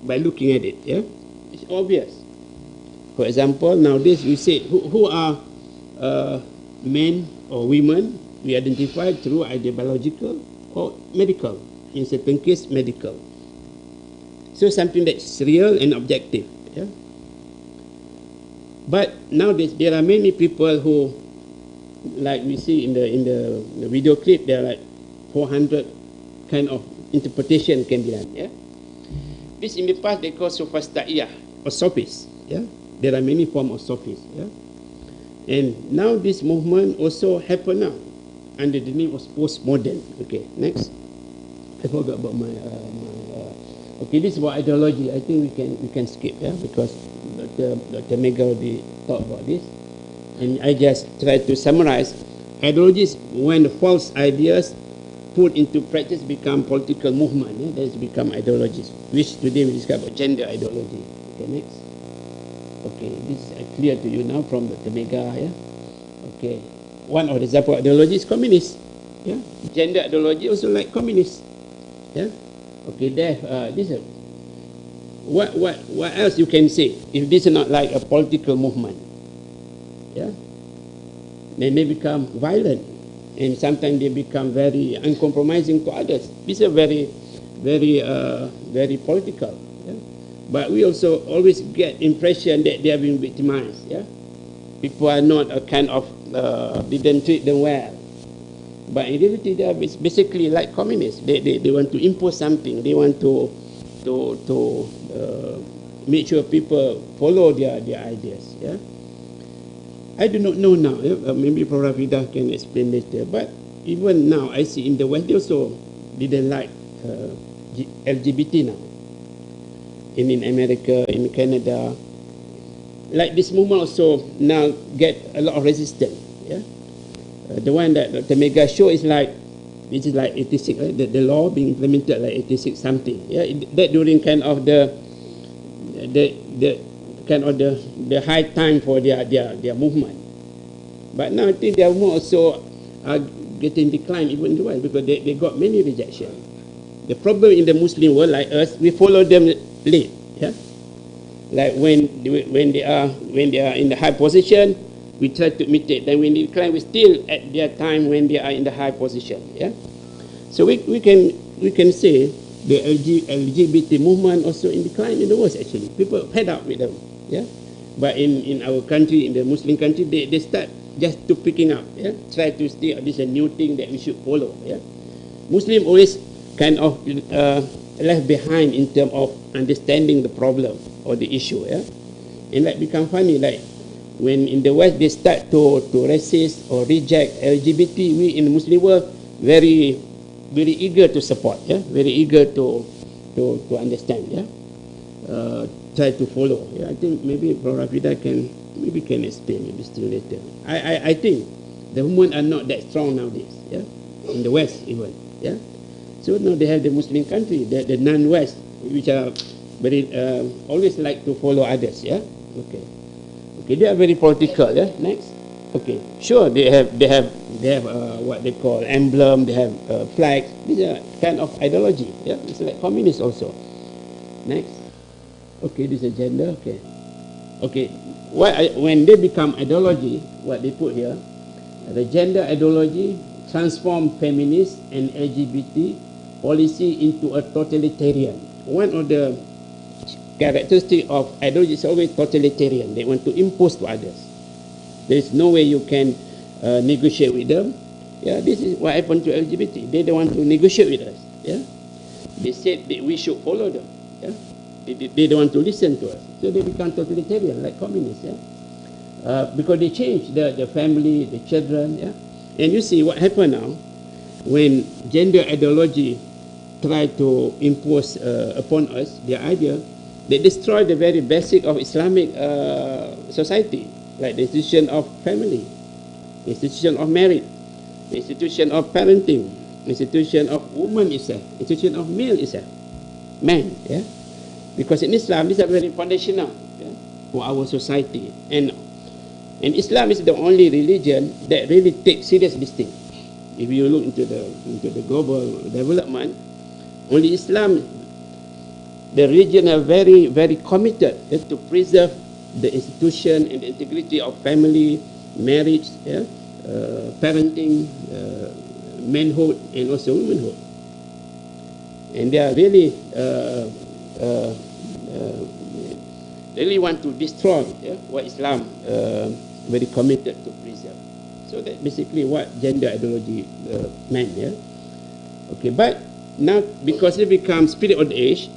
by looking at it. Yeah? It's obvious. For example, nowadays we say who are men or women, we identify through either biological or medical. In certain case, medical. So something that's real and objective. Yeah? But nowadays there are many people who, like we see in the video clip, there are like 400 kind of interpretation can be done. Yeah? This in the past they call sophista'iyah or sophists. Yeah? There are many forms of sophists. Yeah? And now this movement also happen now under the name of postmodern. Okay, next. I forgot about my okay, this is about ideology. I think we can skip, yeah, because Dr. Mega already talked about this, and I just try to summarize. Ideologies, when the false ideas put into practice, become political movement. Yeah, that has become ideologies, which today we discuss about gender ideology. Okay, next. Okay, this is clear to you now from Dr. Mega. Yeah. Okay, one of the example ideology is communist. Yeah, gender ideology also like communist. Yeah. Okay. There. This. What else you can say if this is not like a political movement? Yeah. Then they become violent, and sometimes they become very uncompromising to others. This is very political. Yeah? But we also always get impression that they are being victimized. Yeah? People are not a kind of didn't treat them well. But in reality, they are basically like communists. They want to impose something. They want to make sure people follow their ideas. Yeah? I do not know now. Maybe Prof. Rafida can explain later. But even now, I see in the West, they also didn't like LGBT now. In America, in Canada, like this movement also now get a lot of resistance. Yeah, the one that Dr. Mega show is like, which is like 86, right? The law being implemented like 86 something. Yeah, that during kind of the high time for their movement. But now I think their movement also are getting declined even in the West because they got many rejection. The problem in the Muslim world, like us, we follow them late. Yeah, like when they are in the high position, we try to imitate. Then when they decline, we still at their time when they are in the high position. Yeah, so we can say the LGBT movement also in decline in the West actually. People fed up with them. Yeah, but in our country, in the Muslim country, they start just to picking up. Yeah, try to see this is a new thing that we should follow. Yeah, Muslim always kind of left behind in terms of understanding the problem or the issue. Yeah, and like become funny like when in the West they start to resist or reject LGBT, we in the Muslim world very eager to support. Yeah, very eager to understand. Yeah. Try to follow. Yeah, I think maybe Prof. Rafida can explain maybe still later. I think the women are not that strong nowadays. Yeah, in the West even. Yeah, so now they have the Muslim country, the non-West, which are very always like to follow others. Yeah, okay, they are very political. Yeah, next. Okay, sure, they have what they call emblem. They have flags. These are kind of ideology. Yeah, it's like communist also. Next. Okay, this is gender. Okay. When they become ideology, what they put here, the gender ideology transform feminist and LGBT policy into a totalitarian. One of the characteristics of ideology is always totalitarian. They want to impose to others. There is no way you can negotiate with them. Yeah, this is what happened to LGBT. They don't want to negotiate with us. Yeah, they said that we should follow them. Yeah. They don't want to listen to us, so they become totalitarian, like communists. Yeah, because they change the family, the children. Yeah, and you see what happened now when gender ideology try to impose upon us their idea. They destroy the very basic of Islamic society, like the institution of family, the institution of marriage, the institution of parenting, the institution of woman itself, the institution of male itself, man. Yeah. Because in Islam, these are very foundational for our society. And Islam is the only religion that really takes serious this thing. If you look into the global development, only Islam, the religion are very, very committed to preserve the institution and the integrity of family, marriage, parenting, manhood, and also womanhood. And they are really really want to destroy what Islam very committed to preserve. So that's basically what gender ideology meant. Yeah. Okay, but now because it becomes spirit of the age,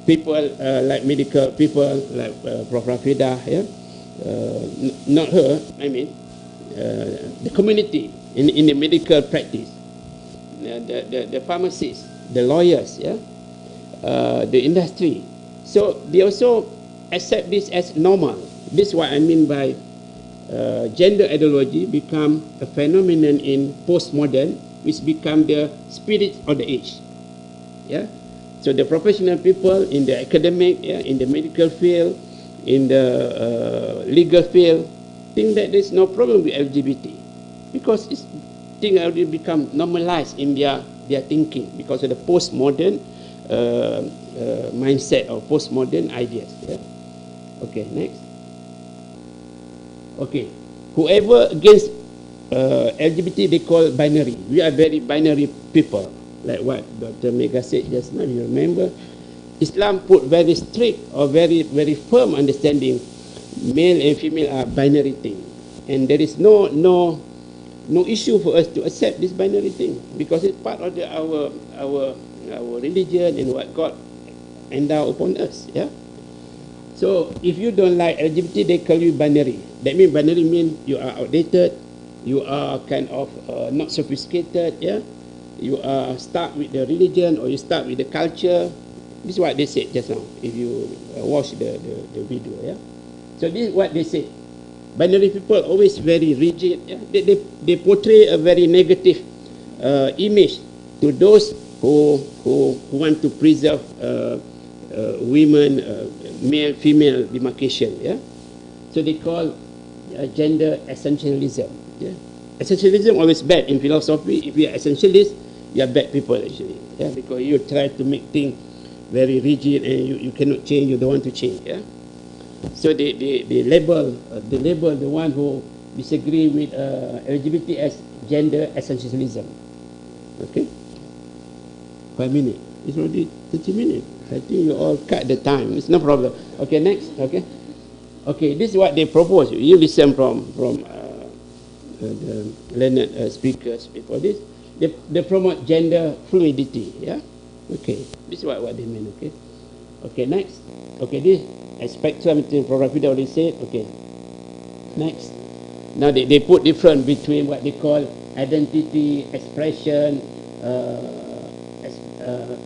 people like medical people like Prof. Rafida, not her, I mean the community in the medical practice, the pharmacists, the lawyers, the industry. So they also accept this as normal. This is what I mean by gender ideology become a phenomenon in postmodern, which become the spirit of the age. Yeah. So the professional people in the academic, in the medical field, in the legal field, think that there's no problem with LGBT because it's thing already become normalized in their their thinking because of the postmodern mindset or postmodern ideas. Yeah? Okay, next. Okay, whoever against LGBT they call binary. We are very binary people, like what Dr. Mega said just now. You remember, Islam put very strict or very firm understanding. Male and female are binary thing, and there is no issue for us to accept this binary thing because it's part of our religion and what God endowed upon us. Yeah. So if you don't like LGBT, they call you binary. That means binary means you are outdated, you are kind of not sophisticated, yeah. You are stuck with the religion or you stuck with the culture. This is what they said just now. If you watch the video, yeah. So this is what they say. Binary people always very rigid. Yeah? They portray a very negative image to those who want to preserve women, male female demarcation. Yeah, so they call gender essentialism. Yeah, essentialism always bad in philosophy. If you are essentialist, you are bad people actually. Yeah, because you try to make things very rigid and you cannot change. You don't want to change. Yeah. So they label the one who disagree with LGBT as gender essentialism. Okay. 5 minutes. It's already 30 minutes. I think you all cut the time. It's no problem. Okay, next. Okay. Okay, this is what they propose. You listen from the learned speakers before this. They promote gender fluidity. Yeah. Okay. This is what they mean. Okay. Okay, next. Okay, this spectrum between Prof. already said. Okay. Next. Now they put difference between what they call identity, expression,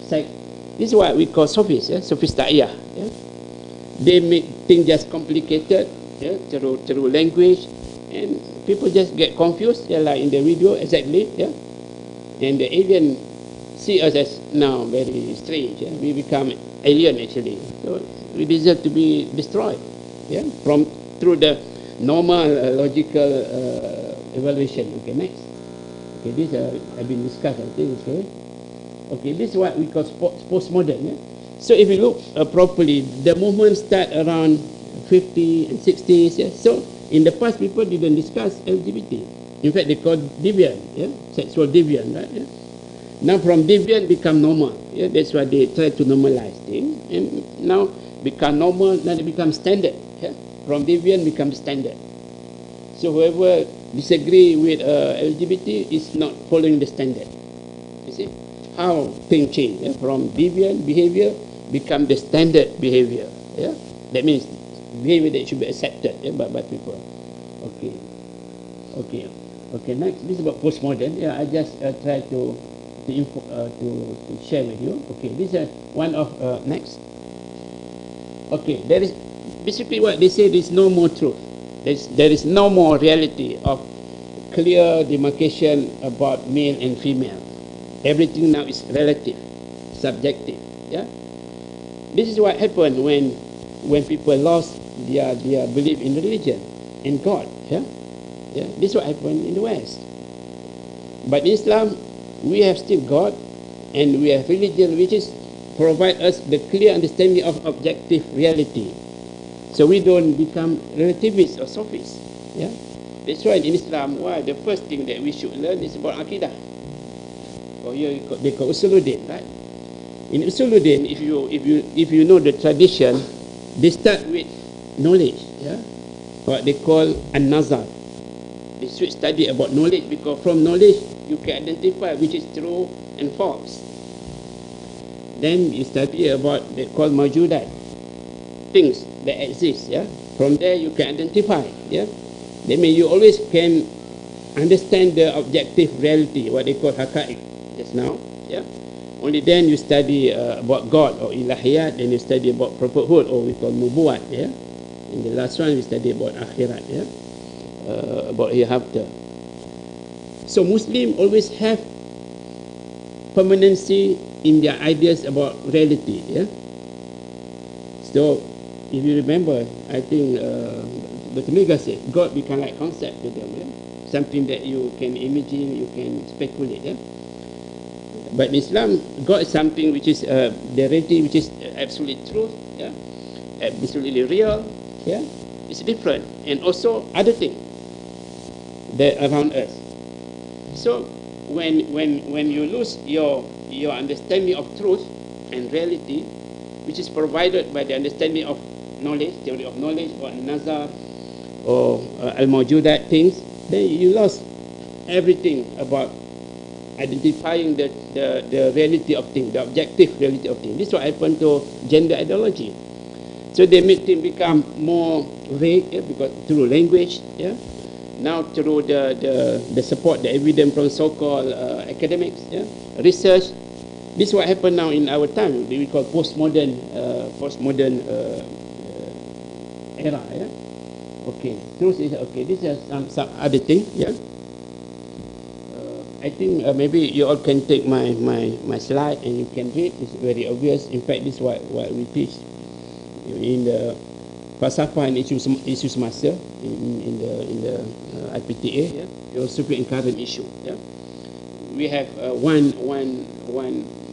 sex. This is what we call sophists, yeah? Sophistaia. Yeah? They make things just complicated, yeah? through language, and people just get confused, yeah, like in the video, exactly. Yeah? And the alien see us as now very strange. Yeah? We become alien actually. So we deserve to be destroyed. Yeah? Through the normal logical evaluation. Okay, next. Okay, this have been discussed, I think. Okay. Okay, this is what we call postmodern. Yeah? So if you look properly, the movement start around 50s and 60s. Yeah? So in the past, people didn't discuss LGBT. In fact, they call deviant, yeah? Sexual deviant, right? Yeah? Now from deviant become normal. Yeah? That's why they try to normalize things. And now become normal, now they become standard. Yeah? From deviant become standard. So whoever disagree with LGBT is not following the standard. You see? How things change, yeah? From deviant behavior become the standard behavior. Yeah, that means behavior that should be accepted, yeah, by people. Okay, okay, okay. Next, this is about postmodern. Yeah, I just try to share with you. Okay, this is one of next. Okay, there is basically what they say. There is no more truth. There is no more reality of clear demarcation about male and female. Everything now is relative, subjective. Yeah, this is what happened when people lost their belief in religion, in God. Yeah, yeah. This is what happened in the West. But in Islam, we have still God, and we have religion, which is provide us the clear understanding of objective reality. So we don't become relativists or sophists. Yeah, that's why in Islam, the first thing that we should learn is about Aqidah. Or they call Usuluddin, right? In Usuluddin, if you know the tradition, they start with knowledge, yeah? What they call an-nazar. They should study about knowledge because from knowledge you can identify which is true and false. Then you study about they call mawjudat, things that exist, yeah? From there you can identify, yeah? That means you always can understand the objective reality, what they call haqa'iq. Just now, yeah. Only then you study about God or ilahiyat, then you study about prophethood or we call nubuwat, yeah. In the last one we study about akhirat, yeah, about hereafter. So Muslim always have permanency in their ideas about reality, yeah. So if you remember, I think Dr. Mega said God become like concept to them, yeah? Something that you can imagine, you can speculate, yeah. But Islam got something which is the reality, which is absolute truth, yeah, absolutely real, yeah. It's different, and also other things that around us. So when you lose your understanding of truth and reality, which is provided by the understanding of knowledge, theory of knowledge, or nazar, or al-mawjudat things, then you lost everything about identifying the reality of things, the objective reality of things. This is what happened to gender ideology. So they made things become more vague, yeah, because through language, yeah. Now through the support, the evidence from so-called academics, yeah, research. This is what happened now in our time. We call postmodern era, yeah. Okay, truth is okay. This is some other thing, yeah. I think maybe you all can take my slide and you can read. It's very obvious. In fact, this is what we teach in the falsafah and issues master in the IPTA. Yeah, the supreme current issue. Yeah, we have one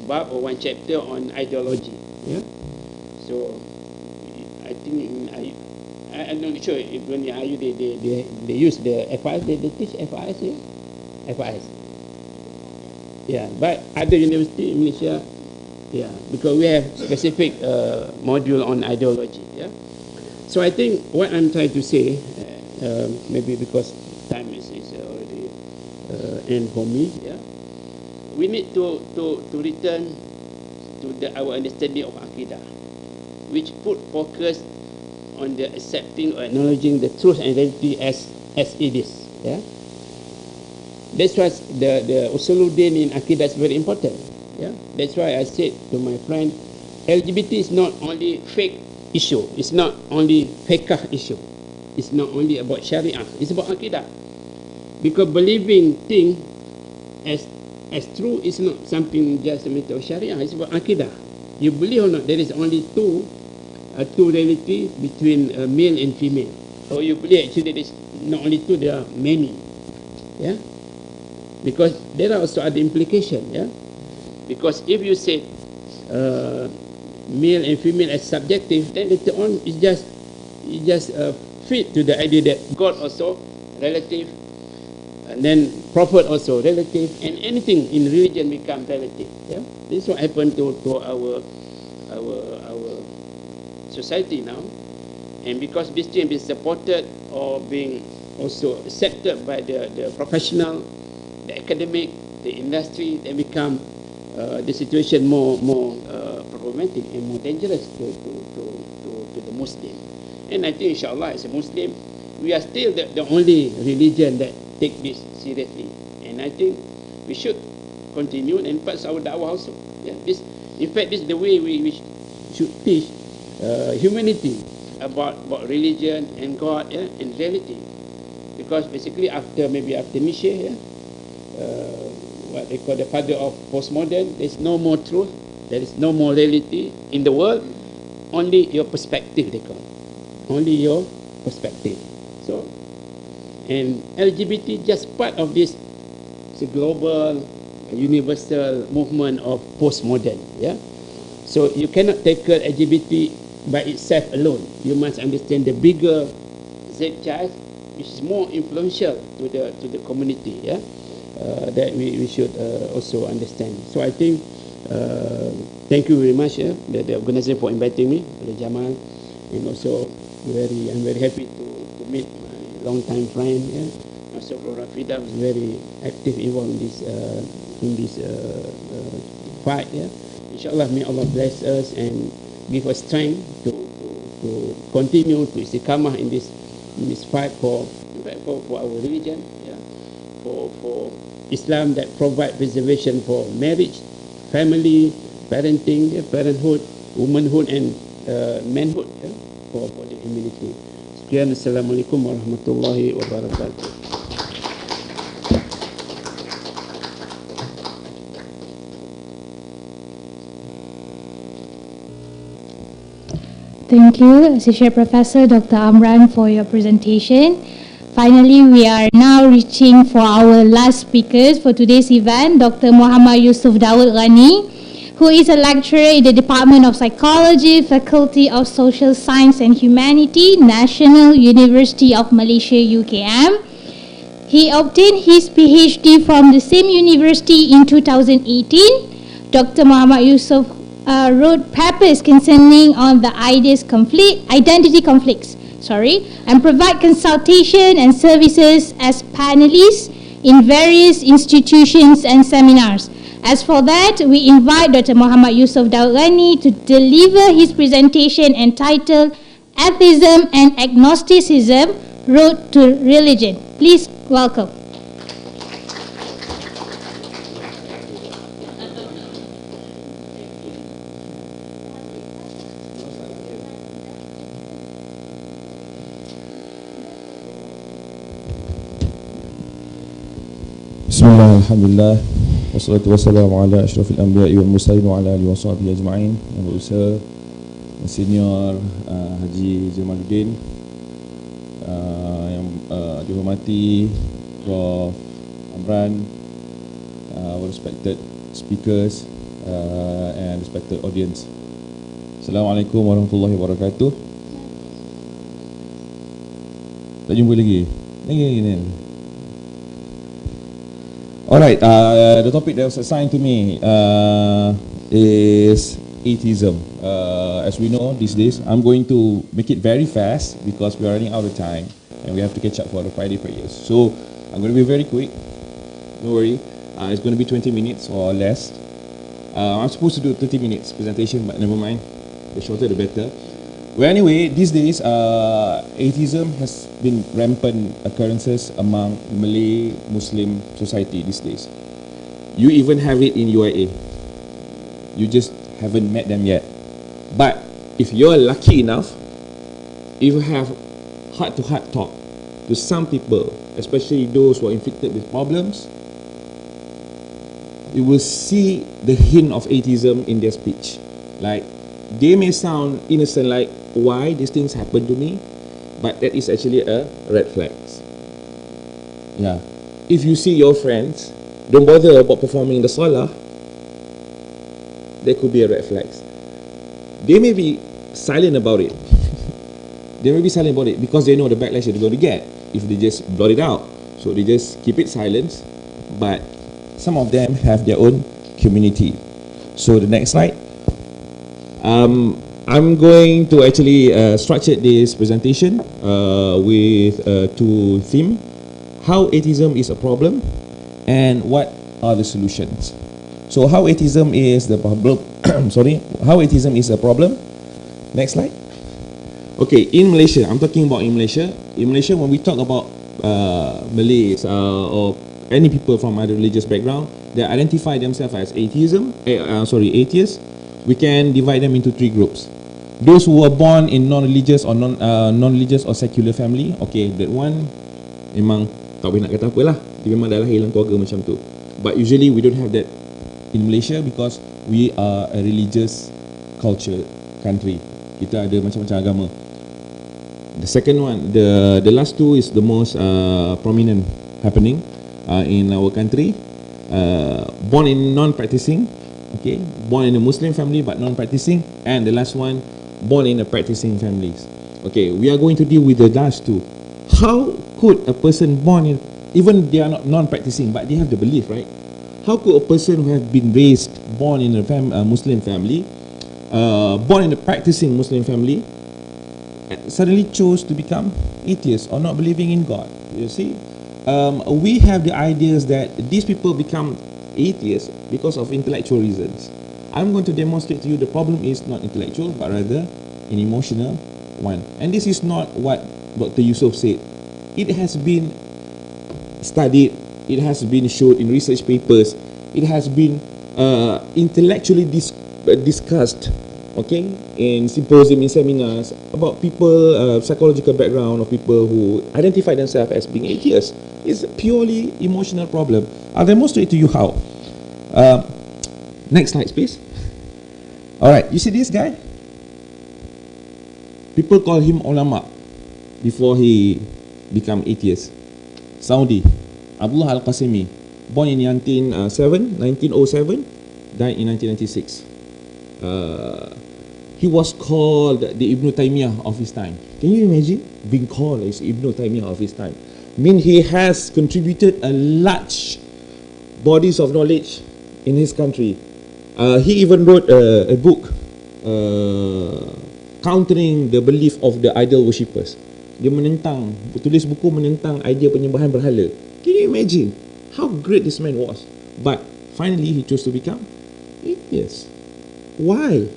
bab or one chapter on ideology. Yeah, so I think I'm not sure if when IU they use the FIS, they teach FIS, yeah? FIS. Yeah, but other university in Malaysia, yeah, because we have specific module on ideology. Yeah, so I think what I'm trying to say, maybe because time is already end for me. Yeah, we need to return to our understanding of Aqidah, which put focus on the accepting or acknowledging the truth and reality as it is. Yeah. That's why the usuluddin in Aqidah is very important. Yeah. That's why I said to my friend, LGBT is not only fake issue. It's not only fiqh issue. It's not only about Sharia. It's about Aqidah. Because believing thing as true is not something just a matter of Sharia. It's about Aqidah. You believe or not, there is only two reality between male and female. Or you believe actually there is not only two, there are many. Yeah. Because there are also other implications, yeah. Because if you say male and female as subjective, then later on it just fit to the idea that God also relative, and then prophet also relative, and anything in religion become relative. Yeah, this is what happened to our society now, and because this thing is supported or being also accepted by the professional, the academic, the industry, they become the situation more problematic and more dangerous to the Muslim. And I think, inshallah, as a Muslim, we are still the only religion that take this seriously. And I think we should continue, and parts our da'wah also. Yeah, in fact, this is the way we should teach humanity about religion and God, yeah, and reality. Because basically maybe after Nietzsche, yeah, what they call the father of postmodern, there's no more truth, there is no more reality in the world, only your perspective, they call it. Only your perspective. So, and LGBT just part of this global, universal movement of postmodern. Yeah. So you cannot tackle LGBT by itself alone. You must understand the bigger zeitgeist, which is more influential to the community. Yeah. That we should also understand. So I think thank you very much, the organizer, for inviting me, Jamal, and also I'm very happy to meet my long-time friend. Yeah. Also, Rafida was very active involved in this fight. Yeah. Inshallah, may Allah bless us and give us strength to continue to istiqamah in this fight for our religion. Yeah. For Islam that provide preservation for marriage, family, parenting, parenthood, womanhood, and manhood, yeah, for the humanity. Sekian, Assalamualaikum warahmatullahi wabarakatuh. Thank you, Associate Professor Dr. Amran, for your presentation. Finally, we are now reaching for our last speakers for today's event, Dr. Muhammad Yusuf Daud Ghani, who is a lecturer in the Department of Psychology, Faculty of Social Science and Humanity, National University of Malaysia, UKM. He obtained his PhD from the same university in 2018. Dr. Muhammad Yusuf wrote papers concerning on the identity conflicts, and provide consultation and services as panelists in various institutions and seminars. As for that, we invite Dr. Muhammad Yusuf Daud Ghani to deliver his presentation entitled Atheism and Agnosticism, Road to Religion. Please welcome. Bismillah, alhamdulillah, wassalatu wassalamu ala ashrafil anbiya'i wal mursalin wa ala alihi wa sahbihi ajma'in. Yang berusaha Senior Haji Jamaluddin, yang dihormati Prof. Amran, respected speakers and respected audience. Assalamualaikum warahmatullahi wabarakatuh. Tak jumpa lagi? Lagi. Alright, the topic that was assigned to me is atheism. As we know these days, I'm going to make it very fast because we are running out of time and we have to catch up for the Friday prayers. So I'm going to be very quick. Don't worry, it's going to be 20 minutes or less. I'm supposed to do 30 minutes presentation, but never mind. The shorter the better. Well, anyway, these days, atheism has been rampant occurrences among Malay Muslim society these days. You even have it in UIA. You just haven't met them yet. But if you're lucky enough, if you have heart-to-heart talk to some people, especially those who are inflicted with problems, you will see the hint of atheism in their speech. Like, they may sound innocent, like, why these things happen to me, but that is actually a red flag. Yeah. If you see your friends don't bother about performing the salah, there could be a red flag. They may be silent about it. They may be silent about it because they know the backlash they're going to get if they just blot it out. So they just keep it silent, but some of them have their own community. So the next slide. I'm going to actually structure this presentation with two themes: how atheism is a problem and what are the solutions. So how atheism is the problem how atheism is a problem. Next slide. Okay, in Malaysia, I'm talking about in Malaysia. In Malaysia, when we talk about Malays or any people from other religious background that identify themselves as atheists, we can divide them into three groups. Those who were born in non-religious or non-religious or secular family, okay, that one memang tak boleh nak kata apalah, dia memang dah lahir dalam keluarga macam tu. But usually we don't have that in Malaysia because we are a religious culture country. Kita ada macam-macam agama. The second one, the last two is the most prominent happening in our country. Born in non-practicing, okay, born in a Muslim family but non-practicing, and the last one, born in a practicing families. Okay, we are going to deal with the last two. How could a person born in, even they are not non-practicing, but they have the belief, right? How could a person who has been raised, born in a Muslim family, born in a practicing Muslim family, suddenly chose to become atheist or not believing in God? You see, we have the ideas that these people become atheists because of intellectual reasons. I'm going to demonstrate to you the problem is not intellectual but rather an emotional one. And this is not what Dr. Yusuf said. It has been studied, it has been shown in research papers, it has been intellectually discussed, okay, in symposium, in seminars about people, psychological background of people who identify themselves as being atheists. It's a purely emotional problem. I'll demonstrate to you how. Next slide, please. Alright, you see this guy? People call him ulama before he become atheist. Saudi, Abdullah Al-Qasimi, born in 1907, died in 1996. He was called the Ibn Taymiyyah of his time. Can you imagine being called as Ibn Taymiyyah of his time? I mean, he has contributed a large bodies of knowledge in his country. He even wrote a book countering the belief of the idol worshippers. Dia menentang, tulis buku menentang idea penyembahan berhala. Can you imagine how great this man was? But finally he chose to become atheist. Why?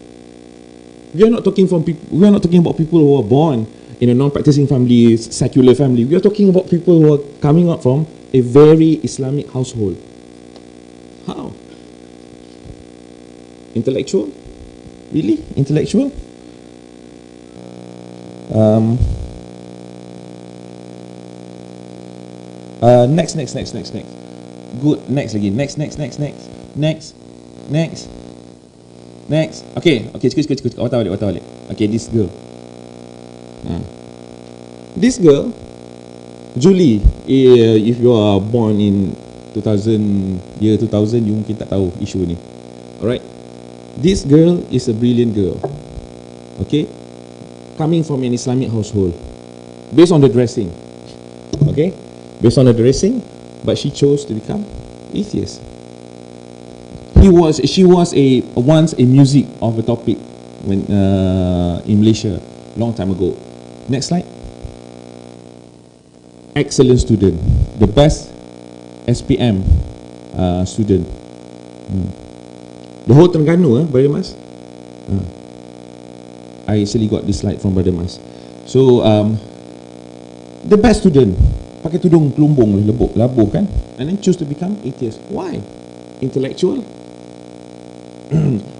We are not talking about people who are born in a non-practicing family, secular family. We are talking about people who are coming up from a very Islamic household. How? Intellectual? Really? Intellectual? Next. Good. Next lagi. Next. Okay, cukup. Awak tahu balik. Okay, this girl. This girl, Julie, if you are born in 2000, you mungkin tak tahu isu ni. Alright? This girl is a brilliant girl. Okay? Coming from an Islamic household. Based on the dressing. Okay? Based on the dressing, but she chose to become atheist. She was once a music of a topic when in Malaysia long time ago. Next slide. Excellent student, the best SPM student. The whole Terengganu, Brother Mas. I actually got this slide from Brother Mas. So the best student, pakai tudung kelumbung labuh kan, and then choose to become atheist. Why? Intellectual.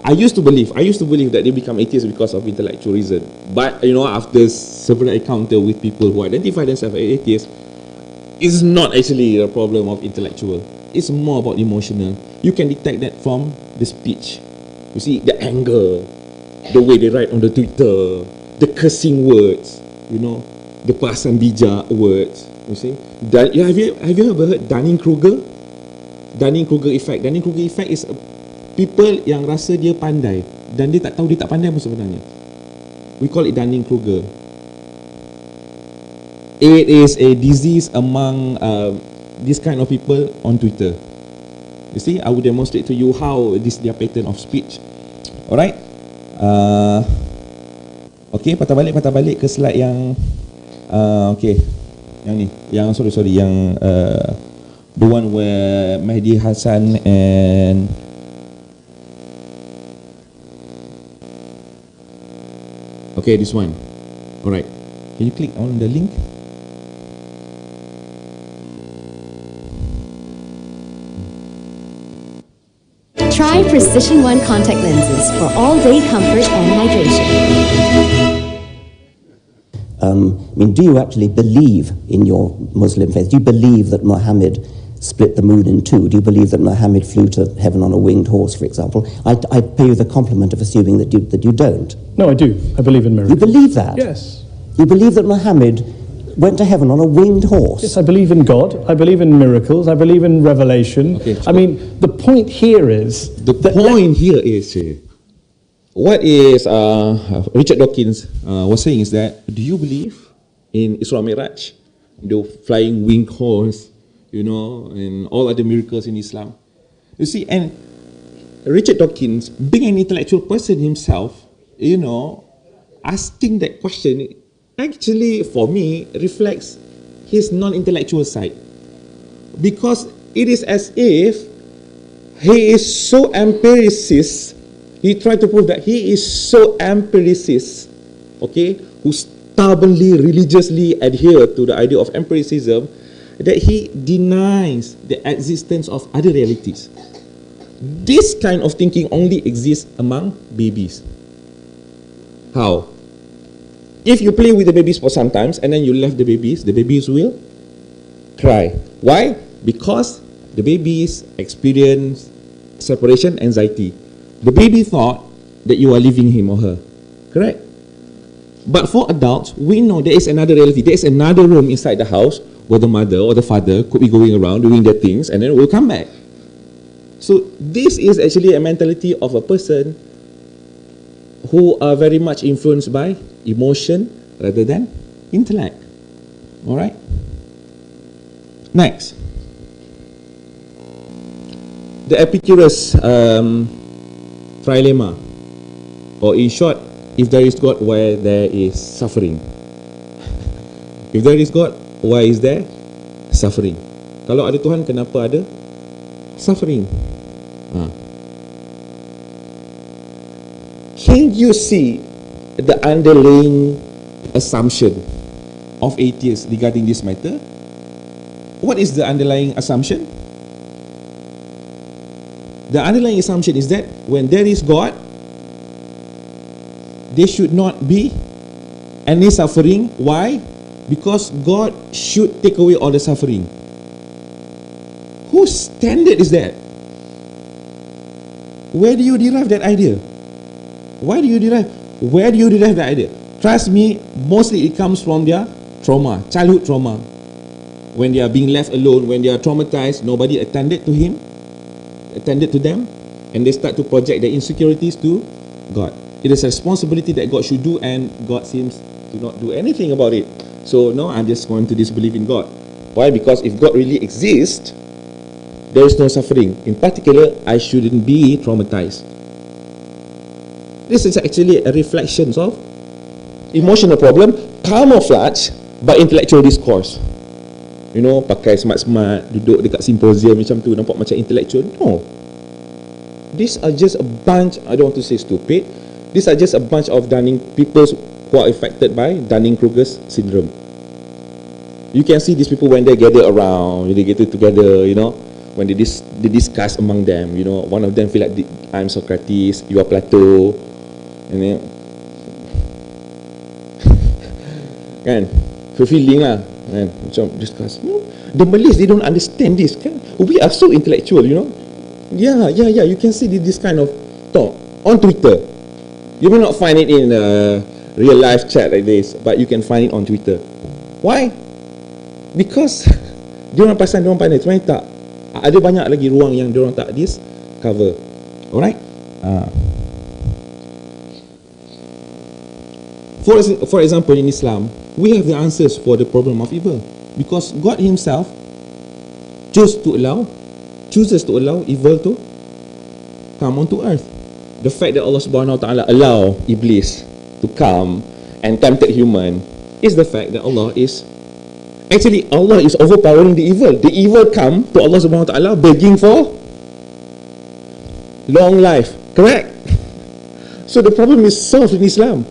I used to believe that they become atheists because of intellectual reason. But after several encounter with people who identify themselves as atheists, it's not actually a problem of intellectual. It's more about emotional. You can detect that from the speech. You see the anger, the way they write on the Twitter, the cursing words, the perasan bijak words. You see, have you ever heard Dunning-Kruger effect? Dunning-Kruger effect is people yang rasa dia pandai dan dia tak tahu dia tak pandai pun sebenarnya. We call it Dunning-Kruger. It is a disease among this kind of people on Twitter. You see, I will demonstrate to you how this is their pattern of speech. Alright. Okay, patah balik ke slide yang okay, yang ni, yang sorry yang the one where Mahdi Hassan and okay, this one. Alright. Can you click on the link? Try Precision One contact lenses for all-day comfort and hydration. Do you actually believe in your Muslim faith? Do you believe that Muhammad split the moon in two? Do you believe that Muhammad flew to heaven on a winged horse, for example? I pay you the compliment of assuming that you don't. No, I do. I believe in miracles. You believe that? Yes. You believe that Muhammad went to heaven on a winged horse? Yes, I believe in God. I believe in miracles. I believe in revelation. Okay, I mean, the point here is... what is Richard Dawkins was saying is that, do you believe in Isra Miraj, the flying winged horse, and all other miracles in Islam? You see, and Richard Dawkins, being an intellectual person himself, asking that question actually, for me, reflects his non-intellectual side. Because it is as if he is so empiricist, he tried to prove that he is so empiricist, okay, who stubbornly, religiously adhere to the idea of empiricism, that he denies the existence of other realities. This kind of thinking only exists among babies. How? If you play with the babies for some time and then you left the babies will cry. Why? Because the babies experience separation anxiety. The baby thought that you are leaving him or her. Correct? But for adults, we know there is another reality. There is another room inside the house where the mother or the father could be going around doing their things and then will come back. So this is actually a mentality of a person who are very much influenced by emotion rather than intellect. All right? Next. The Epicurus trilemma, or in short, if there is God, why there is suffering? If there is God, why is there suffering? Kalau ada Tuhan, kenapa ada suffering? Can you see the underlying assumption of atheists regarding this matter? What is the underlying assumption? The underlying assumption is that when there is God, there should not be any suffering. Why? Because God should take away all the suffering. Whose standard is that? Where do you derive that idea? Where do you derive that idea? Trust me, mostly it comes from their trauma, childhood trauma. When they are being left alone, when they are traumatized, nobody attended to them, and they start to project their insecurities to God. It is a responsibility that God should do, and God seems to not do anything about it. So no, I'm just going to disbelieve in God. Why? Because if God really exists, there is no suffering. In particular, I shouldn't be traumatized. This is actually a reflection of emotional problem camouflage by intellectual discourse. You know, pakai smart-smart, duduk dekat simposium macam tu, nampak macam intellectual. No. These are just a bunch, I don't want to say stupid, these are just a bunch of people who are affected by Dunning-Kruger's syndrome. You can see these people when they gather around, they gather together, you know, when they discuss among them, you know, one of them feel like, I'm Socrates, you are Plato, and then kan, fulfilling lah, kan, macam discuss. The Malays, they don't understand this, kan? We are so intellectual, you know. Yeah, you can see this kind of talk on Twitter. You may not find it in a real life chat like this, but you can find it on Twitter. Why? Because diorang pasal diorang pandai, sebenarnya tak. Ada banyak lagi ruang yang diorang tak discover. Alright? For example, in Islam, we have the answers for the problem of evil, because God Himself chooses to allow evil to come onto earth. The fact that Allah Subhanahu Wa Taala allow Iblis to come and tempted human is the fact that Allah is overpowering the evil. The evil come to Allah Subhanahu Wa Taala begging for long life. Correct? So the problem is solved in Islam.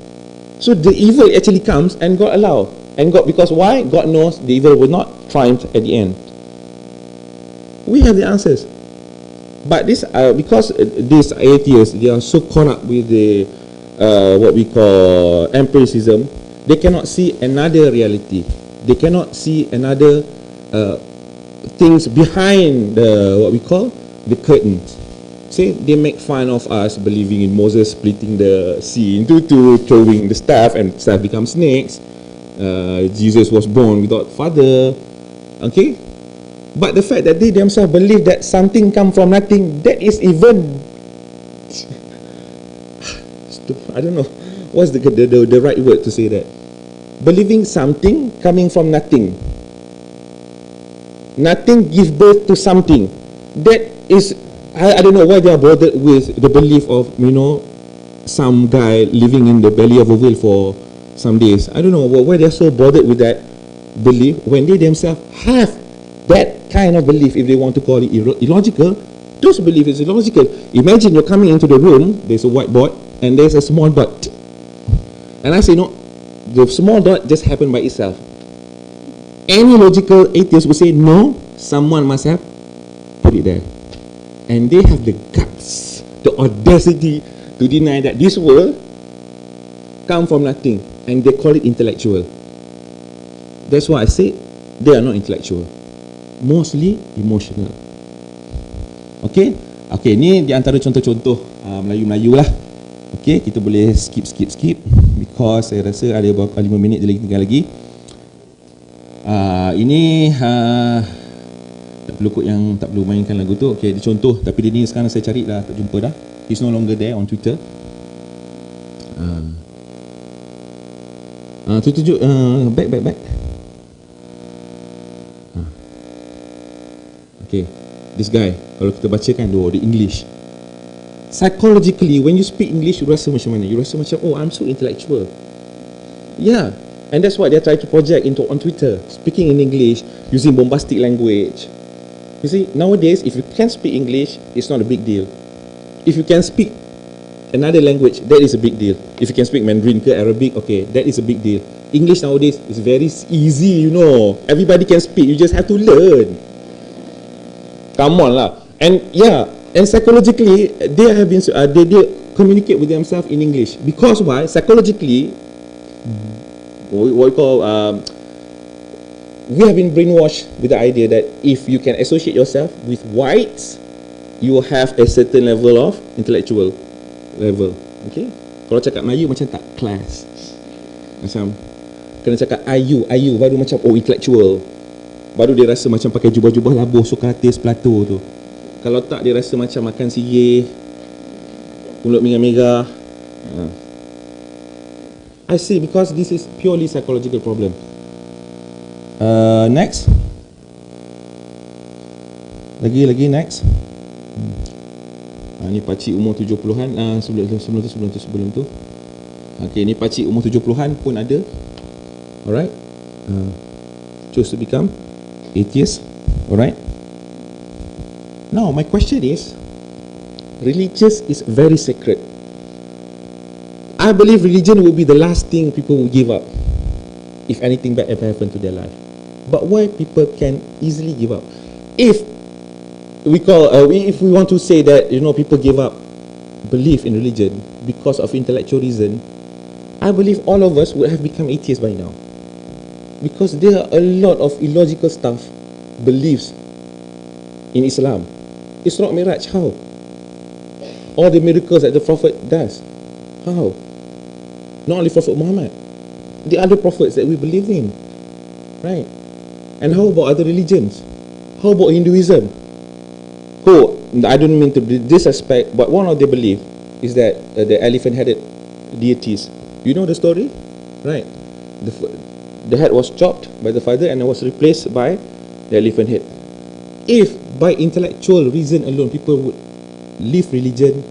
So the evil actually comes and God allow. And God, because why? God knows the evil will not triumph at the end. We have the answers. But this, because these atheists, they are so caught up with the what we call empiricism, they cannot see another reality. They cannot see another things behind the what we call the curtains. See, they make fun of us believing in Moses splitting the sea into two, throwing the staff, and staff becomes snakes. Jesus was born without father. Okay. But the fact that they themselves believe that something come from nothing, that is even I don't know what's the right word to say that. Believing something coming from nothing. Nothing gives birth to something. That is, I don't know why they are bothered with the belief of, you know, some guy living in the belly of a whale for some days. I don't know why they are so bothered with that belief when they themselves have that kind of belief. If they want to call it illogical, those beliefs is illogical. Imagine you're coming into the room, there's a whiteboard and there's a small dot, and I say no, the small dot just happened by itself. Any logical atheist would say no, someone must have put it there. And they have the guts, the audacity to deny that this world come from nothing, and they call it intellectual. That's why I say they are not intellectual, mostly emotional. Okay, ni di antara contoh-contoh Melayu-Melayu lah. Okay, kita boleh skip because saya rasa ada 5 minit je lagi tinggal lagi. Ini tak perlu kot yang tak perlu mainkan lagu tu. Okay, dia contoh, tapi dia ni sekarang saya cari dah tak jumpa dah. He's no longer there on Twitter. Tu tunjuk back. Okay, this guy kalau kita bacakan the English. Psychologically, when you speak English, you rasa macam mana? You rasa macam, oh, I'm so intellectual. Yeah, and that's what they're trying to project on Twitter. Speaking in English, using bombastic language. You see, nowadays, if you can speak English, it's not a big deal. If you can speak another language, that is a big deal. If you can speak Mandarin ke Arabic, okay, that is a big deal. English nowadays is very easy, you know. Everybody can speak, you just have to learn. Come on lah. And yeah, and psychologically, they have been they communicate with themselves in English. Because why? Psychologically, what we call we have been brainwashed with the idea that if you can associate yourself with whites, you will have a certain level of intellectual level. Okay? Kalau cakap Melayu macam tak class. Macam kena cakap IU baru macam oh intellectual. Baru dia rasa macam pakai jubah-jubah labuh Sokrates, Plato tu. Kalau tak, dia rasa macam makan sirih, mulut mega-mega. I see, because this is purely psychological problem. Next. Lagi next. Ni pakcik umur 70-an. Sebelum tu. Okay, ni pakcik umur 70-an pun ada. Alright. Choose to become atheist. Alright. Now, my question is, religious is very sacred. I believe religion will be the last thing people will give up if anything bad ever happened to their life. But why people can easily give up? If we want to say that, you know, people give up belief in religion because of intellectual reason, I believe all of us would have become atheists by now. Because there are a lot of illogical stuff, beliefs in Islam. Isra Miraj, how? All the miracles that the Prophet does, how? Not only Prophet Muhammad, the other prophets that we believe in, right? And how about other religions? How about Hinduism? Oh, I don't mean to disrespect, but one of their belief is that the elephant-headed deities. You know the story, right? The head was chopped by the father and it was replaced by the elephant head. If by intellectual reason alone people would leave religion,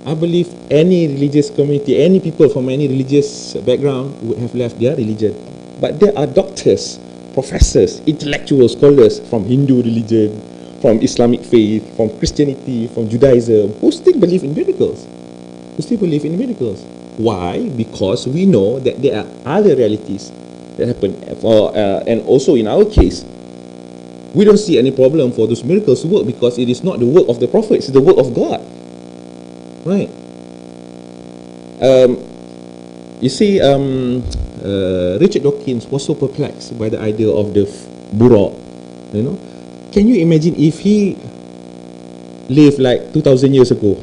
I believe any religious community, any people from any religious background would have left their religion. But there are doctors, professors, intellectual scholars from Hindu religion, from Islamic faith, from Christianity, from Judaism, who still believe in miracles. Why? Because we know that there are other realities that happen. And also in our case, we don't see any problem for those miracles to work because it is not the work of the prophets, it's the work of God. Right? You see, Richard Dawkins was so perplexed by the idea of the Buraq. You know, can you imagine if he lived like 2,000 years ago,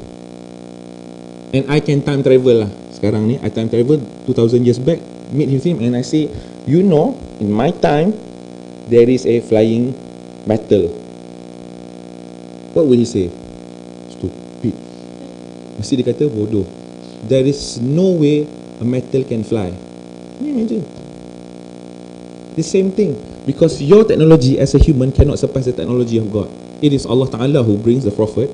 and I can time travel lah. Sekarang ni, I time travel 2,000 years back, meet with him, and I say, you know, in my time, there is a flying metal. What will he say? Stupid. Mesti dia kata bodoh. There is no way a metal can fly. Can you imagine? The same thing. Because your technology as a human cannot surpass the technology of God. It is Allah Ta'ala who brings the Prophet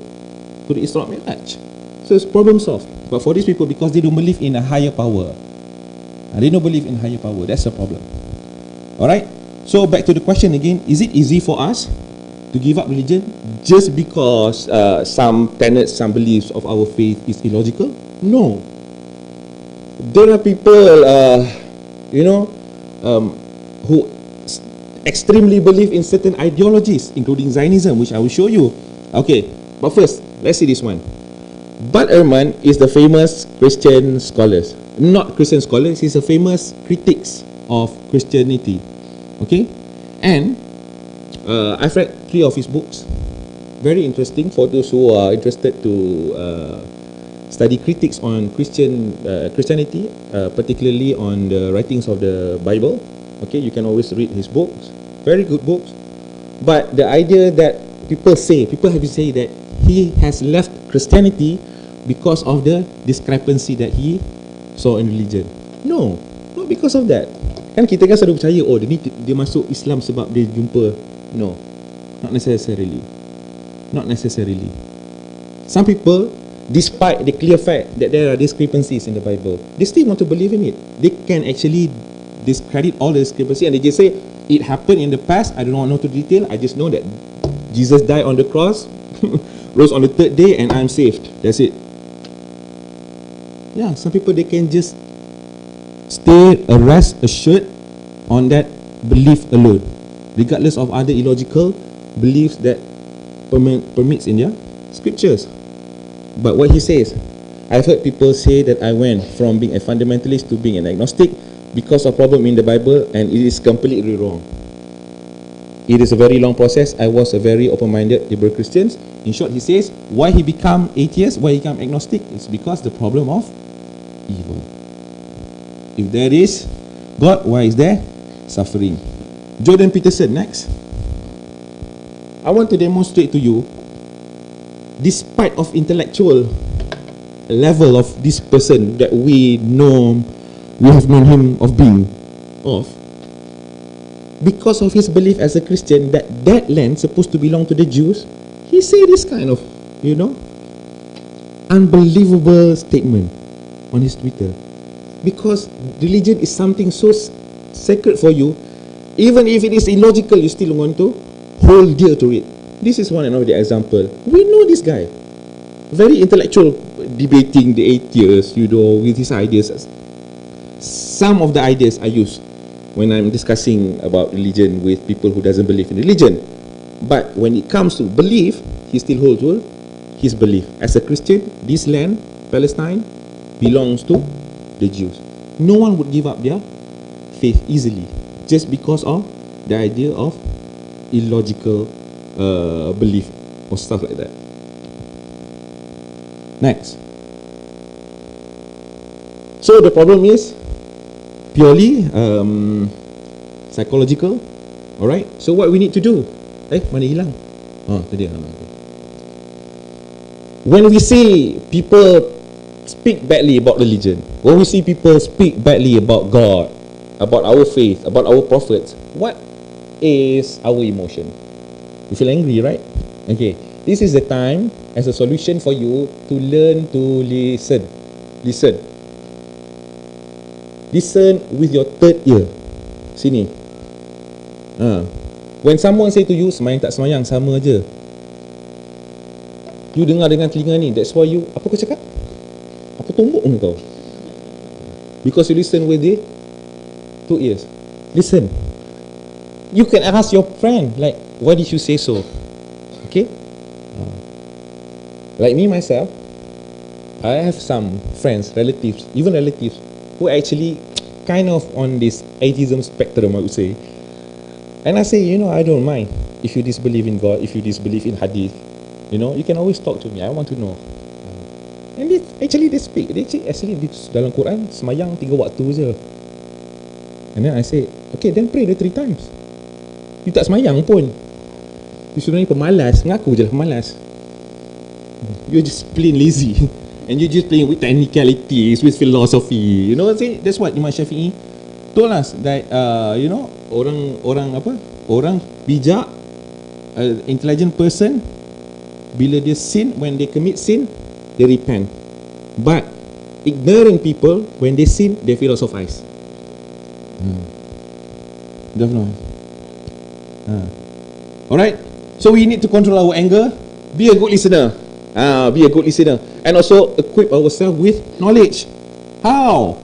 to the Isra Miraj. So it's problem solved. But for these people, because they don't believe in a higher power, they don't believe in higher power, that's the problem. Alright? So back to the question again, is it easy for us to give up religion just because some tenets, some beliefs of our faith is illogical? No. There are people, who extremely believe in certain ideologies, including Zionism, which I will show you. Okay, but first, let's see this one. Bud Ehrman is the famous Christian scholar. Not Christian scholar, he's a famous critic of Christianity. Okay, and I've read 3 of his books. Very interesting for those who are interested to study critics on Christianity, particularly on the writings of the Bible. Okay, you can always read his books, very good books. But the idea that people have been saying that he has left Christianity because of the discrepancy that he saw in religion. No, not because of that. Kan kita kan selalu percaya, oh dia masuk Islam sebab dia jumpa. No, not necessarily. Not necessarily. Some people, despite the clear fact that there are discrepancies in the Bible, they still want to believe in it. They can actually discredit all the discrepancy and they just say, it happened in the past, I do not know to detail, I just know that Jesus died on the cross, rose on the third day, and I'm saved. That's it. Yeah, some people, they can just rest assured on that belief alone, regardless of other illogical beliefs that permits in their scriptures. But what he says, I've heard people say that I went from being a fundamentalist to being an agnostic because of problem in the Bible, and it is completely wrong. It is a very long process. I was a very open-minded liberal Christian. In short, he says, why he become atheist, why he become agnostic, it's because the problem of evil. If there is God, why is there suffering? Jordan Peterson, next. I want to demonstrate to you, despite of intellectual level of this person that we have known him of being of, because of his belief as a Christian that land supposed to belong to the Jews, he say this kind of, unbelievable statement on his Twitter. Because religion is something so sacred for you, even if it is illogical, you still want to hold dear to it. This is one and only example. We know this guy, very intellectual, debating the atheists, with his ideas. Some of the ideas I use when I'm discussing about religion with people who doesn't believe in religion. But when it comes to belief, he still holds to his belief. As a Christian, this land, Palestine, belongs to the Jews. No one would give up their faith easily just because of the idea of illogical belief or stuff like that. Next. So the problem is purely psychological. Alright, so what we need to do? Mana hilang? Tadi. When we see people speak badly about religion, when we see people speak badly about God, about our faith, about our prophets, what is our emotion? You feel angry, right? Okay, this is the time as a solution for you to learn to listen. Listen with your third ear. Sini. When someone say to you, semayang tak semayang, sama aja. You dengar dengan telinga ni. That's why you, apa kau cakap? Aku tumbuk kau. Because you listen with the two ears. Listen. You can ask your friend, like, why did you say so? Okay? Like me, myself, I have some friends, relatives, even relatives, who actually kind of on this atheism spectrum, I would say. And I say, I don't mind if you disbelieve in God, if you disbelieve in hadith, you can always talk to me. I want to know. And they speak. They actually dalam Quran, semayang 3 waktu je. And then I say, okay, then pray the 3 times. You tak semayang pun. You sebenarnya pemalas. Ngaku je lah pemalas. You're just plain lazy. And you're just playing with technicalities, with philosophy. You know what I'm saying? That's what Imam Shafi'i told us. That, orang bijak, intelligent person, bila dia sin, when they commit sin, they repent. But ignorant people, when they sin, they philosophize. Definitely. Alright, so we need to control our anger. Be a good listener. Be a good listener. And also equip ourselves with knowledge. How?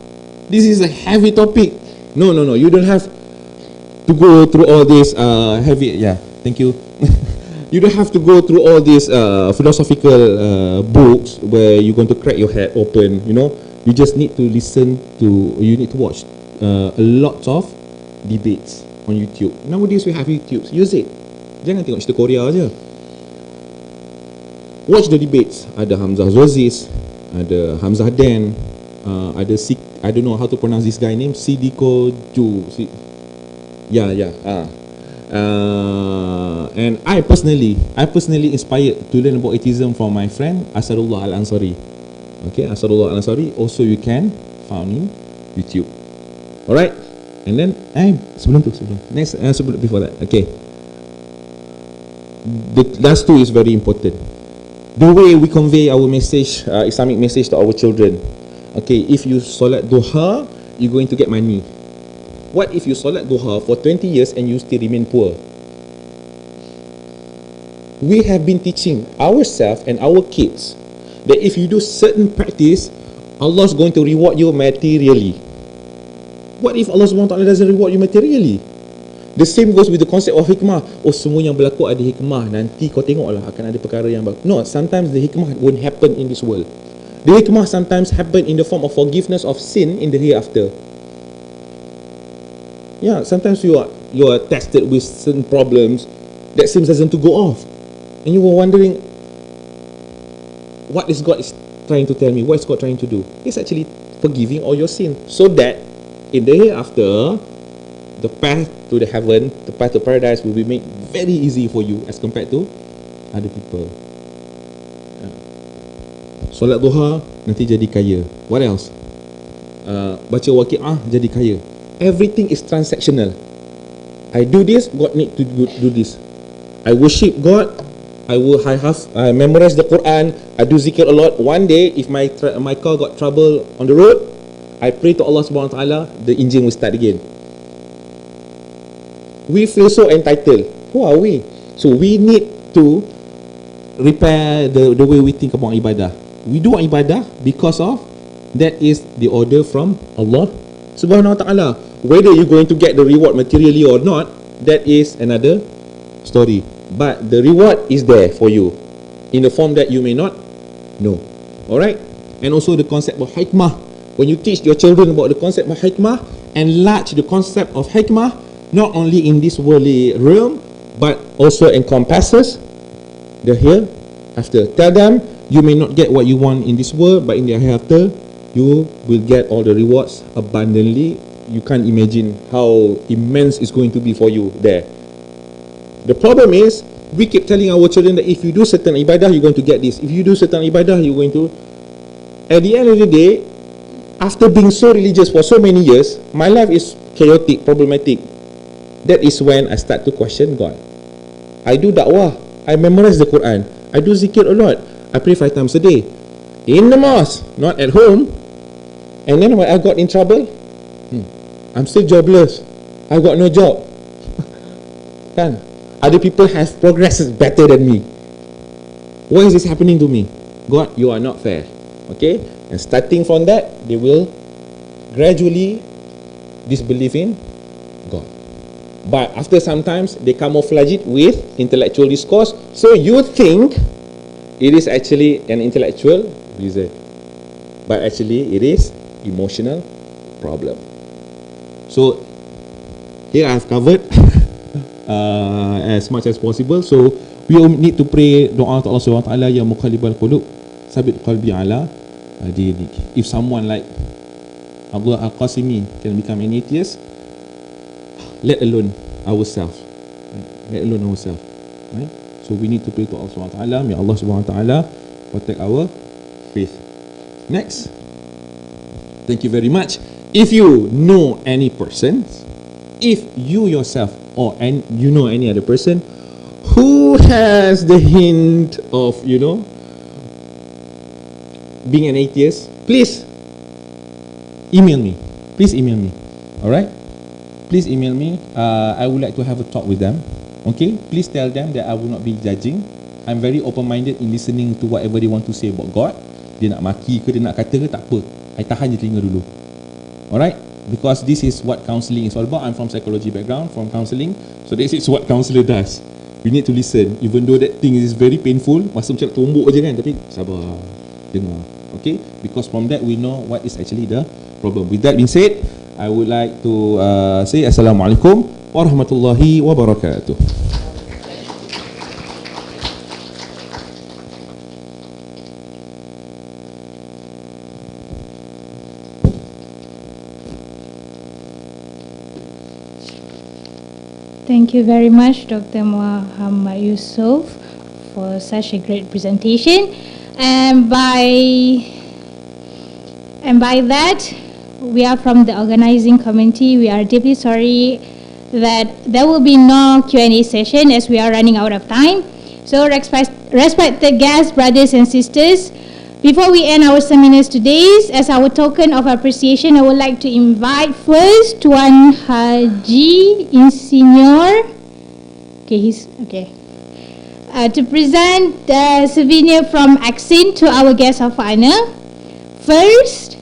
This is a heavy topic. No, you don't have to go through all this heavy. Yeah, thank you. You don't have to go through all these philosophical books where you're going to crack your head open. You just need to listen to. You need to watch a lot of debates on YouTube. Nowadays we have YouTube. Use it. Jangan tengok cerita Korea aja. Watch the debates. Ada Hamzah Zozis, ada Hamzah Dan, ada I don't know how to pronounce this guy name, Sidiko Ju. And I personally inspired to learn about atheism from my friend Asarullah Al-Ansari. Okay, Asarullah Al-Ansari, also you can find in YouTube. Alright, and then before that, okay, the last two is very important. The way we convey our message, Islamic message to our children. Okay, if you solat duha, you're going to get money. What if you solat duha for 20 years and you still remain poor? We have been teaching ourselves and our kids that if you do certain practice, Allah is going to reward you materially. What if Allah SWT doesn't reward you materially? The same goes with the concept of hikmah. Oh, semua yang berlaku ada hikmah. Nanti kau tengoklah akan ada perkara yang bagus. No, sometimes the hikmah won't happen in this world. The hikmah sometimes happen in the form of forgiveness of sin in the hereafter. Yeah, sometimes you are tested with certain problems that seems doesn't to go off, and you were wondering, what is God trying to tell me? What is God trying to do? He's actually forgiving all your sin, so that in the hereafter, the path to the heaven, the path to paradise will be made very easy for you as compared to other people. Solat duha nanti jadi kaya. What else? Baca waqi'ah jadi kaya. Everything is transactional. I do this, God need to do this. I worship God, I memorize the Quran, I do zikir a lot. One day, if my car got trouble on the road, I pray to Allah SWT, the engine will start again. We feel so entitled. Who are we? So we need to repair the way we think about ibadah. We do ibadah because of that is the order from Allah Subhanahu wa ta'ala. Whether you're going to get the reward materially or not, that is another story. But the reward is there for you in the form that you may not know. Alright? And also the concept of hikmah. When you teach your children about the concept of hikmah, enlarge the concept of hikmah not only in this worldly realm but also encompasses the hereafter. Tell them, you may not get what you want in this world, but in the hereafter, you will get all the rewards abundantly. You can't imagine how immense it's going to be for you there. The problem is, we keep telling our children that if you do certain ibadah, you're going to get this. If you do certain ibadah, you're going to... At the end of the day, after being so religious for so many years, my life is chaotic, problematic. That is when I start to question God. I do da'wah, I memorize the Quran, I do zikir a lot, I pray 5 times a day in the mosque, not at home. And then when I got in trouble, I'm still jobless, I got no job. Kan? Other people have progressed better than me. Why is this happening to me? God, you are not fair. Okay? And starting from that, they will gradually disbelieve in God. But after sometimes they camouflage it with intellectual discourse, so you think it is actually an intellectual reason, but actually it is emotional problem. So here I have covered as much as possible. So we all need to pray doa to Allah SWT, ya muqallibal qulub sabit qalbi ala dinik. If someone like Abdullah Al-Qasimi can become an atheist, let alone ourselves, right? So we need to pray to Allah SWT. May Allah SWT protect our faith. Next. Thank you very much. If you know any person, if you yourself or you know any other person who has the hint of, being an atheist, please email me. Alright? Please email me. I would like to have a talk with them. Okay? Please tell them that I will not be judging. I'm very open-minded in listening to whatever they want to say about God. Dia nak maki ke, dia nak kata ke, tak apa. I tahan je telinga dulu. Alright? Because this is what counselling is all about. I'm from psychology background, from counselling. So this is what counsellor does. We need to listen. Even though that thing is very painful, masa macam nak tumbuk je kan, tapi sabar, dengar. Okay? Because from that we know what is actually the problem. With that being said, I would like to say Assalamualaikum warahmatullahi wabarakatuh. Thank you very much, Dr. Muhammad Yusuf, for such a great presentation. And by that, we are from the organizing committee. We are deeply sorry that there will be no Q&A session as we are running out of time. So respected guests, brothers and sisters, before we end our seminars today, as our token of appreciation, I would like to invite first Tuan Haji Insinyur, to present the souvenir from ACCiN to our guest of honor. First,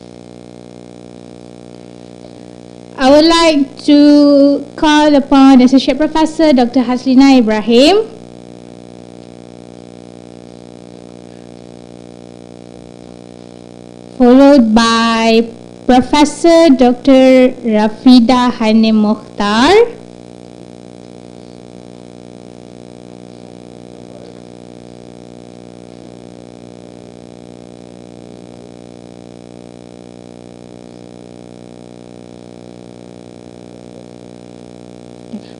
I would like to call upon Associate Professor Dr. Haslina Ibrahim, followed by Professor Dr. Rafida Hanim Mokhtar,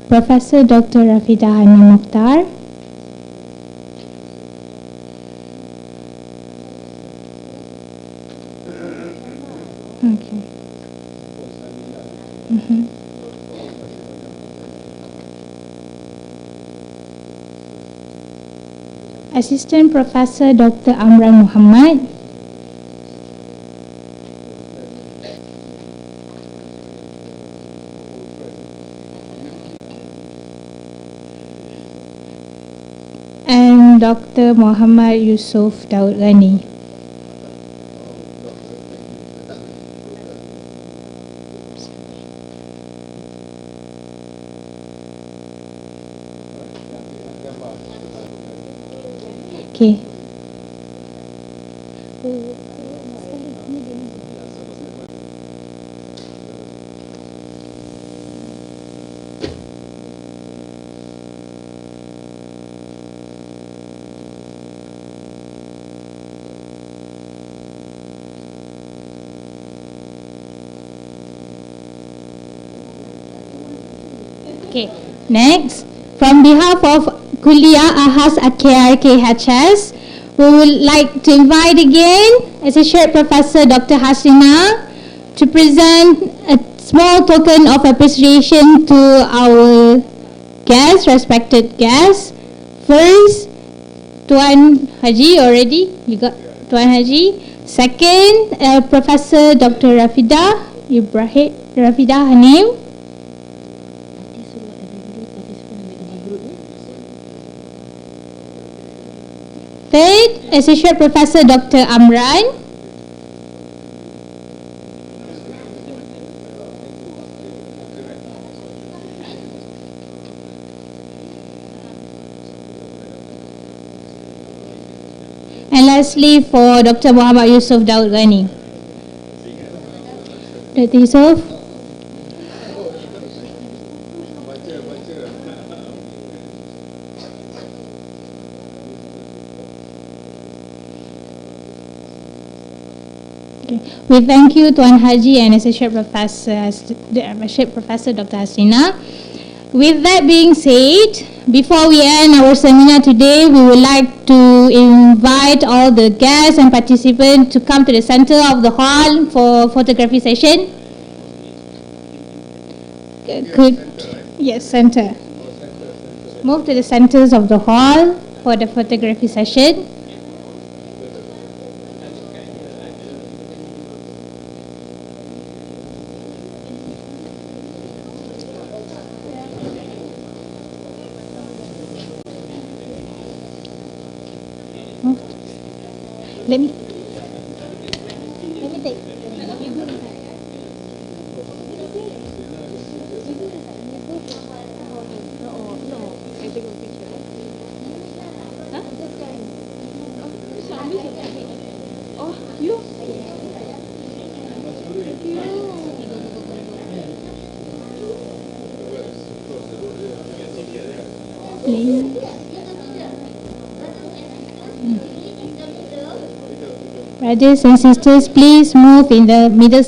Professor Dr. Rafida Hanim Mokhtar, Assistant Professor Dr. Amran Muhammad, and Dr. Muhammad Yusuf Daud Ghani. Okay. Okay, next, from behalf of Kuliah Ahas ARK we would like to invite again Associate Professor Dr. Haslina to present a small token of appreciation to our guests, respected guests. First, Tuan Haji already, you got Tuan Haji. Second, Professor Dr. Rafida Hanim. Third, Associate Professor Dr. Amran. And lastly, for Dr. Muhammad Yusuf Daud Ghani. Dr. Yusuf. We thank you, Tuan Haji and Associate Professor Dr. Haslina. With that being said, before we end our seminar today, we would like to invite all the guests and participants to come to the center of the hall for photography session. Yes, center. Move to the centers of the hall for the photography session. Let me take. Oh, you? Brothers and sisters, please move in the middle